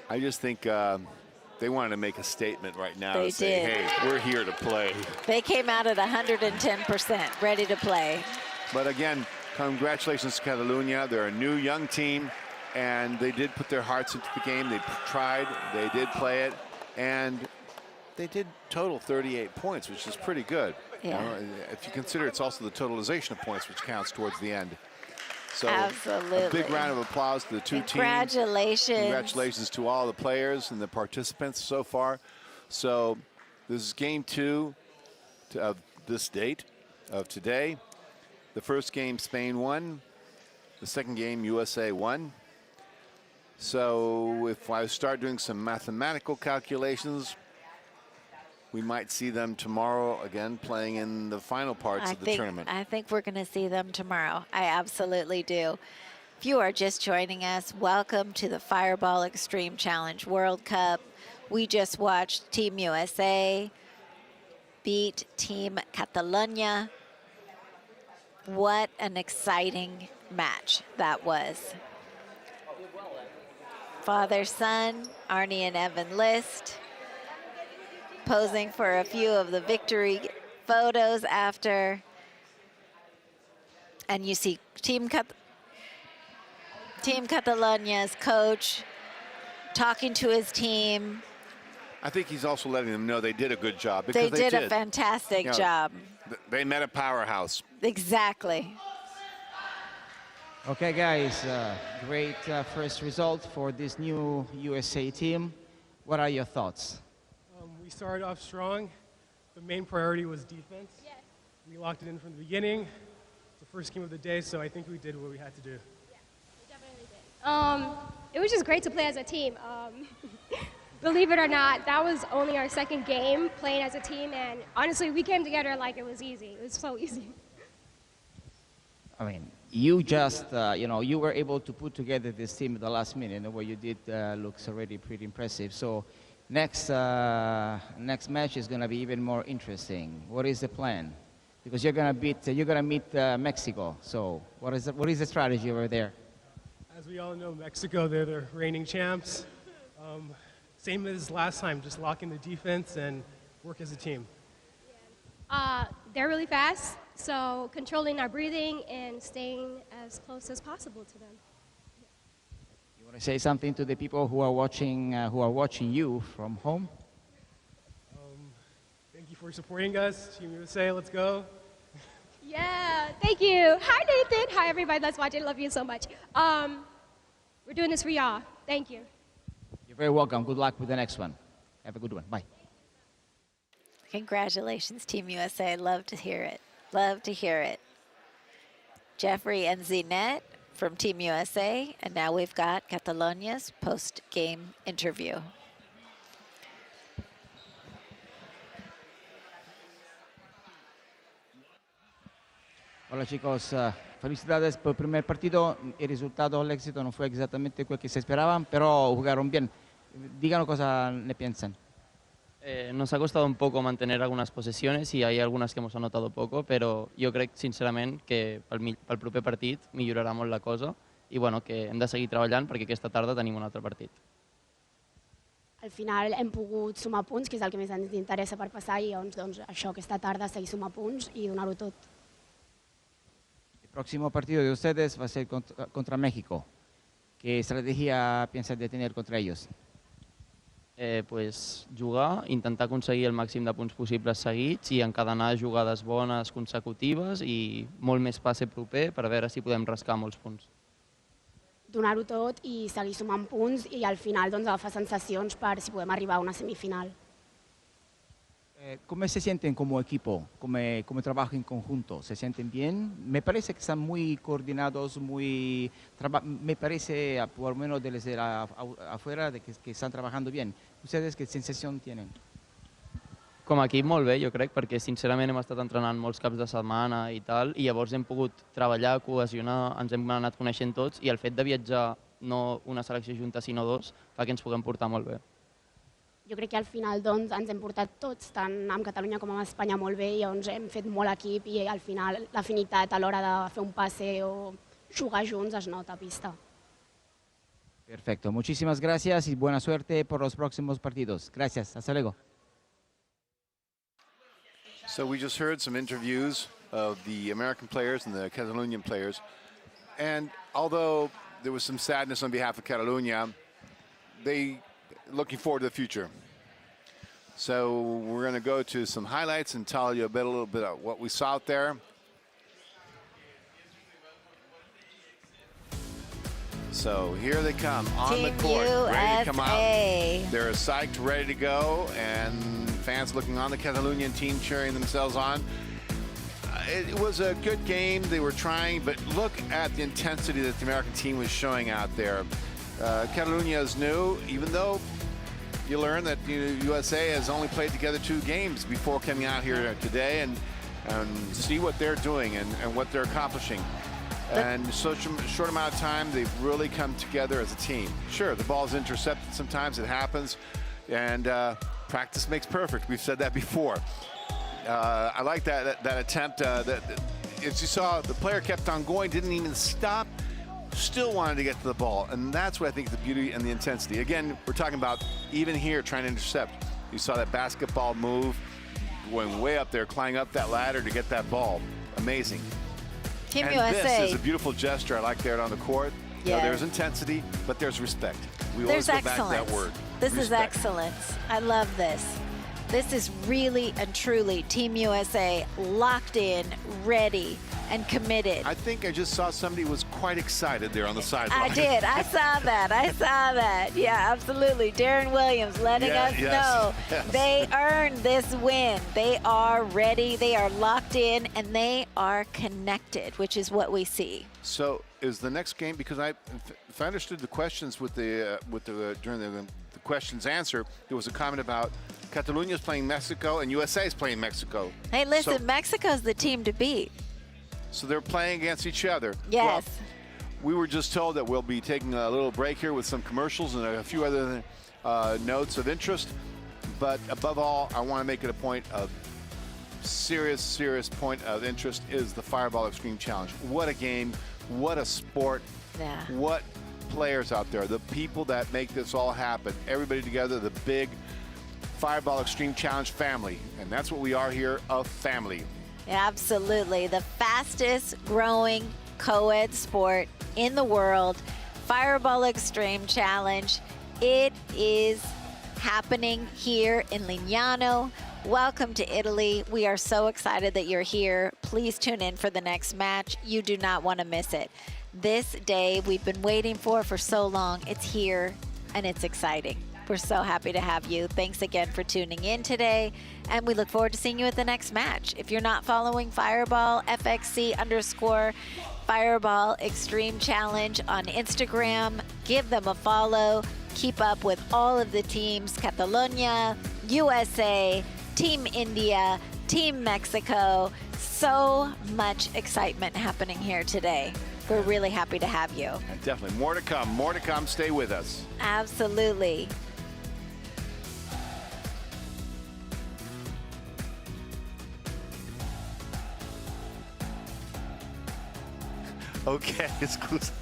I just think they wanted to make a statement right now. They to say, did. hey, we're here to play. They came out at 110%, ready to play. But again, congratulations to Catalunya. They're a new young team, and they did put their hearts into the game. They tried, they did play it, and they did total 38 points, which is pretty good. Yeah. You know, if you consider it's also the totalization of points, which counts towards the end. So absolutely. A big round of applause to the two teams. Congratulations. Congratulations to all the players and the participants so far. So this is game 2 of this date of today. The first game, Spain won. The second game, USA won. So if I start doing some mathematical calculations, we might see them tomorrow again playing in the final parts of the tournament. I think we're going to see them tomorrow. I absolutely do. If you are just joining us, welcome to the Fireball Extreme Challenge World Cup. We just watched Team USA beat Team Catalunya. What an exciting match that was. Father-son, Arnie and Evan List, posing for a few of the victory photos after. And you see Team Catalunya's coach talking to his team. I think he's also letting them know they did a good job. They did a fantastic job. They met a powerhouse. Exactly. Okay, guys, great first result for this new USA team. What are your thoughts? We started off strong. The main priority was defense. Yes. We locked it in from the beginning. It's the first game of the day, so I think we did what we had to do. Yeah, we definitely did. It was just great to play as a team. Believe it or not, that was only our second game playing as a team, and honestly, we came together like it was easy. It was so easy. I mean, you just, you were able to put together this team at the last minute, and what you did looks already pretty impressive. So next match is going to be even more interesting. What is the plan? Because you're going to meet Mexico. So what is the strategy over there? As we all know, Mexico, they're the reigning champs. Same as last time, just lock in the defense and work as a team. They're really fast, so controlling our breathing and staying as close as possible to them. You want to say something to the people who are watching you from home? Thank you for supporting us, Team USA. Let's go. Yeah, thank you. Hi, Nathan. Hi, everybody that's watching. Love you so much. We're doing this for y'all. Thank you. You're very welcome. Good luck with the next one. Have a good one. Bye. Congratulations, Team USA. Love to hear it. Love to hear it. Jeffrey and Zinette from Team USA. And now we've got Catalonia's post-game interview. Hola chicos, felicidades por el primer partido. El resultado, el éxito no fue exactamente lo que se esperaban, pero jugaron bien. Díganos cosa ne piensan. Nos ha costado un poco mantener algunas posesiones y hay algunas que hemos anotado poco, però jo crec sincerament que pel proper partit millorarà molt la cosa i bueno, que hem de seguir treballant perquè aquesta tarda tenim un altre partit. Al final hem pogut sumar punts, que és el que més ens interessa per passar, i doncs això, aquesta tarda seguir sumar punts i donar-ho tot. El próximo partido de ustedes va a ser contra México. ¿Qué estrategia piensan de tener contra ellos? Pues jugar, intentar aconseguir el màxim de punts possibles seguits i encadenar jugades bones consecutives i molt més passe proper per a veure si podem rascar molts punts. Donar-ho tot i seguir sumant punts i al final doncs, agafar sensacions per si podem arribar a una semifinal. ¿Cómo se sienten como equipo? ¿Cómo trabajan en conjunto? ¿Se sienten bien? Me parece que están muy coordinados, me parece, por lo menos desde afuera, de que están trabajando bien. ¿Ustedes qué sensación tienen? Com a equip molt bé, jo crec, perquè sincerament hem estat entrenant molts caps de setmana i tal, i llavors hem pogut treballar, cohesionar, ens hem anat coneixent tots, i el fet de viatjar no una selecció junta sinó dos fa que ens puguem portar molt bé. Jo crec que al final doncs, ens hem portat tots, tant amb Catalunya com amb Espanya, molt bé, i llavors hem fet molt equip i al final l'afinitat a l'hora de fer un passe o jugar junts es nota a pista. Perfecto. Muchísimas gracias y buena suerte por los próximos partidos. Gracias. Hasta luego. So we just heard some interviews of the American players and the Catalonian players. And although there was some sadness on behalf of Catalunya, they looking forward to the future. So we're going to go to some highlights and tell you a little bit of what we saw out there. So here they come on Team the court, ready to come out. USA. They're psyched, ready to go, and fans looking on, the Catalonian team cheering themselves on. It was a good game. They were trying, but look at the intensity that the American team was showing out there. Catalunya is new, even though you learn that USA has only played together 2 games before coming out here today, and see what they're doing and what they're accomplishing. And such a short amount of time, they've really come together as a team. Sure, the ball's intercepted sometimes, it happens, and practice makes perfect. We've said that before. I like that attempt. As you saw, the player kept on going, didn't even stop, still wanted to get to the ball. And that's what I think is the beauty and the intensity. Again, we're talking about even here trying to intercept. You saw that basketball move, going way up there, climbing up that ladder to get that ball. Amazing. Team and USA. This is a beautiful gesture. I like there on the court. Yeah. There's intensity, but there's respect. We There's always go back to excellence. that word. This is Respect. excellence. I love this. This is really and truly Team USA locked in, ready, and committed. I think I just saw somebody was quite excited there on the sideline. I did. I saw that. I saw that. Yeah, absolutely. Darren Williams letting us know they earned this win. They are ready. They are locked in, and they are connected, which is what we see. So is the next game, because if I understood the questions during the questions answer, there was a comment about Catalunya is playing Mexico and USA is playing Mexico. Hey, listen, So- Mexico's the team to beat. So they're playing against each other. Yes. Well, we were just told that we'll be taking a little break here with some commercials and a few other notes of interest. But above all, I want to make it a point of serious point of interest is the Fireball Extreme Challenge. What a game. What a sport. Yeah. What players out there. The people that make this all happen. Everybody together, the big Fireball Extreme Challenge family. And that's what we are here, a family. Absolutely. The fastest growing co-ed sport in the world, Fireball Extreme Challenge. It is happening here in Lignano. Welcome to Italy. We are so excited that you're here. Please tune in for the next match. You do not want to miss it. This day we've been waiting for so long. It's here and it's exciting. We're so happy to have you. Thanks again for tuning in today, and we look forward to seeing you at the next match. If you're not following Fireball, FXC_Fireball Extreme Challenge on Instagram, give them a follow. Keep up with all of the teams, Catalonia, USA, Team India, Team Mexico. So much excitement happening here today. We're really happy to have you. And definitely more to come. More to come. Stay with us. Absolutely. Okay, exclusive.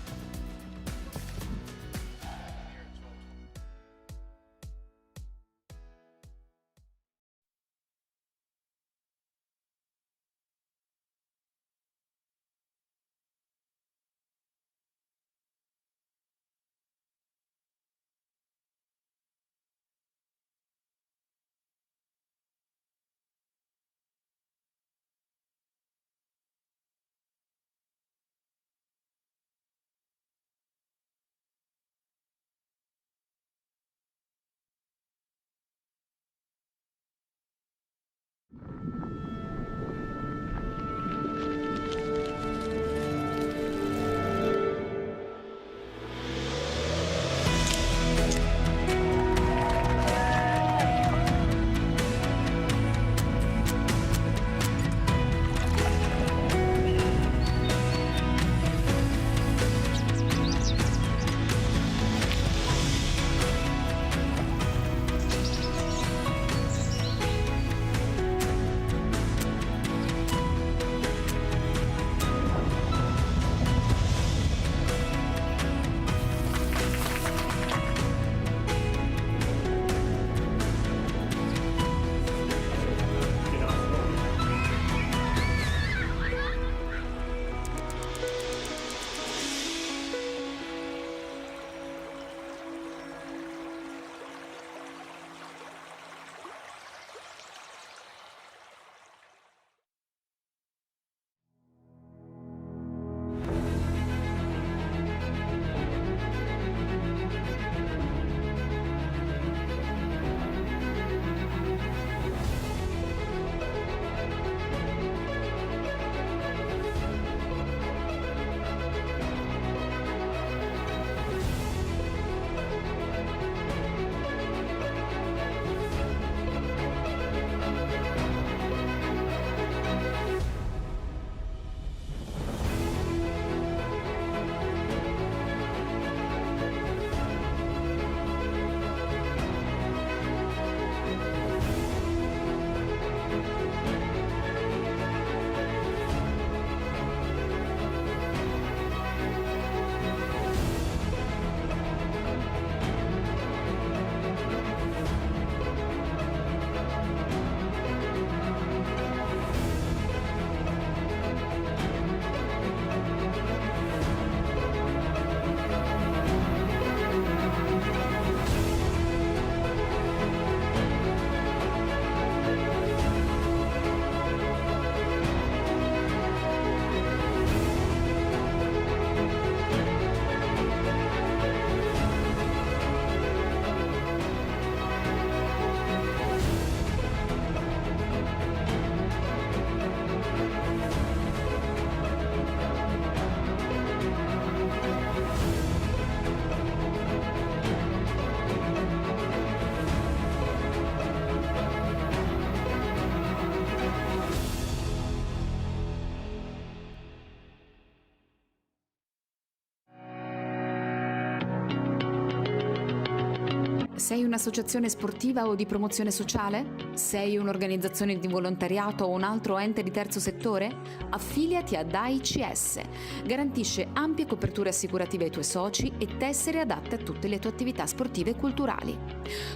Sei un'associazione sportiva o di promozione sociale? Sei un'organizzazione di volontariato o un altro ente di terzo settore? Affiliati ad AICS. Garantisce ampie coperture assicurative ai tuoi soci e tessere adatte a tutte le tue attività sportive e culturali.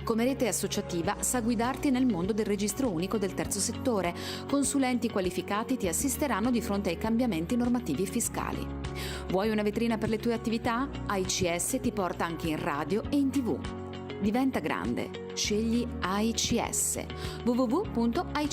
Come rete associativa sa guidarti nel mondo del registro unico del terzo settore. Consulenti qualificati ti assisteranno di fronte ai cambiamenti normativi e fiscali. Vuoi una vetrina per le tue attività? AICS ti porta anche in radio e in TV. Diventa grande. Scegli AICS. www.aics.it.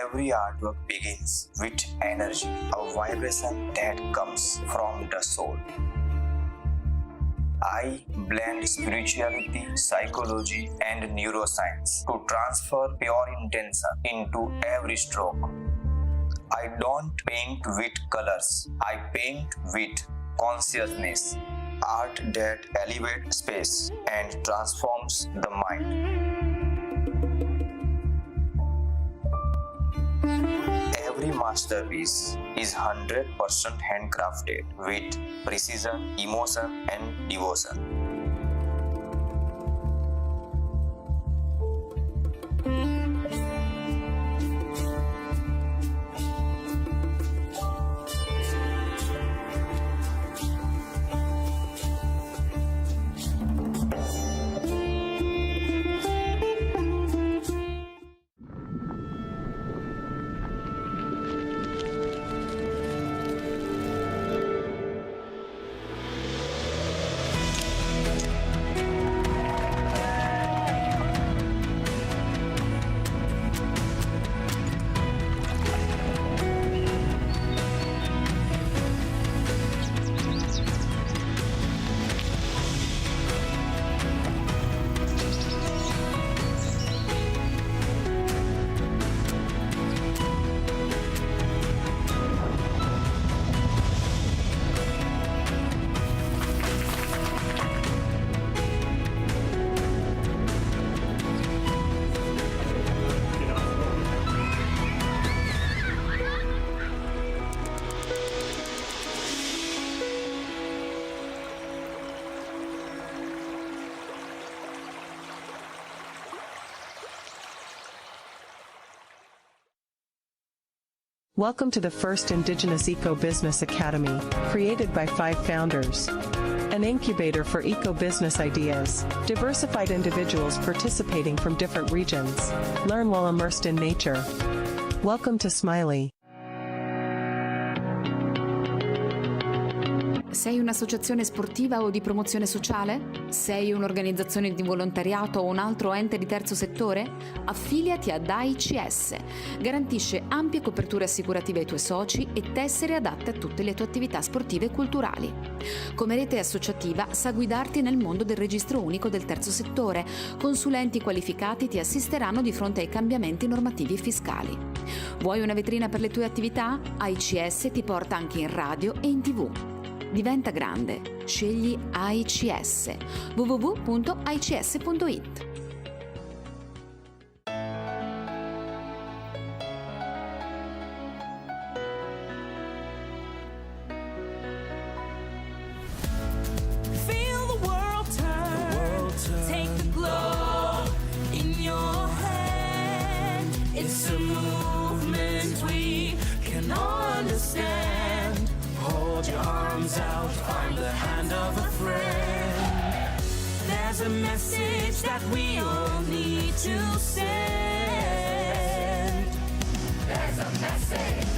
Every artwork begins with energy, a vibration that comes from the soul. I blend spirituality, psychology, and neuroscience to transfer pure intention into every stroke. I don't paint with colors, I paint with consciousness. Art that elevates space and transforms the mind. Every masterpiece is 100% handcrafted with precision, emotion, and devotion. Welcome to the first Indigenous Eco Business Academy, created by 5 founders. an incubator for eco-business ideas, diversified individuals participating from different regions. Learn while immersed in nature. Welcome to Smiley. Sei un'associazione sportiva o di promozione sociale? Sei un'organizzazione di volontariato o un altro ente di terzo settore? Affiliati ad AICS. Garantisce ampie coperture assicurative ai tuoi soci e tessere adatte a tutte le tue attività sportive e culturali. Come rete associativa sa guidarti nel mondo del registro unico del terzo settore. Consulenti qualificati ti assisteranno di fronte ai cambiamenti normativi e fiscali. Vuoi una vetrina per le tue attività? AICS ti porta anche in radio e in TV. Diventa grande. Scegli AICS. www.aics.it. Feel the world turn. Take the globe in your hand. It's a movement we can all understand. Hold your arms out, find the hand of a friend. There's a message that we all need to send. There's a message.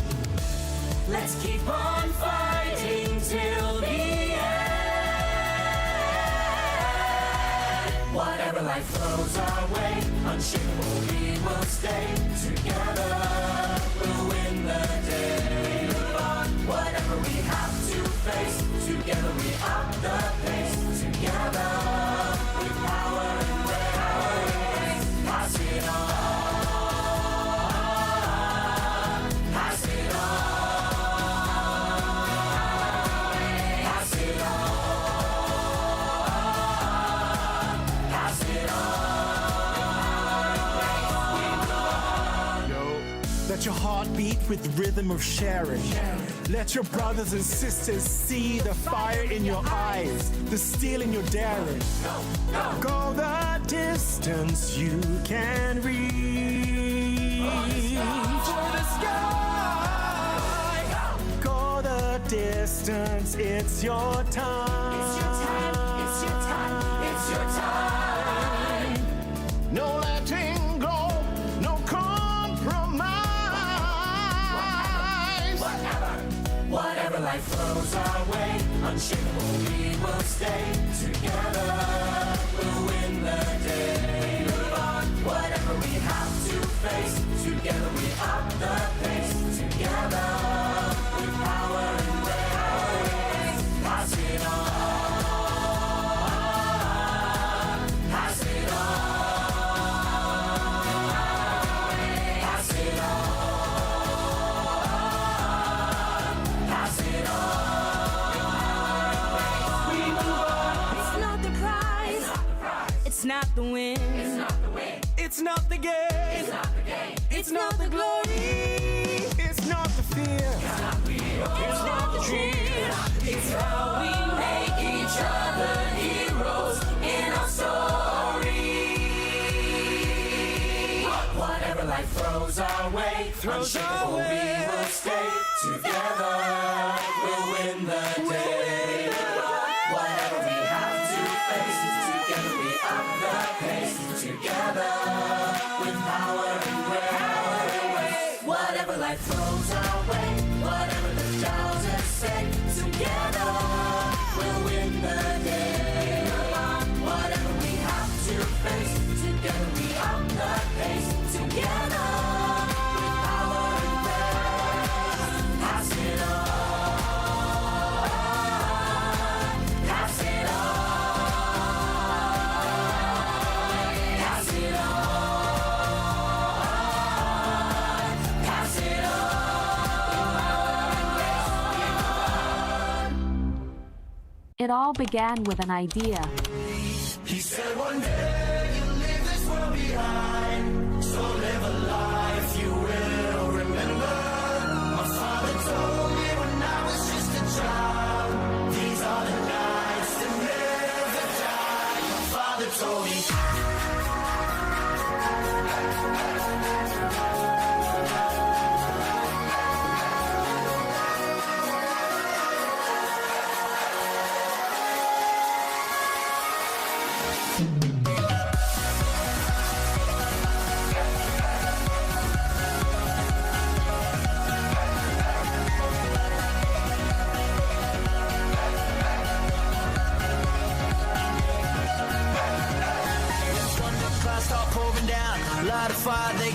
Let's keep on fighting till the end. Whatever life throws our way, unshakable we will stay. Together we'll win the day. Whatever we have to face, together we up the pace. Together with power and grace, pass it on, pass it on, pass it on, pass it on. Let your heart beat with the rhythm of sharing. Let your brothers and sisters see the fire in your eyes, the steel in your daring. Go the distance you can reach for the sky. Go the distance, it's your time. It's your time, it's your time, it's your time. No letting go, no compromise. Whatever life throws our way, unshakable we will stay. Together we'll win the day. Move on, whatever we have to face. Together we up the pace. Together with power and grace. Pass it on, pass it on, pass it on. It's not the win. It's not the win. It's not the game. It's not the game. It's not the glory. It's not the fear. It's not real. It's not the dream. It's how we make each other heroes in our story. Whatever life throws our way, unshakable we will stay. Together we'll win the day. Whatever we have to face, together we up the pace. Together with power and grace. Whatever life throws our way, whatever the doubters say, together we'll win the day. Whatever we have to face, together we up the pace. Together with power and grace. Pass it on, pass it on. It all began with an idea. He said one day you'll leave this world behind, so live a life you will remember. My father told me when I was just a child, these are the nights that never die. My father told me.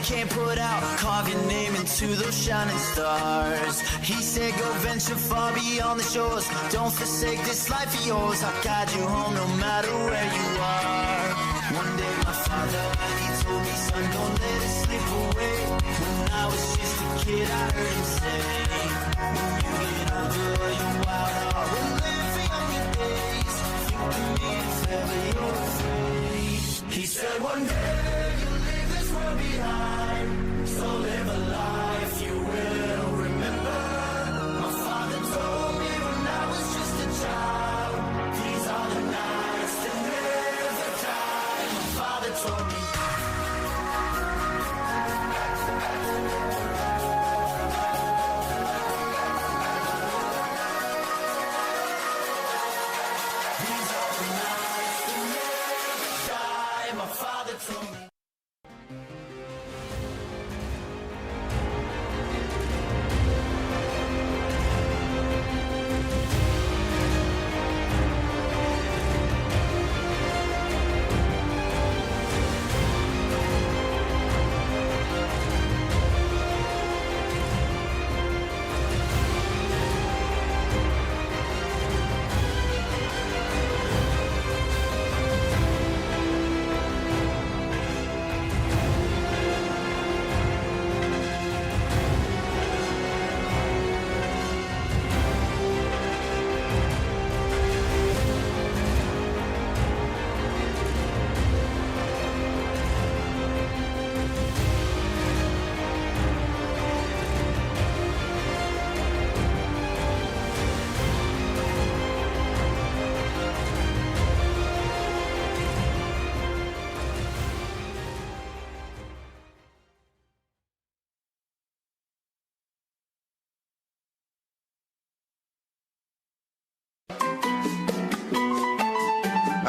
can't put out. Carve your name into those shining stars. He said go venture far beyond the shores. Don't forsake this life of yours. I'll guide you home no matter where you are. One day my father, he told me, son, don't let it slip away. When I was just a kid, I heard him say, when you get older, your wild heart will live for younger days. Think of me if ever you're afraid. He said one day you'll leave this world behind, so live a life you will remember. My father told me when I was just a child, these are the nights that never die. My father told me. These are the nights that never die. My father told me.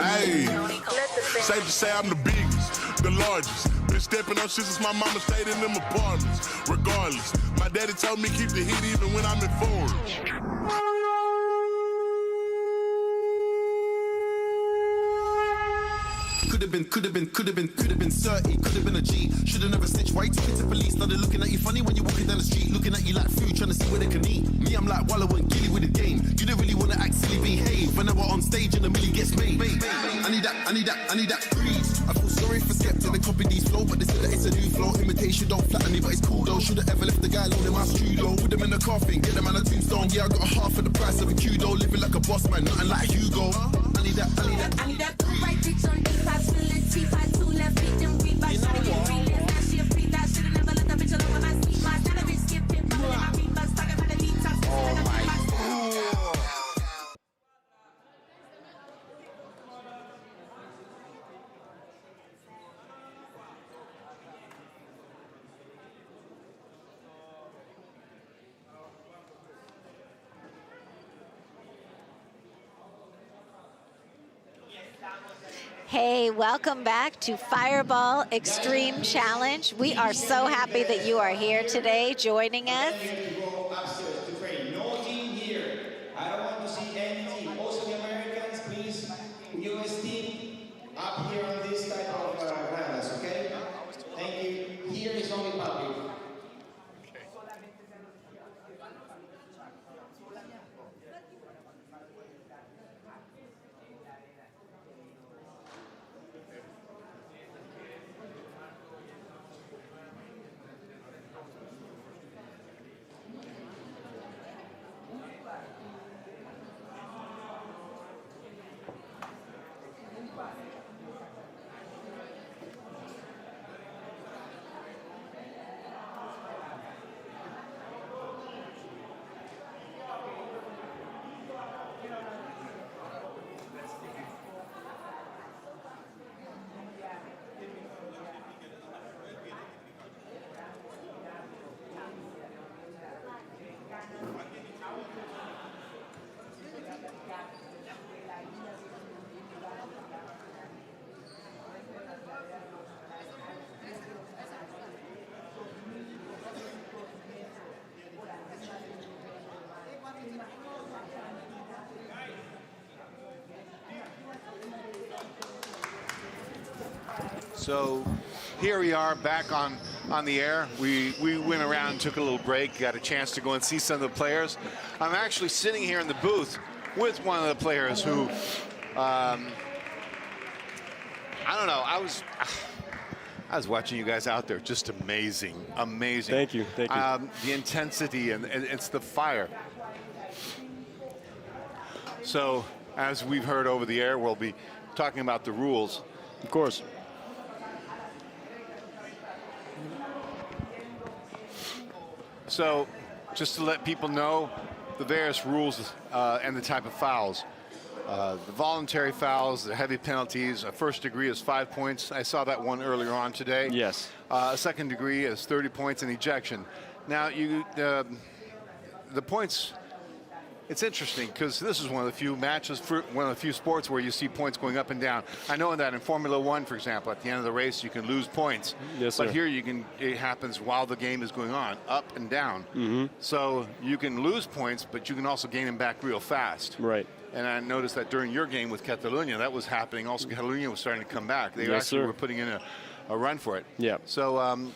Hey, safe to say I'm the biggest, the largest. Been stepping up shit since my mama stayed in them apartments. Regardless, my daddy told me keep the heat even when I'm in foreign. Could have been 30, could have been a G. Should've never snitched. Why you talking to police? Now they're looking at you funny when you're walking down the street. Looking at you like food, trying to see where they can eat. Me, I'm like Wallow and Gilly with the game. You don't really wanna act silly, behave. Whenever on stage and a million gets made. I need that breeze. I feel sorry for Skepta, they copy these flow, but they said that it's a new flow. Imitation don't flatter me, but it's cool though. Should've ever left the guy alone in my studio. Put them in a coffin, get them on a tombstone. Yeah, I got half of the price of a kudo. Living like a boss man, nothing like Hugo. I need that right bitch on the possibility. If I two left feet, then we by should've get real. Now she a freak, I should've never let the bitch alone when I sleep. My dad a bitch skip it, but my beat bus talking about the detox. Oh my God. Hey, welcome back to Fireball Extreme Challenge. We are so happy that you are here today joining us. No team here. I don't want to see any team. Also the Americans, please, US team up here on this type of rallies, okay? Thank you. Here is only public. So here we are back on on the air. We went around and took a little break, got a chance to go and see some of the players. I'm actually sitting here in the booth with one of the players who, I don't know, I was watching you guys out there, just amazing, amazing. Thank you, thank you. The intensity and it's the fire. So, as we've heard over the air, we'll be talking about the rules. Of course. So, just to let people know the various rules and the type of fouls. The voluntary fouls, the heavy penalties, a first degree is 5 points. I saw that one earlier on today. Yes. A second degree is 30 points and ejection. Now, the points, it's interesting because this is one of the few matches, one of the few sports where you see points going up and down. I know that in Formula One, for example, at the end of the race, you can lose points. Yes, sir. But here it happens while the game is going on, up and down. Mm-hmm. So you can lose points, but you can also gain them back real fast. Right. And I noticed that during your game with Catalunya, that was happening. Also, Catalunya was starting to come back. They actually were putting in a run for it. Yeah. So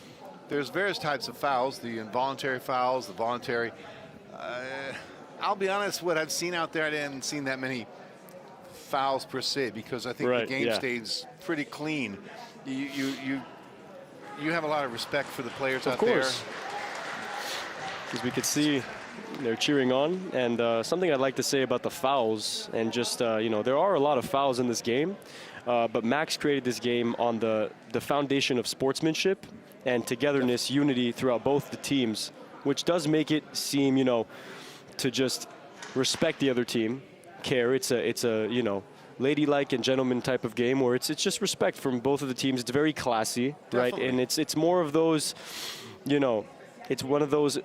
there's various types of fouls, the involuntary fouls, the voluntary. I'll be honest, what I've seen out there, I didn't see that many fouls per se, because I think the game stays pretty clean. You have a lot of respect for the players out there. Of course. Because we could see they're cheering on. And something I'd like to say about the fouls, and just, you know, there are a lot of fouls in this game, but Max created this game on the foundation of sportsmanship and togetherness, unity throughout both the teams, which does make it seem, you know, to just respect the other team, care. It's a you know, ladylike and gentleman type of game where it's just respect from both of the teams. It's very classy, right? And it's more of those, you know, it's one of those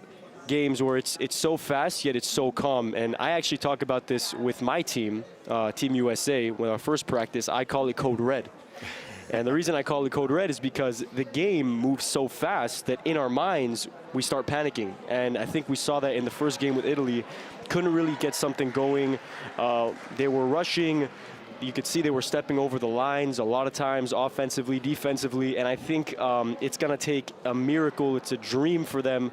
games where it's so fast yet it's so calm. And I actually talk about this with my team, Team USA, with our first practice. I call it Code Red. And the reason I call it Code Red is because the game moves so fast that in our minds, we start panicking. And I think we saw that in the first game with Italy. Couldn't really get something going. They were rushing. You could see they were stepping over the lines a lot of times, offensively, defensively. And I think it's going to take a miracle. It's a dream for them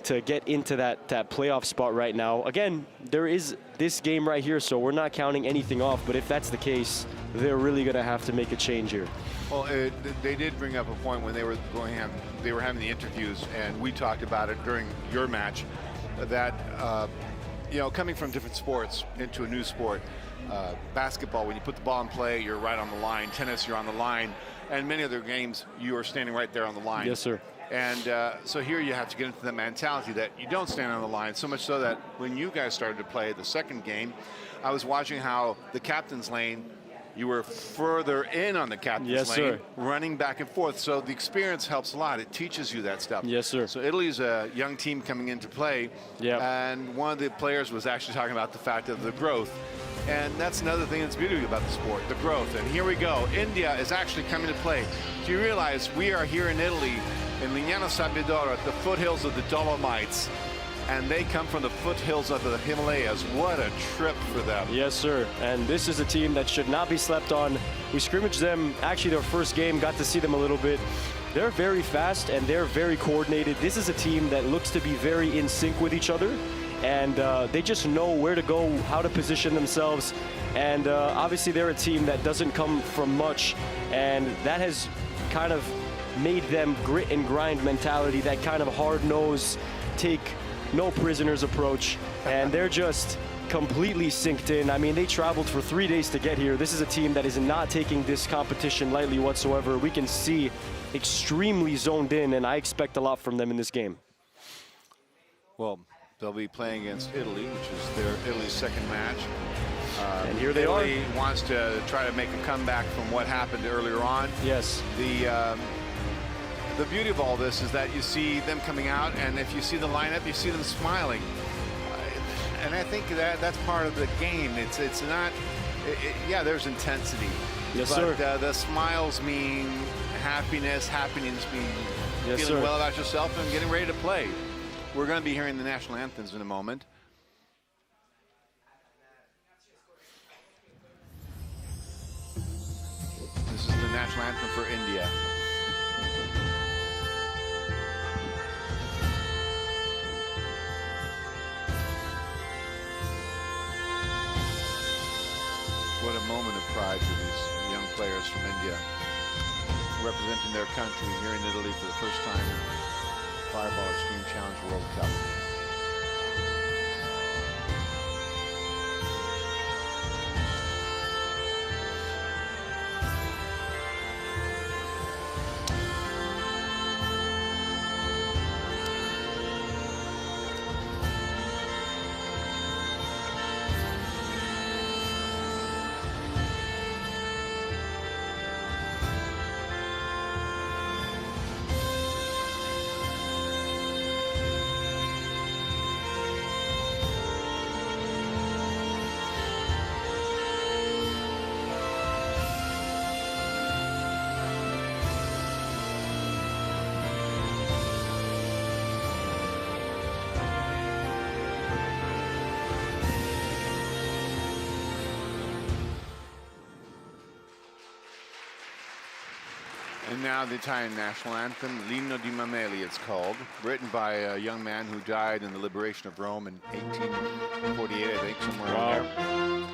to get into that playoff spot right now. Again, there is this game right here, so we're not counting anything off. But if that's the case, they're really going to have to make a change here. Well, they did bring up a point when they were having the interviews, and we talked about it during your match, that you know, coming from different sports into a new sport, basketball, when you put the ball in play, you're right on the line. Tennis, you're on the line, and many other games, you are standing right there on the line. Yes, sir. And so here you have to get into the mentality that you don't stand on the line, so much so that when you guys started to play the second game, I was watching how the captain's lane, you were further in on the captain's lane, running back and forth. So the experience helps a lot. It teaches you that stuff. Yes, sir. So Italy's a young team coming into play. Yeah. And one of the players was actually talking about the fact of the growth. And that's another thing that's beautiful about the sport, the growth. And here we go. India is actually coming to play. Do you realize we are here in Italy, in Lignano Sabbiadoro, at the foothills of the Dolomites, and they come from the foothills of the Himalayas. What a trip for them. Yes, sir. And this is a team that should not be slept on. We scrimmaged them, actually their first game, got to see them a little bit. They're very fast and they're very coordinated. This is a team that looks to be very in sync with each other. And they just know where to go, how to position themselves. And obviously they're a team that doesn't come from much. And that has kind of made them grit and grind mentality, that kind of hard-nosed, take no prisoners approach, and they're just completely synced in. I mean, they traveled for 3 days to get here. This is a team that is not taking this competition lightly whatsoever. We can see extremely zoned in, and I expect a lot from them in this game. Well, they'll be playing against Italy, which is Italy's second match. And here they are. Italy wants to try to make a comeback from what happened earlier on. Yes. The beauty of all this is that you see them coming out, and if you see the lineup, you see them smiling. And I think that's part of the game. It's not, yeah, there's intensity. Yes, but, sir. the smiles mean happiness mean feeling well about yourself and getting ready to play. We're going to be hearing the national anthems in a moment. This is the national anthem for India. pride for these young players from India representing their country here in Italy for the first time in Fireball Extreme Challenge World Cup. And now the Italian national anthem, L'Inno di Mameli it's called, written by a young man who died in the liberation of Rome in 1848, I think, somewhere around there.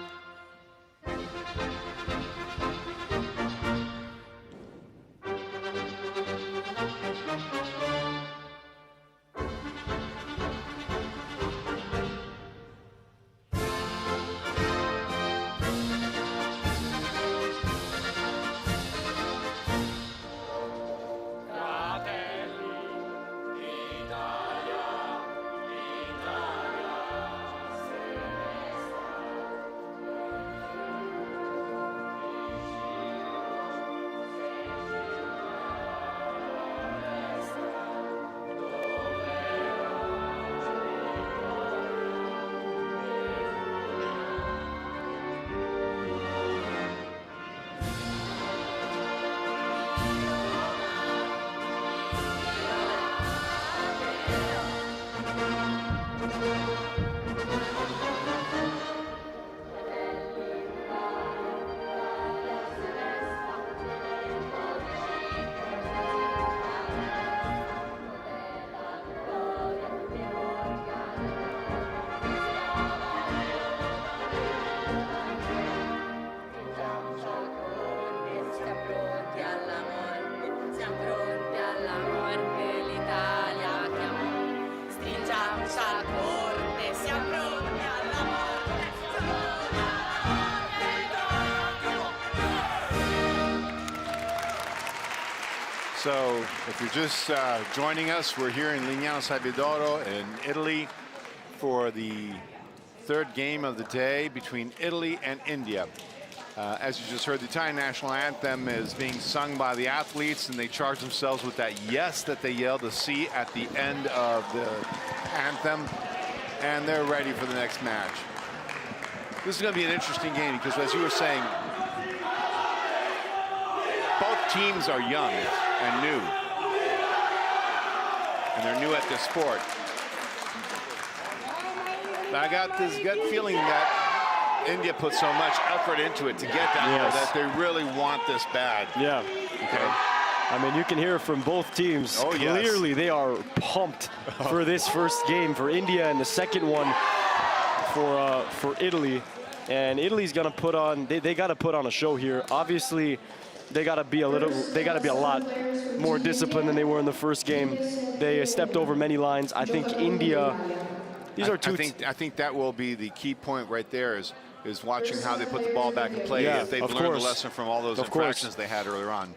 So if you're just joining us, we're here in Lignano Sabbiadoro in Italy for the third game of the day between Italy and India. As you just heard, the Italian national anthem is being sung by the athletes, and they charge themselves with that yes that they yell the C at the end of the anthem, and they're ready for the next match. This is going to be an interesting game because, as you were saying, both teams are young and new, and they're new at this sport. I got this gut feeling that India put so much effort into it to get down here that they really want this bad. Yeah. Okay. I mean, you can hear from both teams. Oh, yes. Clearly, they are pumped for this first game for India and the second one for Italy. And Italy's gonna put on. They got to put on a show here. Obviously, they got to be a lot more disciplined than they were in the first game. They stepped over many lines. I think India. These are two. I think that will be the key point right there. Is watching how they put the ball back in play. If they've learned the lesson from all those infractions they had earlier on.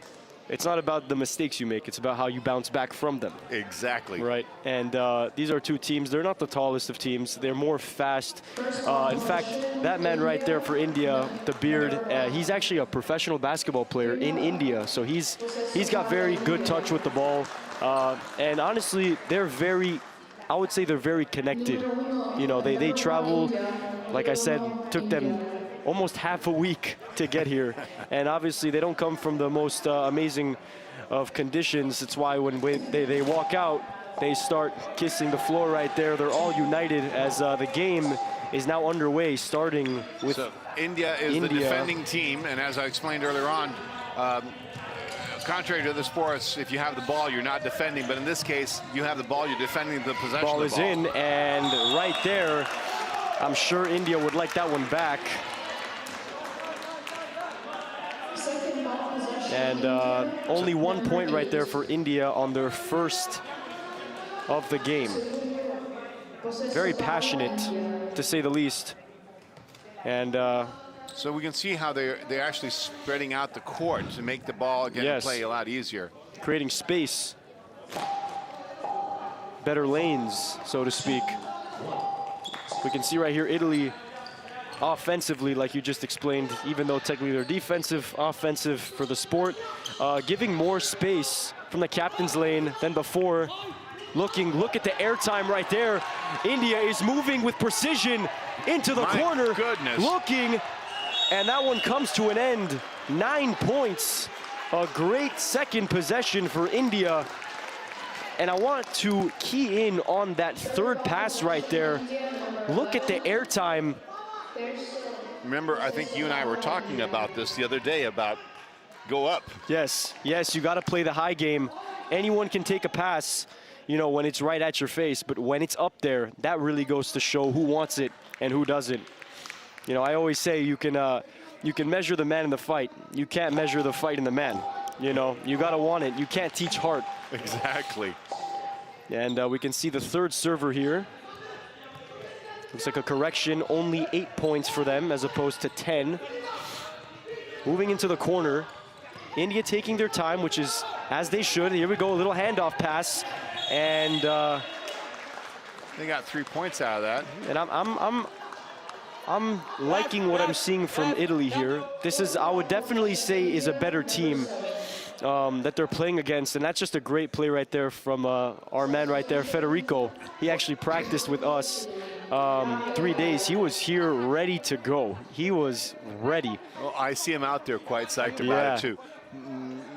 It's not about the mistakes you make. It's about how you bounce back from them. Exactly. Right. And these are two teams. They're not the tallest of teams. They're more fast. In fact, that man right there for India, the beard, he's actually a professional basketball player in India. So he's got very good touch with the ball. And honestly, I would say they're very connected. You know, they travel, like I said, took them almost half a week to get here. And obviously they don't come from the most amazing of conditions. It's why when they walk out, they start kissing the floor right there. They're all united as the game is now underway, starting with India is the defending team. And as I explained earlier on, contrary to the sports, if you have the ball, you're not defending. But in this case, you have the ball, you're defending the possession of the ball. Ball is in, and right there, I'm sure India would like that one back. And only 1 point right there for India on their first of the game. Very passionate, to say the least. And so we can see how they're actually spreading out the court to make the ball again play a lot easier. Creating space. Better lanes, so to speak. We can see right here, Italy offensively, like you just explained, even though technically they're defensive, offensive for the sport, giving more space from the captain's lane than before. Look at the airtime right there. India is moving with precision into the corner. Goodness. Looking, and that one comes to an end. 9 points. A great second possession for India. And I want to key in on that third pass right there. Look at the airtime. Remember, I think you and I were talking about this the other day about go up. Yes, you got to play the high game. Anyone can take a pass, you know, when it's right at your face, but when it's up there, that really goes to show who wants it and who doesn't. You know, I always say you can measure the man in the fight. You can't measure the fight in the man. You know, you got to want it. You can't teach heart. Exactly. And we can see the third server here. Looks like a correction, only 8 points for them as opposed to 10. Moving into the corner, India taking their time, which is as they should. Here we go, a little handoff pass, and they got 3 points out of that. And I'm liking what I'm seeing from Italy here. This is, I would definitely say, is a better team that they're playing against, and that's just a great play right there from our man right there, Federico. He actually practiced with us 3 days. He was here ready to go. He was ready. Well, I see him out there quite psyched about it too.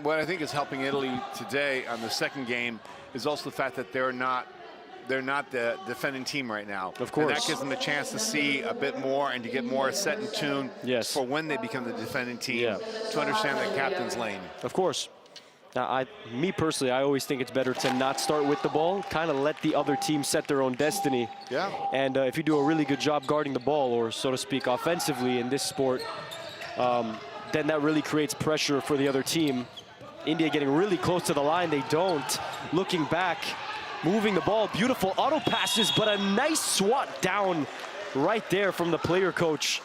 What I think is helping Italy today on the second game is also the fact that they're not the defending team right now. Of course. And that gives them a chance to see a bit more and to get more set in tune for when they become the defending team, to understand the captain's lane. Of course. Now, me personally, I always think it's better to not start with the ball, kind of let the other team set their own destiny. Yeah. And if you do a really good job guarding the ball, or so to speak, offensively in this sport, then that really creates pressure for the other team. India getting really close to the line. They don't. Looking back, moving the ball. Beautiful auto passes, but a nice swat down right there from the player coach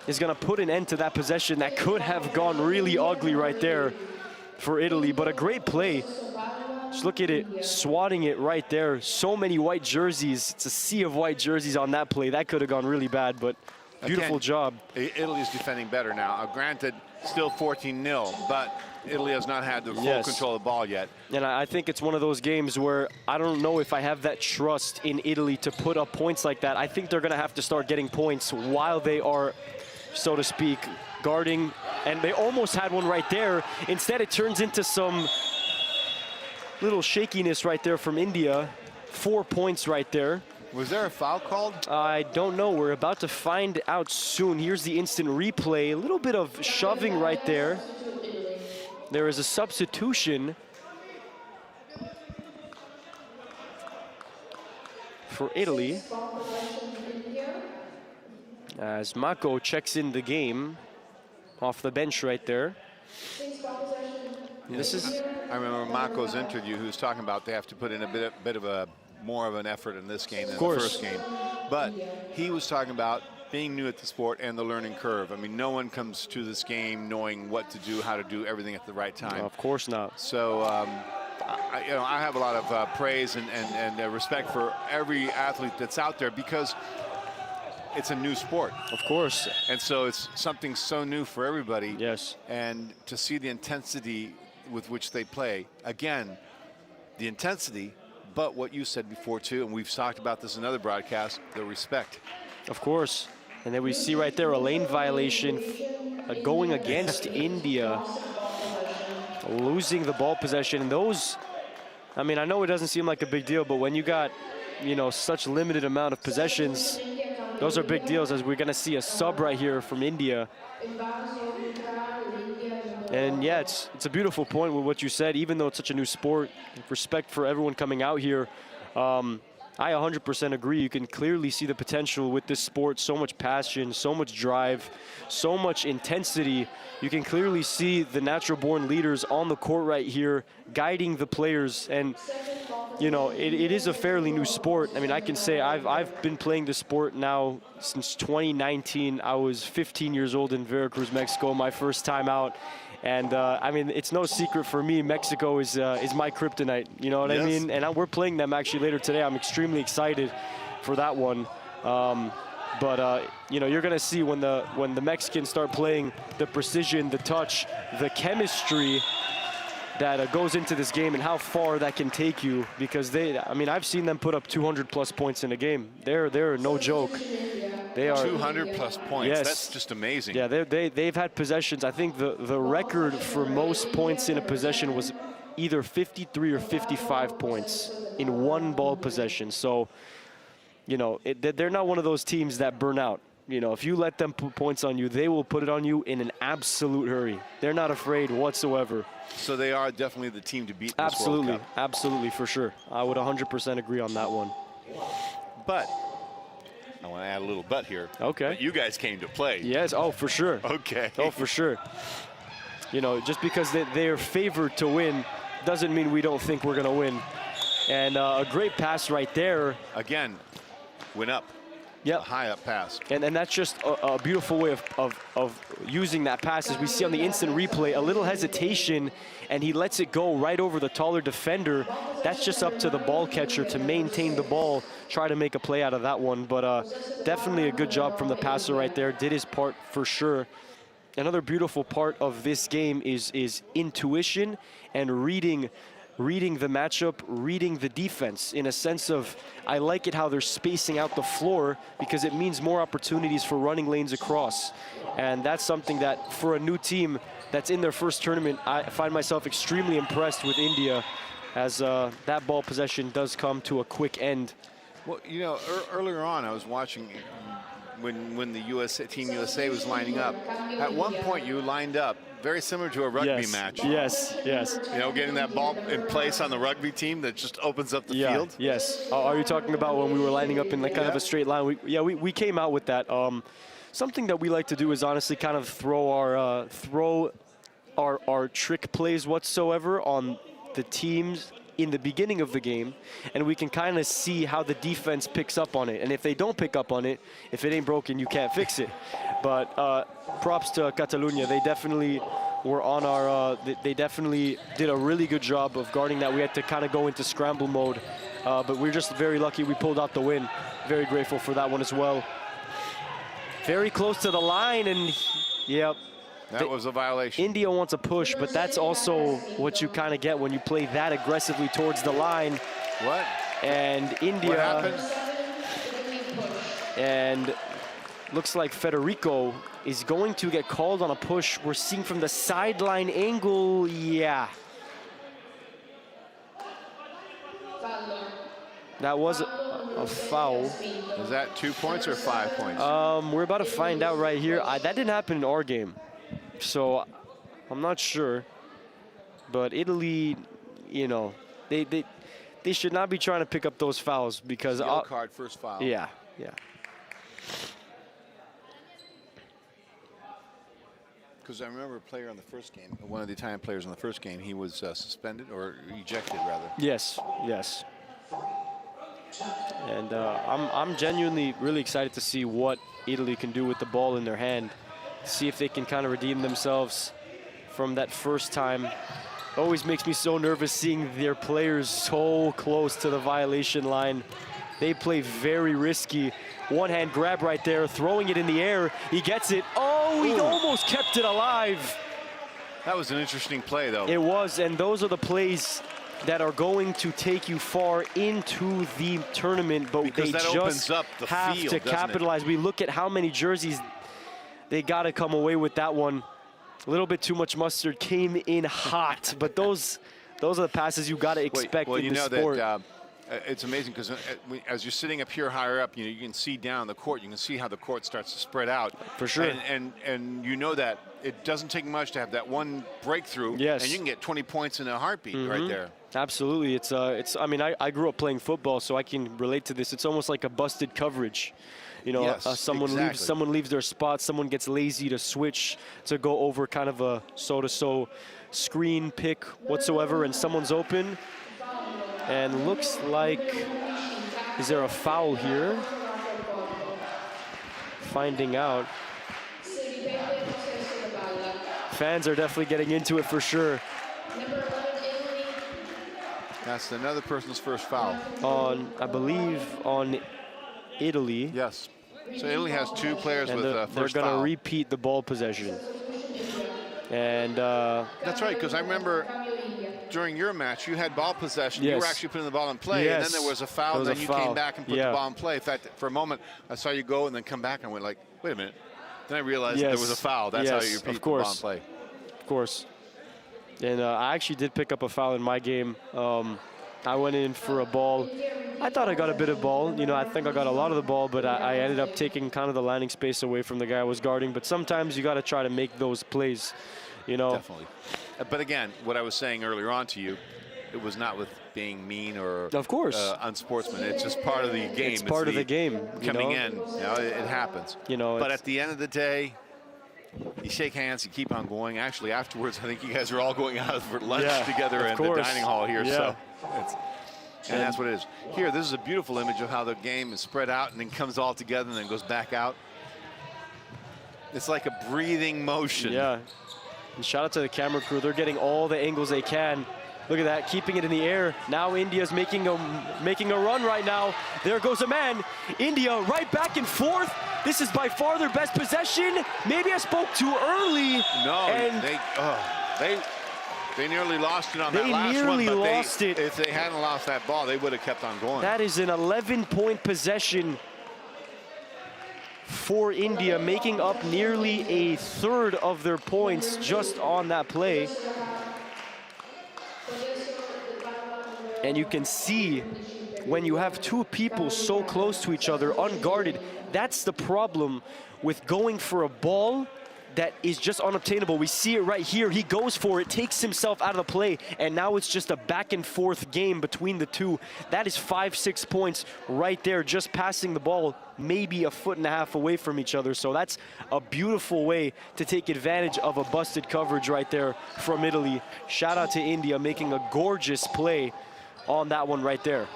is going to put an end to that possession that could have gone really ugly right there for Italy, but a great play. Just look at it, swatting it right there. So many white jerseys. It's a sea of white jerseys on that play. That could have gone really bad, but beautiful job. Italy's defending better now. Granted, still 14-0, but Italy has not had the full control of the ball yet. And I think it's one of those games where I don't know if I have that trust in Italy to put up points like that. I think they're going to have to start getting points while they are, so to speak, guarding. And they almost had one right there. Instead, it turns into some little shakiness right there from India. 4 points right there. Was there a foul called? I don't know. We're about to find out soon. Here's the instant replay. A little bit of shoving right there. There is a substitution for Italy as Mako checks in the game off the bench right there. This is. I remember Mako's interview. He was talking about they have to put in a bit of a more of an effort in this game than the first game. But he was talking about being new at the sport and the learning curve. I mean, no one comes to this game knowing what to do, how to do everything at the right time. No, of course not. So, I have a lot of praise and respect for every athlete that's out there because it's a new sport. Of course. And so it's something so new for everybody. Yes. And to see the intensity with which they play, again, the intensity, but what you said before too, and we've talked about this in other broadcasts, the respect. Of course. And then we see right there a lane violation going against India, losing the ball possession. And those, I mean, I know it doesn't seem like a big deal, but when you got, you know, such limited amount of possessions, those are big deals, as we're going to see a sub right here from India. And yeah, it's a beautiful point with what you said, even though it's such a new sport. Respect for everyone coming out here. I 100% agree. You can clearly see the potential with this sport. So much passion, so much drive, so much intensity. You can clearly see the natural-born leaders on the court right here, guiding the players. And, you know, it is a fairly new sport. I mean, I can say I've been playing this sport now since 2019. I was 15 years old in Veracruz, Mexico, my first time out. And, I mean, it's no secret for me, Mexico is my kryptonite, you know what I mean? And we're playing them actually later today. I'm extremely excited for that one. You know, you're going to see when the Mexicans start playing, the precision, the touch, the chemistry that goes into this game and how far that can take you, because I mean, I've seen them put up 200-plus points in a game. They're no joke. They are 200-plus points. Yes. That's just amazing. Yeah, they've had possessions. I think the record for most points in a possession was either 53 or 55 points in one ball possession. So, you know, they're not one of those teams that burn out. You know, if you let them put points on you, they will put it on you in an absolute hurry. They're not afraid whatsoever. So they are definitely the team to beat this Absolutely, World Cup. absolutely, for sure. I would 100% agree on that one. But I want to add a little but here. Okay. But you guys came to play. Yes, oh, for sure. Okay. Oh, for sure. You know, just because they're favored to win doesn't mean we don't think we're going to win. And a great pass right there. Again, went up. Yeah, high up pass. And that's just a beautiful way of using that pass. As we see on the instant replay, a little hesitation, and he lets it go right over the taller defender. That's just up to the ball catcher to maintain the ball, try to make a play out of that one. But definitely a good job from the passer right there. Did his part for sure. Another beautiful part of this game is intuition and reading the matchup, reading the defense, in a sense of, I like it how they're spacing out the floor, because it means more opportunities for running lanes across. And that's something that, for a new team that's in their first tournament, I find myself extremely impressed with India, as that ball possession does come to a quick end. Well, you know, earlier on I was watching when the Team USA was lining up. At one point you lined up very similar to a rugby match. Yes, yes. You know, getting that ball in place on the rugby team that just opens up the field. Yes. Are you talking about when we were lining up in like kind of a straight line? We came out with that. Something that we like to do is honestly kind of throw our trick plays whatsoever on the teams in the beginning of the game, and we can kind of see how the defense picks up on it. And if they don't pick up on it, if it ain't broken, you can't fix it. But props to Catalunya. They definitely were on our, they definitely did a really good job of guarding that. We had to kind of go into scramble mode, but we're just very lucky we pulled out the win. Very grateful for that one as well. Very close to the line, and yep. That was a violation. India wants a push, but that's also what you kind of get when you play that aggressively towards the line. What? And India. What happened? And looks like Federico is going to get called on a push. We're seeing from the sideline angle, yeah. That was a foul. Is that 2 points or 5 points? We're about to find out right here. That didn't happen in our game. So I'm not sure, but Italy, you know, they should not be trying to pick up those fouls, because yellow card, first foul. Yeah. Because I remember a player on the first game, one of the Italian players on the first game, he was suspended or ejected rather. Yes. And I'm genuinely really excited to see what Italy can do with the ball in their hand. See if they can kind of redeem themselves from that first time. Always makes me so nervous seeing their players so close to the violation line. They play very risky. One hand grab right there, throwing it in the air. He gets it. Oh, he almost kept it alive. That was an interesting play, though. It was, and those are the plays that are going to take you far into the tournament, but because they that just opens up the have field, to capitalize. We look at how many jerseys they got to come away with that one. A little bit too much mustard, came in hot, but those are the passes you got to expect well, in you the know sport. That, it's amazing because as you're sitting up here higher up, you know, you can see down the court. You can see how the court starts to spread out. For sure. And you know that it doesn't take much to have that one breakthrough. Yes. And you can get 20 points in a heartbeat right there. Absolutely. I mean, I grew up playing football, so I can relate to this. It's almost like a busted coverage. You know, yes, someone leaves their spot, someone gets lazy to switch to go over kind of a so-to-so screen pick whatsoever, and someone's open. And looks like, is there a foul here? Finding out. Fans are definitely getting into it for sure. That's another person's first foul. I believe, on Italy. Yes. So Italy has 2 players with first foul. They're going to repeat the ball possession. And that's right, because I remember during your match, you had ball possession. Yes. You were actually putting the ball in play, Yes. and then there was a foul, and then you came back and put the ball in play. In fact, for a moment, I saw you go and then come back and went like, wait a minute. Then I realized there was a foul. That's how you repeat the ball in play. Of course. And I actually did pick up a foul in my game. I went in for a ball. I thought I got a bit of ball. You know, I think I got a lot of the ball, but I ended up taking kind of the landing space away from the guy I was guarding. But sometimes you got to try to make those plays, you know. Definitely. But again, what I was saying earlier on to you, it was not with being mean or of course unsportsman. It's just part of the game. It's part of the game. Coming in, you know, it happens. You know. But at the end of the day, you shake hands, you keep on going. Actually, afterwards, I think you guys are all going out for lunch together in the dining hall here. So, and that's what it is. Here, this is a beautiful image of how the game is spread out and then comes all together and then goes back out. It's like a breathing motion. Yeah. And shout out to the camera crew. They're getting all the angles they can. Look at that, keeping it in the air. Now India's making a run right now. There goes a man. India right back and forth. This is by far their best possession. Maybe I spoke too early. No, and they nearly lost it on that last one. They nearly lost it. If they hadn't lost that ball, they would have kept on going. That is an 11-point possession for India, making up nearly a third of their points just on that play. And you can see when you have 2 people so close to each other, unguarded, that's the problem with going for a ball that is just unobtainable. We see it right here. He goes for it, takes himself out of the play, and now it's just a back and forth game between the 2. That is 5-6 points right there, just passing the ball maybe a foot and a half away from each other. So that's a beautiful way to take advantage of a busted coverage right there from Italy. Shout out to India making a gorgeous play on that one right there.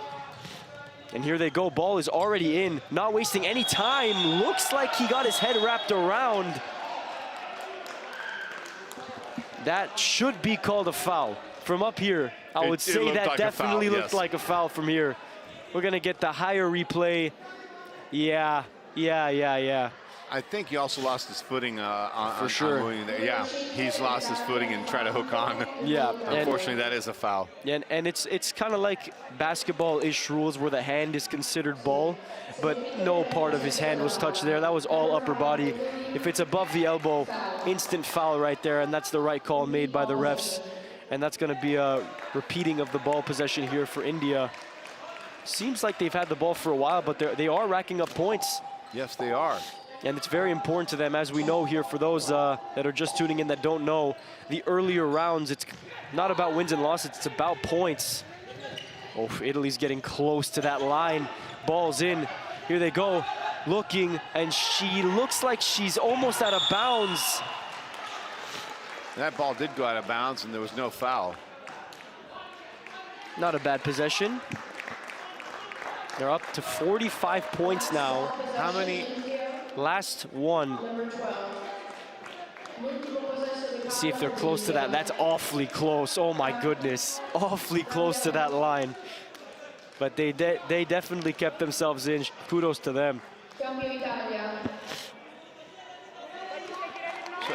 And here they go, ball is already in, not wasting any time. Looks like he got his head wrapped around. That should be called a foul. From up here, I would say that like definitely looked like a foul from here. We're gonna get the higher replay. Yeah. I think he also lost his footing for sure. Yeah, he's lost his footing and tried to hook on. Yeah. Unfortunately, that is a foul. And it's kind of like basketball-ish rules where the hand is considered ball, but no part of his hand was touched there. That was all upper body. If it's above the elbow, instant foul right there, and that's the right call made by the refs. And that's going to be a repeating of the ball possession here for India. Seems like they've had the ball for a while, but they are racking up points. Yes, they are. And it's very important to them, as we know here, for those that are just tuning in that don't know, the earlier rounds, it's not about wins and losses, it's about points. Oh, Italy's getting close to that line. Ball's in. Here they go, looking, and she looks like she's almost out of bounds. That ball did go out of bounds, and there was no foul. Not a bad possession. They're up to 45 points now. How many? Last one. See if they're close to that. That's awfully close. Oh my goodness. Awfully close to that line. But they definitely kept themselves in. Kudos to them. So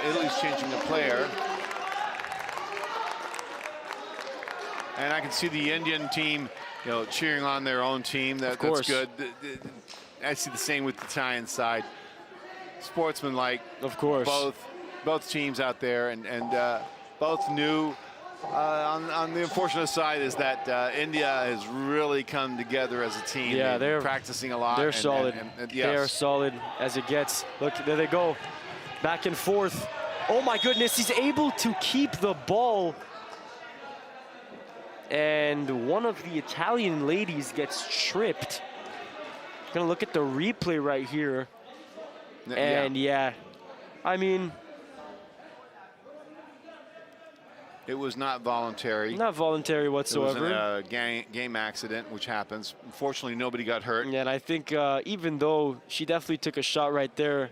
Italy's changing the player. And I can see the Indian team, cheering on their own team. That's good. I see the same with the Italian side. Sportsmanlike, of course. Both teams out there, and both knew. On the unfortunate side is that India has really come together as a team. Yeah, they're practicing a lot. They're solid. Yes. They are solid as it gets. Look, there they go, back and forth. Oh my goodness, he's able to keep the ball. and one of the Italian ladies gets tripped. Gonna look at the replay right here. And yeah, I mean, it was not voluntary. Not voluntary whatsoever. It was a game accident, which happens. Unfortunately, nobody got hurt. Yeah, and I think even though she definitely took a shot right there,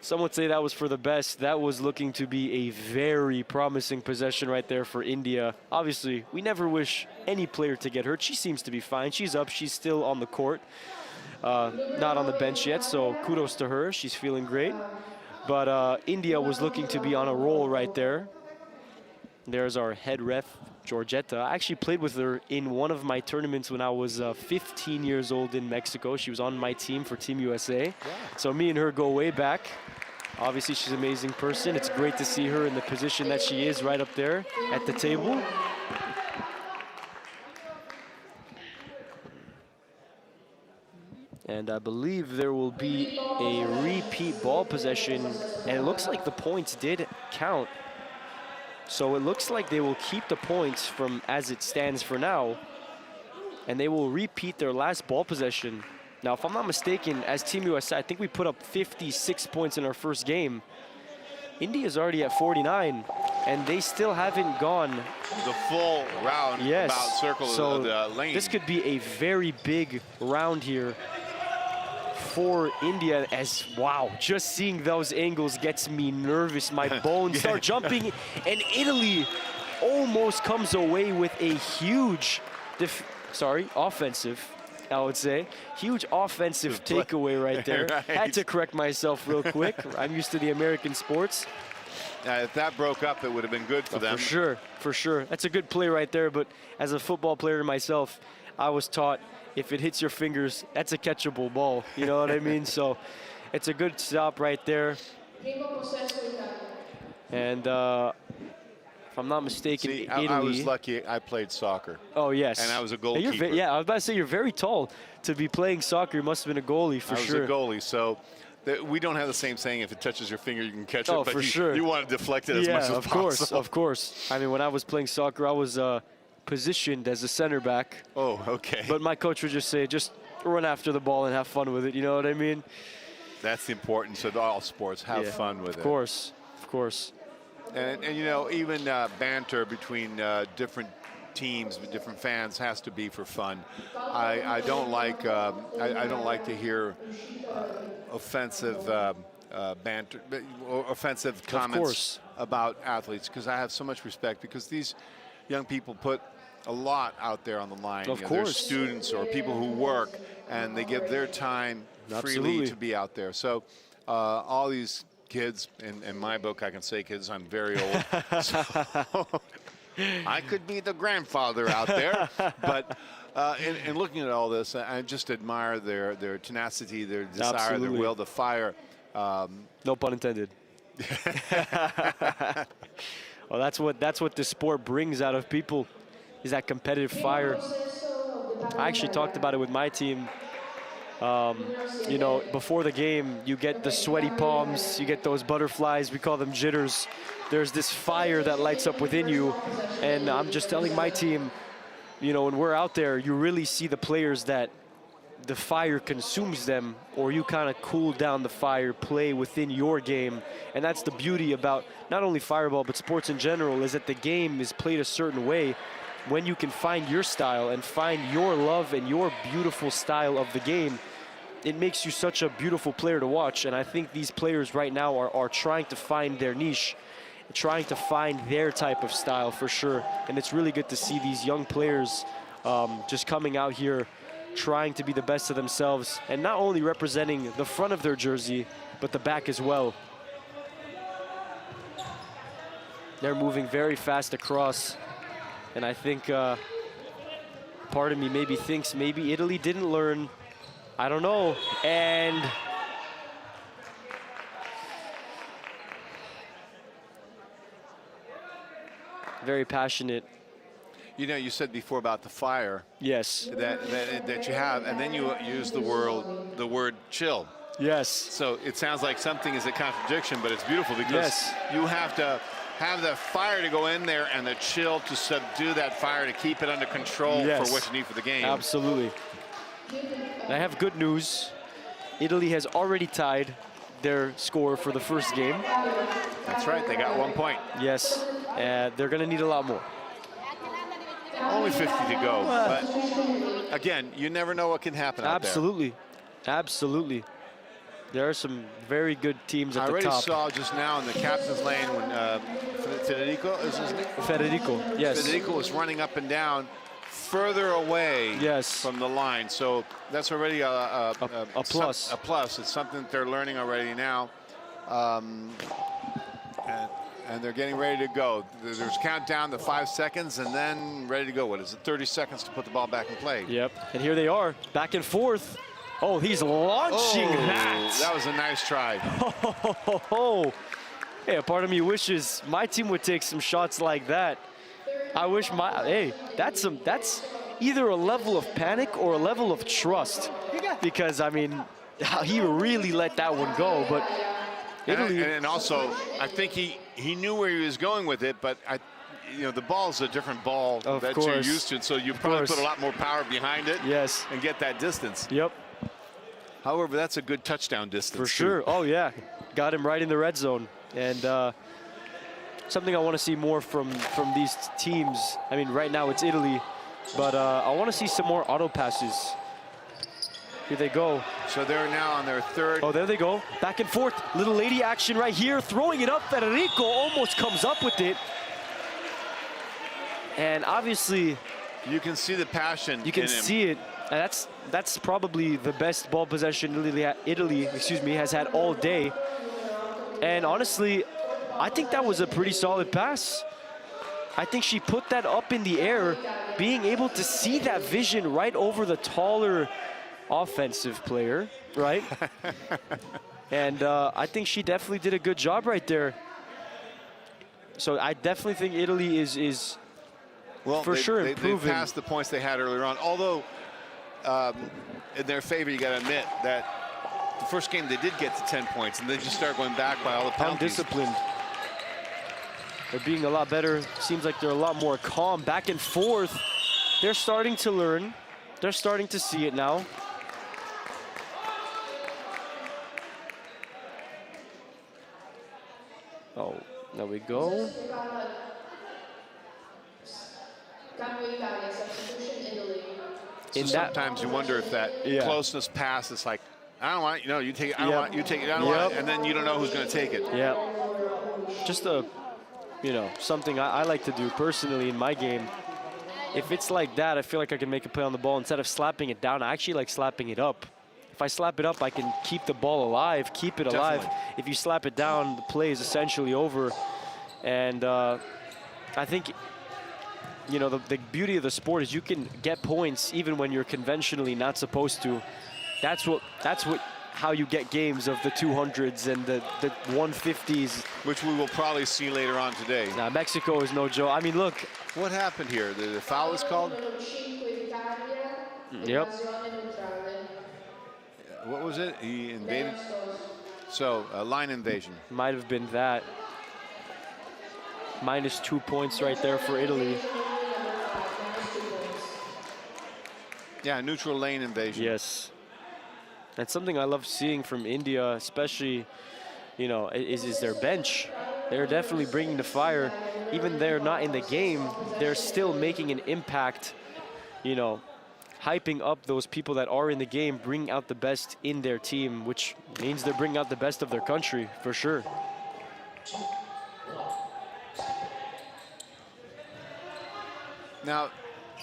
some would say that was for the best. That was looking to be a very promising possession right there for India. Obviously, we never wish any player to get hurt. She seems to be fine. She's up. She's still on the court. Not on the bench yet, so kudos to her. She's feeling great. But India was looking to be on a roll right there. There's our head ref, Georgetta. I actually played with her in one of my tournaments when I was 15 years old in Mexico. She was on my team for Team USA. Yeah. So me and her go way back. Obviously, she's an amazing person. It's great to see her in the position that she is right up there at the table. And I believe there will be a repeat ball possession. And it looks like the points did count. So it looks like they will keep the points from as it stands for now. And they will repeat their last ball possession. Now, if I'm not mistaken, as Team USA, I think we put up 56 points in our first game. India's already at 49, and they still haven't gone the full round. Yes. About circle So of the lane. This could be a very big round here for India, as wow, just seeing those angles gets me nervous. My bones start jumping, and Italy almost comes away with a huge offensive, I would say. Huge offensive takeaway right there. Right. Had to correct myself real quick. I'm used to the American sports. If that broke up, it would have been good for them. For sure, for sure. That's a good play right there, but as a football player myself, I was taught if it hits your fingers, that's a catchable ball. You know what I mean? So it's a good stop right there. And if I'm not mistaken, See, Italy. I was lucky. I played soccer. Oh, yes. And I was a goalkeeper. Yeah, I was about to say, you're very tall to be playing soccer. You must have been a goalie for sure. I was a goalie, so we don't have the same saying, if it touches your finger, you can catch it. Oh, but for sure. You want to deflect it as much as of course, possible. of course. I mean, when I was playing soccer, I was positioned as a center back. Oh, okay. But my coach would just say, just run after the ball and have fun with it. You know what I mean? That's the importance of all sports. Have fun with it. Of course, of course. And you know, even banter between different teams, different fans has to be for fun. I don't like I don't like to hear offensive banter, or offensive comments about athletes, because I have so much respect, because these young people put a lot out there on the line. Of course. They're students or people who work, and they give their time freely to be out there. So all these kids, in my book, I can say kids, I'm very old. So I could be the grandfather out there. But in looking at all this, I just admire their tenacity, their desire, their will, the fire. No pun intended. Well, that's what this sport brings out of people, is that competitive fire. I actually talked about it with my team. You know, before the game, you get the sweaty palms, you get those butterflies, we call them jitters. There's this fire that lights up within you. And I'm just telling my team, you know, when we're out there, you really see the players that the fire consumes them, or you kind of cool down the fire, play within your game. And that's the beauty about not only Fireball, but sports in general, is that the game is played a certain way. When you can find your style and find your love and your beautiful style of the game, it makes you such a beautiful player to watch. And I think these players right now are trying to find their niche, trying to find their type of style for sure. And it's really good to see these young players just coming out here, trying to be the best of themselves, and not only representing the front of their jersey, but the back as well. They're moving very fast across. And I think part of me maybe thinks maybe Italy didn't learn. I don't know. And very passionate. You know, you said before about the fire. Yes. That you have, and then you use the word chill. Yes. So it sounds like something is a contradiction, but it's beautiful, because you have to have the fire to go in there and the chill to subdue that fire, to keep it under control for what you need for the game. Absolutely. And I have good news. Italy has already tied their score for the first game. That's right, they got 1 point. Yes, they're going to need a lot more. Only 50 to go, but again, you never know what can happen out there. Absolutely, absolutely. There are some very good teams at the top. I already saw just now in the captain's lane when Federico, is his name? Federico, yes. Federico was running up and down further away from the line. So that's already a plus. A plus. It's something that they're learning already now. And they're getting ready to go. There's countdown to 5 seconds and then ready to go. What is it, 30 seconds to put the ball back in play? Yep, and here they are, back and forth. Oh, he's launching that. That was a nice try. Hey, a part of me wishes my team would take some shots like that. I wish that's either a level of panic or a level of trust. Because, I mean, he really let that one go, but Italy. And also, I think he knew where he was going with it, but the ball's a different ball that you're used to, so you probably put a lot more power behind it. Yes. And get that distance. Yep. However, that's a good touchdown distance. For sure. Oh, yeah. Got him right in the red zone. And something I want to see more from these teams. I mean, right now it's Italy, but I want to see some more auto passes. Here they go. So they're now on their third. Oh, there they go. Back and forth. Little lady action right here. Throwing it up. Federico almost comes up with it. And obviously, you can see the passion. You can see it. And that's probably the best ball possession Italy has had all day. And honestly, I think that was a pretty solid pass. I think she put that up in the air, being able to see that vision right over the taller offensive player, right? And I think she definitely did a good job right there. So I definitely think Italy is for sure improving. They passed the points they had earlier on. Although, in their favor, you got to admit that the first game they did get to 10 points, and they just start going back by all the penalties. Undisciplined. They're being a lot better. Seems like they're a lot more calm. Back and forth. They're starting to learn. They're starting to see it now. Oh, there we go. So sometimes you wonder if that closeness pass is like, I don't want it, you take it, I don't want it, you take it, I don't want it, and then you don't know who's going to take it. Yeah. Just something I like to do personally in my game. If it's like that, I feel like I can make a play on the ball. Instead of slapping it down, I actually like slapping it up. If I slap it up, I can keep the ball alive, keep it alive. If you slap it down, the play is essentially over. And I think, the beauty of the sport is you can get points even when you're conventionally not supposed to. That's how you get games of the 200s and the 150s. Which we will probably see later on today. Now, Mexico is no joke. I mean, look. What happened here? The foul is called? Yep. What was it? He invaded? So, a line invasion. Might have been that. -2 points right there for Italy. Yeah, neutral lane invasion. Yes. That's something I love seeing from India, especially, is their bench. They're definitely bringing the fire. Even they're not in the game, they're still making an impact, hyping up those people that are in the game, bringing out the best in their team, which means they're bringing out the best of their country, for sure. Now,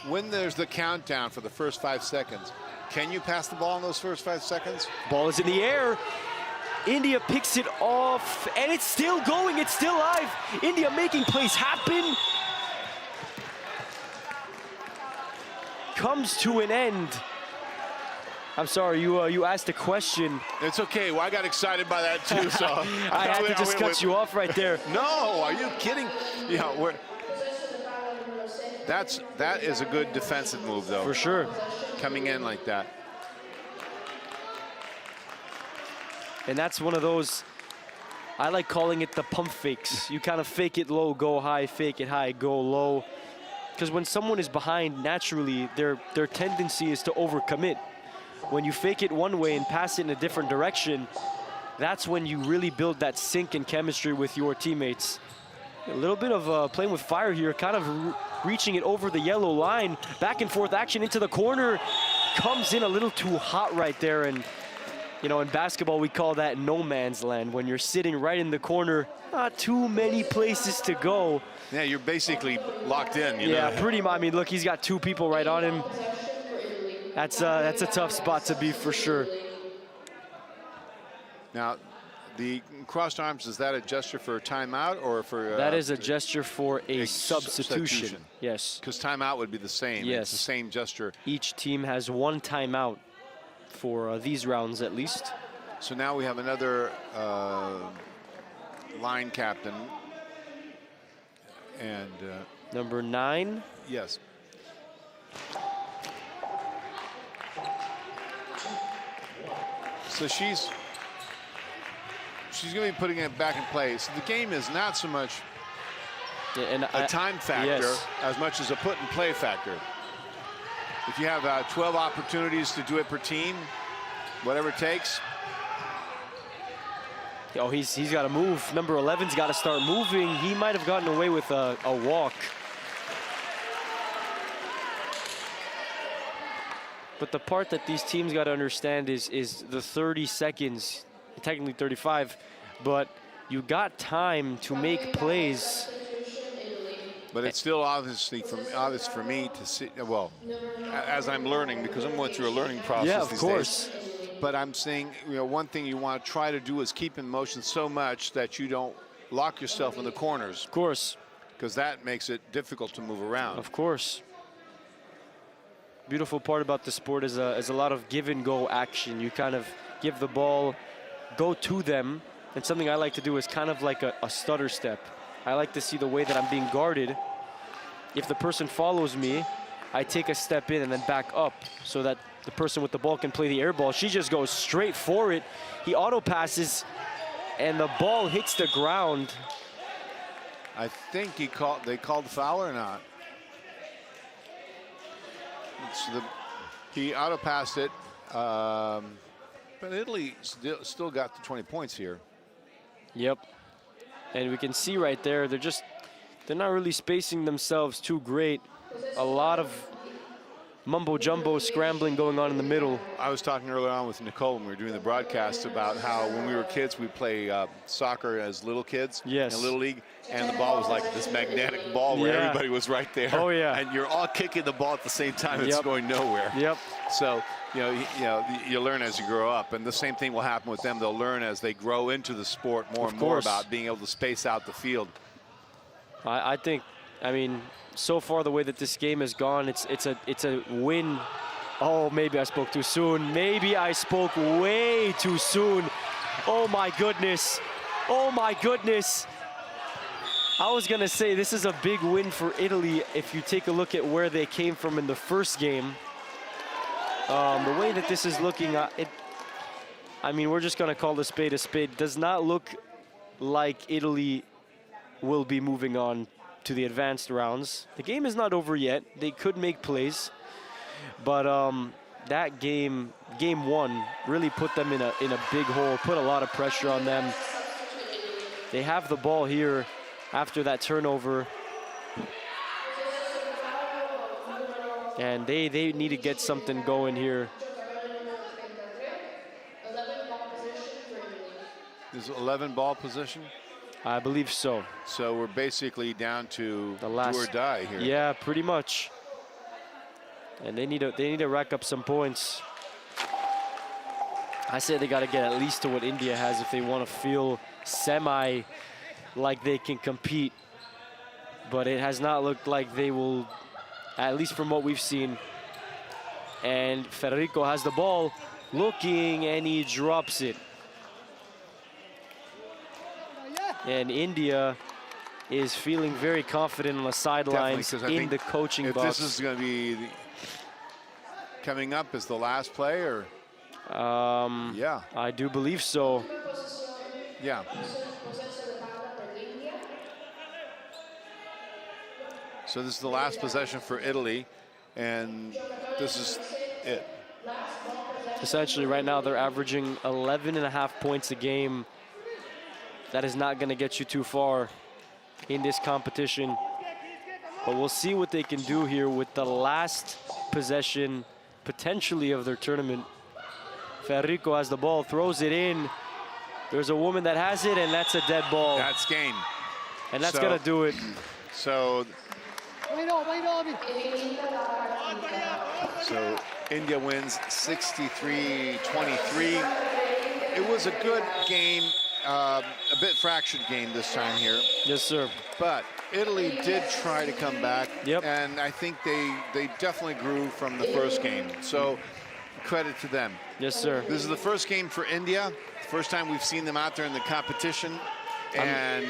when there's the countdown for the first 5 seconds, can you pass the ball in those first 5 seconds? Ball is in the air. India picks it off, and it's still going, it's still live. India making plays happen. Comes to an end. I'm sorry, you asked a question. It's okay, well, I got excited by that too, so. I had to just cut you off right there. No, are you kidding? That is a good defensive move, though. For sure. Coming in like that. And that's one of those I like calling it the pump fakes. You kind of fake it low, go high, fake it high, go low. Because when someone is behind, naturally, their tendency is to overcommit. When you fake it one way and pass it in a different direction, that's when you really build that sync and chemistry with your teammates. A little bit of playing with fire here, kind of reaching it over the yellow line. Back and forth action into the corner. Comes in a little too hot right there. And, you know, in basketball, we call that no man's land. When you're sitting right in the corner, not too many places to go. Yeah, you're basically locked in, you know? Yeah, pretty much. I mean, look, he's got two people right on him. That's a tough spot to be for sure. Now, the crossed arms, is that a gesture for a timeout or for... that is a gesture for a substitution. Yes. Because timeout would be the same. Yes. It's the same gesture. Each team has one timeout for these rounds at least. So now we have another line captain. And... number 9? Yes. So she's going to be putting it back in play. So the game is not so much a time factor as much as a put and play factor. If you have 12 opportunities to do it per team, whatever it takes. Oh, he's got to move. Number 11's got to start moving. He might have gotten away with a walk. But the part that these teams got to understand is the 30 seconds, technically 35, but you got time to make plays. But it's still obvious for me to see, well, as I'm learning, because I'm going through a learning process yeah, of these course. days. But I'm saying, you know, one thing you want to try to do is keep in motion so much that you don't lock yourself in the corners. Of course. Because that makes it difficult to move around. Of course. Beautiful part about the sport is a lot of give and go action. You kind of give the ball, go to them, and something I like to do is kind of like a stutter step. I like to see the way that I'm being guarded. If the person follows me, I take a step in and then back up so that the person with the ball can play the air ball. She just goes straight for it. He auto passes, and the ball hits the ground. I think they called the foul or not. He auto passed it, but Italy still got the 20 points here. Yep, and we can see right there, they're not really spacing themselves too great. A lot of mumbo jumbo scrambling going on in the middle. I was talking earlier on with Nicole when we were doing the broadcast about how when we were kids we'd play soccer as little kids in Little League, and the ball was like this magnetic ball where everybody was right there. Oh yeah. And you're all kicking the ball at the same time. It's going nowhere. Yep. So you learn as you grow up, and the same thing will happen with them. They'll learn as they grow into the sport more and more about being able to space out the field. I think, I mean, so far the way that this game has gone, it's a win. Oh, maybe I spoke too soon. Maybe I spoke way too soon. Oh my goodness. Oh my goodness. I was gonna say this is a big win for Italy if you take a look at where they came from in the first game. The way that this is looking, I mean, we're just gonna call the spade a spade. Does not look like Italy will be moving on to the advanced rounds. The game is not over yet. They could make plays, but that game 1, really put them in a big hole, put a lot of pressure on them. They have the ball here after that turnover, and they need to get something going here. Is 11 ball position? I believe so. So we're basically down to the last do or die here. Yeah, pretty much. And they need to rack up some points. I say they got to get at least to what India has if they want to feel semi like they can compete. But it has not looked like they will, at least from what we've seen. And Federico has the ball, looking, and he drops it. And India is feeling very confident on the sidelines in the coaching box. If this is going to be coming up as the last play, or yeah, I do believe so. Yeah. So this is the last possession for Italy, and this is it. Essentially, right now, they're averaging 11.5 points a game. That is not going to get you too far in this competition. But we'll see what they can do here with the last possession, potentially, of their tournament. Ferrico has the ball, throws it in. There's a woman that has it, and that's a dead ball. That's game. And that's going to do it. So India wins 63-23. It was a good game, a bit fractured game this time here. Yes, sir. But Italy did try to come back, and I think they definitely grew from the first game. So credit to them. Yes, sir. This is the first game for India. First time we've seen them out there in the competition, and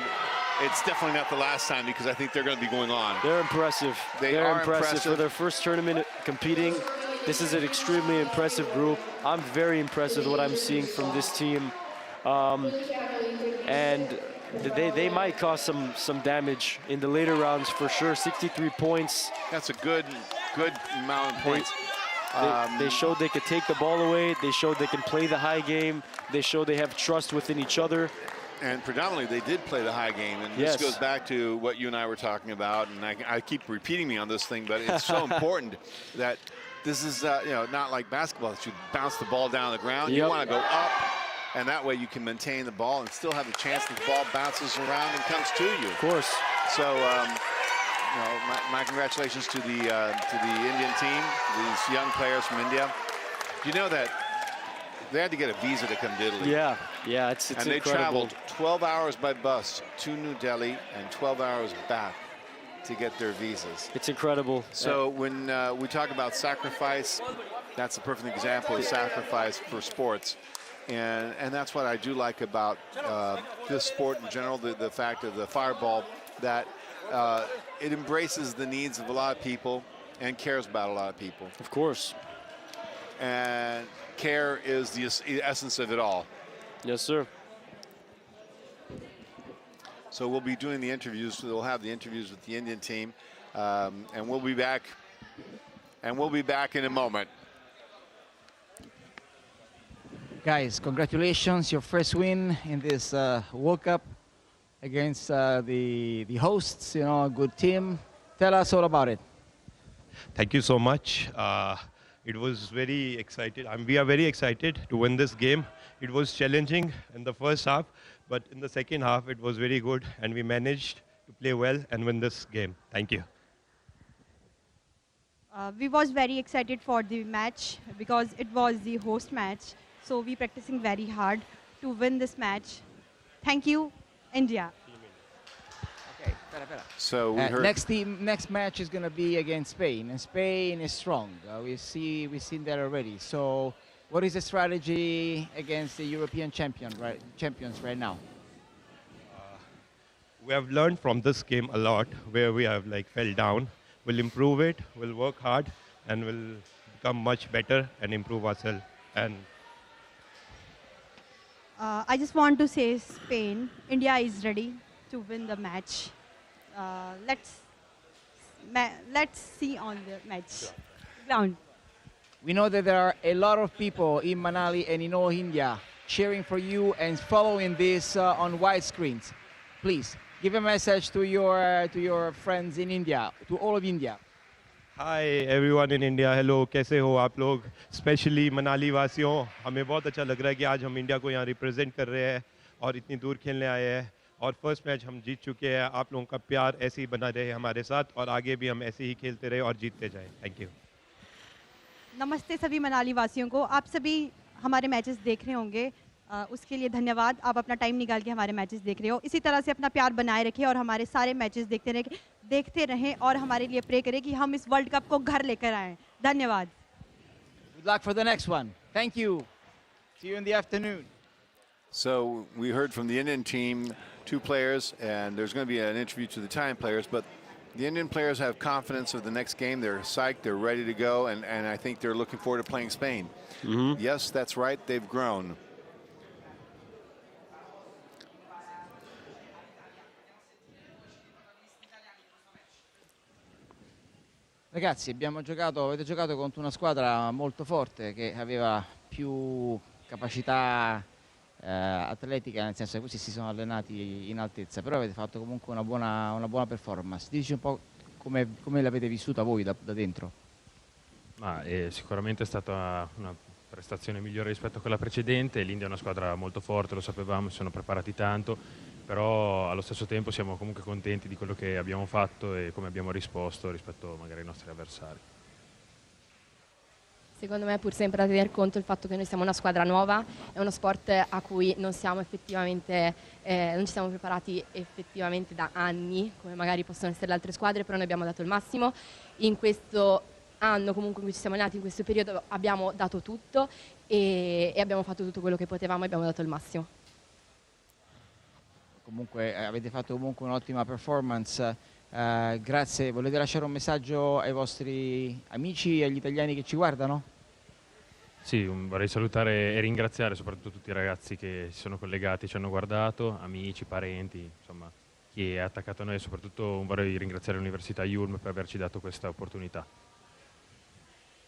it's definitely not the last time because I think they're going to be going on. They're impressive. They're impressive for their first tournament competing. This is an extremely impressive group. I'm very impressed with what I'm seeing from this team. And they might cause some damage in the later rounds for sure. 63 points. That's a good amount of points. They showed they could take the ball away. They showed they can play the high game. They showed they have trust within each other. And predominantly, they did play the high game. And this goes back to what you and I were talking about. And I keep repeating me on this thing, but it's so important that this is not like basketball that you bounce the ball down the ground. You want to go up, and that way you can maintain the ball and still have a chance that the ball bounces around and comes to you. Of course. So, my congratulations to the Indian team, these young players from India. Do you know that they had to get a visa to come to Italy? Yeah, it's and they incredible. traveled 12 hours by bus to New Delhi and 12 hours back to get their visas. It's incredible. So when we talk about sacrifice, that's a perfect example of sacrifice for sports. And that's what I do like about this sport in general, the fact of the fireball, that it embraces the needs of a lot of people and cares about a lot of people. Of course. And care is the essence of it all. Yes, sir. So we'll be doing the interviews. We'll have the interviews with the Indian team, and we'll be back. And we'll be back in a moment. Guys, congratulations! Your first win in this World Cup against the hosts. A good team. Tell us all about it. Thank you so much. It was very excited. We are very excited to win this game. It was challenging in the first half, but in the second half, it was very good, and we managed to play well and win this game. Thank you. We was very excited for the match because it was the host match. So we practicing very hard to win this match. Thank you, India. So we heard next match is going to be against Spain, and Spain is strong. We've seen that already. So, what is the strategy against the European champions right now? We have learned from this game a lot, where we have fell down. We'll improve it. We'll work hard, and we'll become much better and improve ourselves. And I just want to say, Spain, India is ready to win the match. Let's see on the match ground. We know that there are a lot of people in Manali and in all India cheering for you and following this on wide screens. Please give a message to your friends in India, to all of India. Hi everyone in India. Hello, कैसे हो आप लोग? Especially Manali वासियों, हमें बहुत अच्छा लग रहा है कि आज हम इंडिया को यहाँ रिप्रेजेंट कर रहे हैं और इतनी दूर खेलने आए हैं. और फर्स्ट मैच हम जीत चुके हैं. आप लोगों का प्यार ऐसे ही बना रहे हमारे साथ और आगे भी हम ऐसे ही खेलते रहे और जीतते जाएं. Thank you. नमस्ते सभी मनाली वासियों को. आप सभी हमारे मैचेस देख रहे होंगे, उसके लिए धन्यवाद. आप अपना टाइम निकाल के हमारे मैचेस देख रहे हो. इसी तरह से अपना प्यार बनाए रखें और हमारे सारे मैचेस देखते रहें और हमारे लिए प्रे करें कि हम इस वर्ल्ड कप को घर लेकर आएँ. धन्यवाद. Good luck for the next one. Thank you. See you in the afternoon. So we heard from the Indian team, 2 players, and there's going to be an interview to the Italian players, but the Indian players have confidence of the next game. They're psyched, they're ready to go, and I think they're looking forward to playing Spain. Yes, that's right, they've grown. Ragazzi, avete giocato contro una squadra molto forte che aveva più capacità atletica, nel senso che questi si sono allenati in altezza, però avete fatto comunque una buona performance. Dici un po' come l'avete vissuta voi da dentro? Sicuramente è stata una prestazione migliore rispetto a quella precedente. L'India è una squadra molto forte, lo sapevamo, si sono preparati tanto, però allo stesso tempo siamo comunque contenti di quello che abbiamo fatto e come abbiamo risposto rispetto magari ai nostri avversari. Secondo me è pur sempre da tener conto il fatto che noi siamo una squadra nuova, è uno sport a cui non siamo effettivamente, non ci siamo preparati effettivamente da anni, come magari possono essere le altre squadre, però noi abbiamo dato il massimo. In questo anno comunque in cui ci siamo allenati, in questo periodo abbiamo dato tutto e abbiamo fatto tutto quello che potevamo e abbiamo dato il massimo. Comunque avete fatto comunque un'ottima performance, grazie. Volete lasciare un messaggio ai vostri amici e agli italiani che ci guardano? Sì, vorrei salutare e ringraziare soprattutto tutti i ragazzi che si sono collegati, ci hanno guardato, amici, parenti, insomma chi è attaccato a noi, e soprattutto vorrei ringraziare l'Università Yulm per averci dato questa opportunità.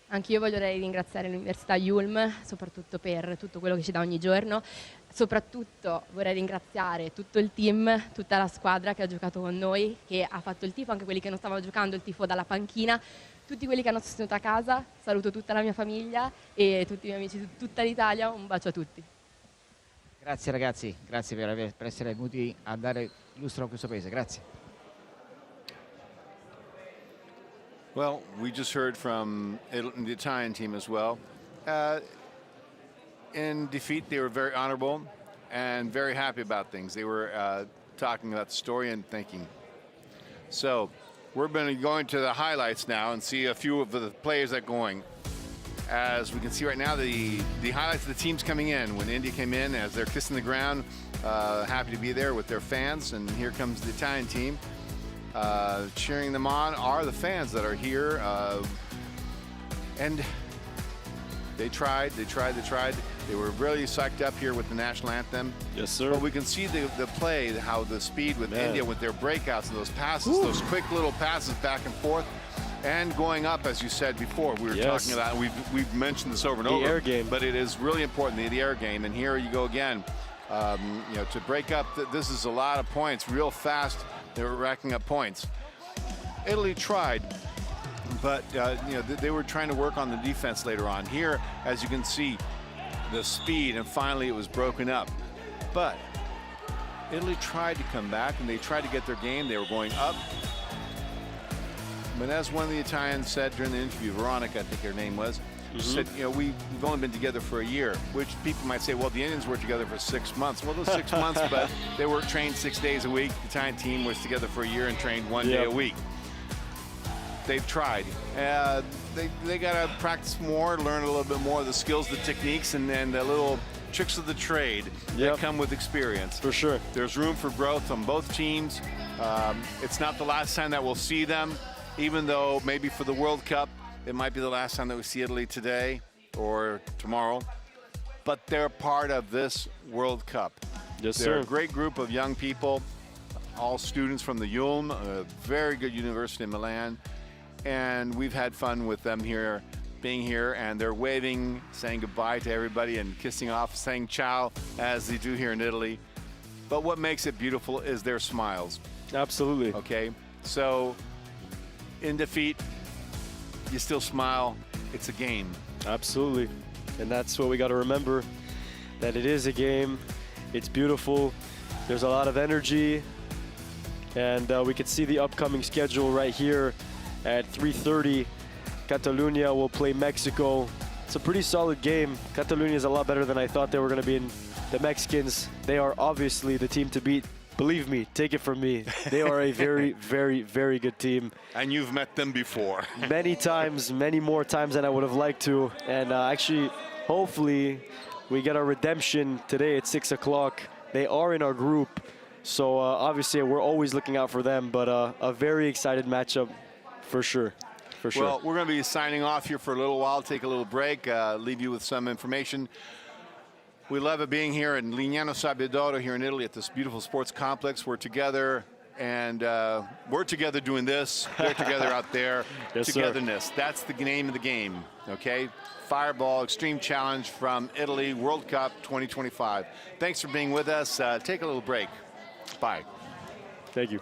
Anch'io vorrei ringraziare l'Università Yulm, soprattutto per tutto quello che ci dà ogni giorno. Soprattutto vorrei ringraziare tutto il team, tutta la squadra che ha giocato con noi, che ha fatto il tifo, anche quelli che non stavano giocando, il tifo dalla panchina, tutti quelli che hanno sostenuto a casa. Saluto tutta la mia famiglia e tutti i miei amici di tutta l'Italia. Un bacio a tutti. Grazie ragazzi, grazie per essere venuti a dare lustro a questo paese. Grazie. Well, we just heard from the Italian team as well. In defeat, they were very honorable and very happy about things. They were talking about the story and thinking. So we're going to go into the highlights now and see a few of the players that are going. As we can see right now, the highlights of the teams coming in. When India came in, as they're kissing the ground, happy to be there with their fans. And here comes the Italian team. Cheering them on are the fans that are here, and they tried. They were really psyched up here with the national anthem. Yes, sir. But we can see the play, how the speed with India with their breakouts and those passes, those quick little passes back and forth, and going up, as you said before. We were talking about, and we've mentioned this over and over. The air game. But it is really important, the air game. And here you go again. To break up, this is a lot of points, real fast. They were racking up points. Italy tried, but they were trying to work on the defense later on. Here, as you can see, the speed, and finally it was broken up. But Italy tried to come back, and they tried to get their game. They were going up. But as one of the Italians said during the interview, Veronica, I think her name was, said, we've only been together for a year, which people might say, well, the Indians were together for 6 months. Well, those 6 months, but they were trained 6 days a week. The Italian team was together for a year and trained 1 day a week. They've tried. They got to practice more, learn a little bit more of the skills, the techniques, and then the little tricks of the trade that come with experience. For sure. There's room for growth on both teams. It's not the last time that we'll see them, even though maybe for the World Cup, it might be the last time that we see Italy today or tomorrow, but they're part of this World Cup. Yes, they're sir. a great group of young people, all students from the Yulm, a very good university in Milan, and we've had fun with them here, being here, and they're waving, saying goodbye to everybody and kissing off, saying ciao, as they do here in Italy. But what makes it beautiful is their smiles. Absolutely. Okay, so in defeat, you still smile. It's a game. Absolutely. And that's what we got to remember, that it is a game. It's beautiful. There's a lot of energy. And we can see the upcoming schedule right here at 3:30. Catalunya will play Mexico. It's a pretty solid game. Catalunya is a lot better than I thought they were going to be. In the Mexicans, they are obviously the team to beat. Believe me, take it from me. They are a very, very, very good team. And you've met them before. Many times, many more times than I would have liked to. And actually, hopefully, we get our redemption today at 6 o'clock. They are in our group. So obviously, we're always looking out for them. But a very excited matchup for sure. For sure. Well, we're going to be signing off here for a little while, take a little break, leave you with some information. We love it being here in Lignano, Sabbiadoro here in Italy at this beautiful sports complex. We're together and we're together doing this. They're together out there. Yes, Togetherness. sir. That's the name of the game, okay? Fireball Extreme Challenge from Italy, World Cup 2025. Thanks for being with us. Take a little break. Bye. Thank you.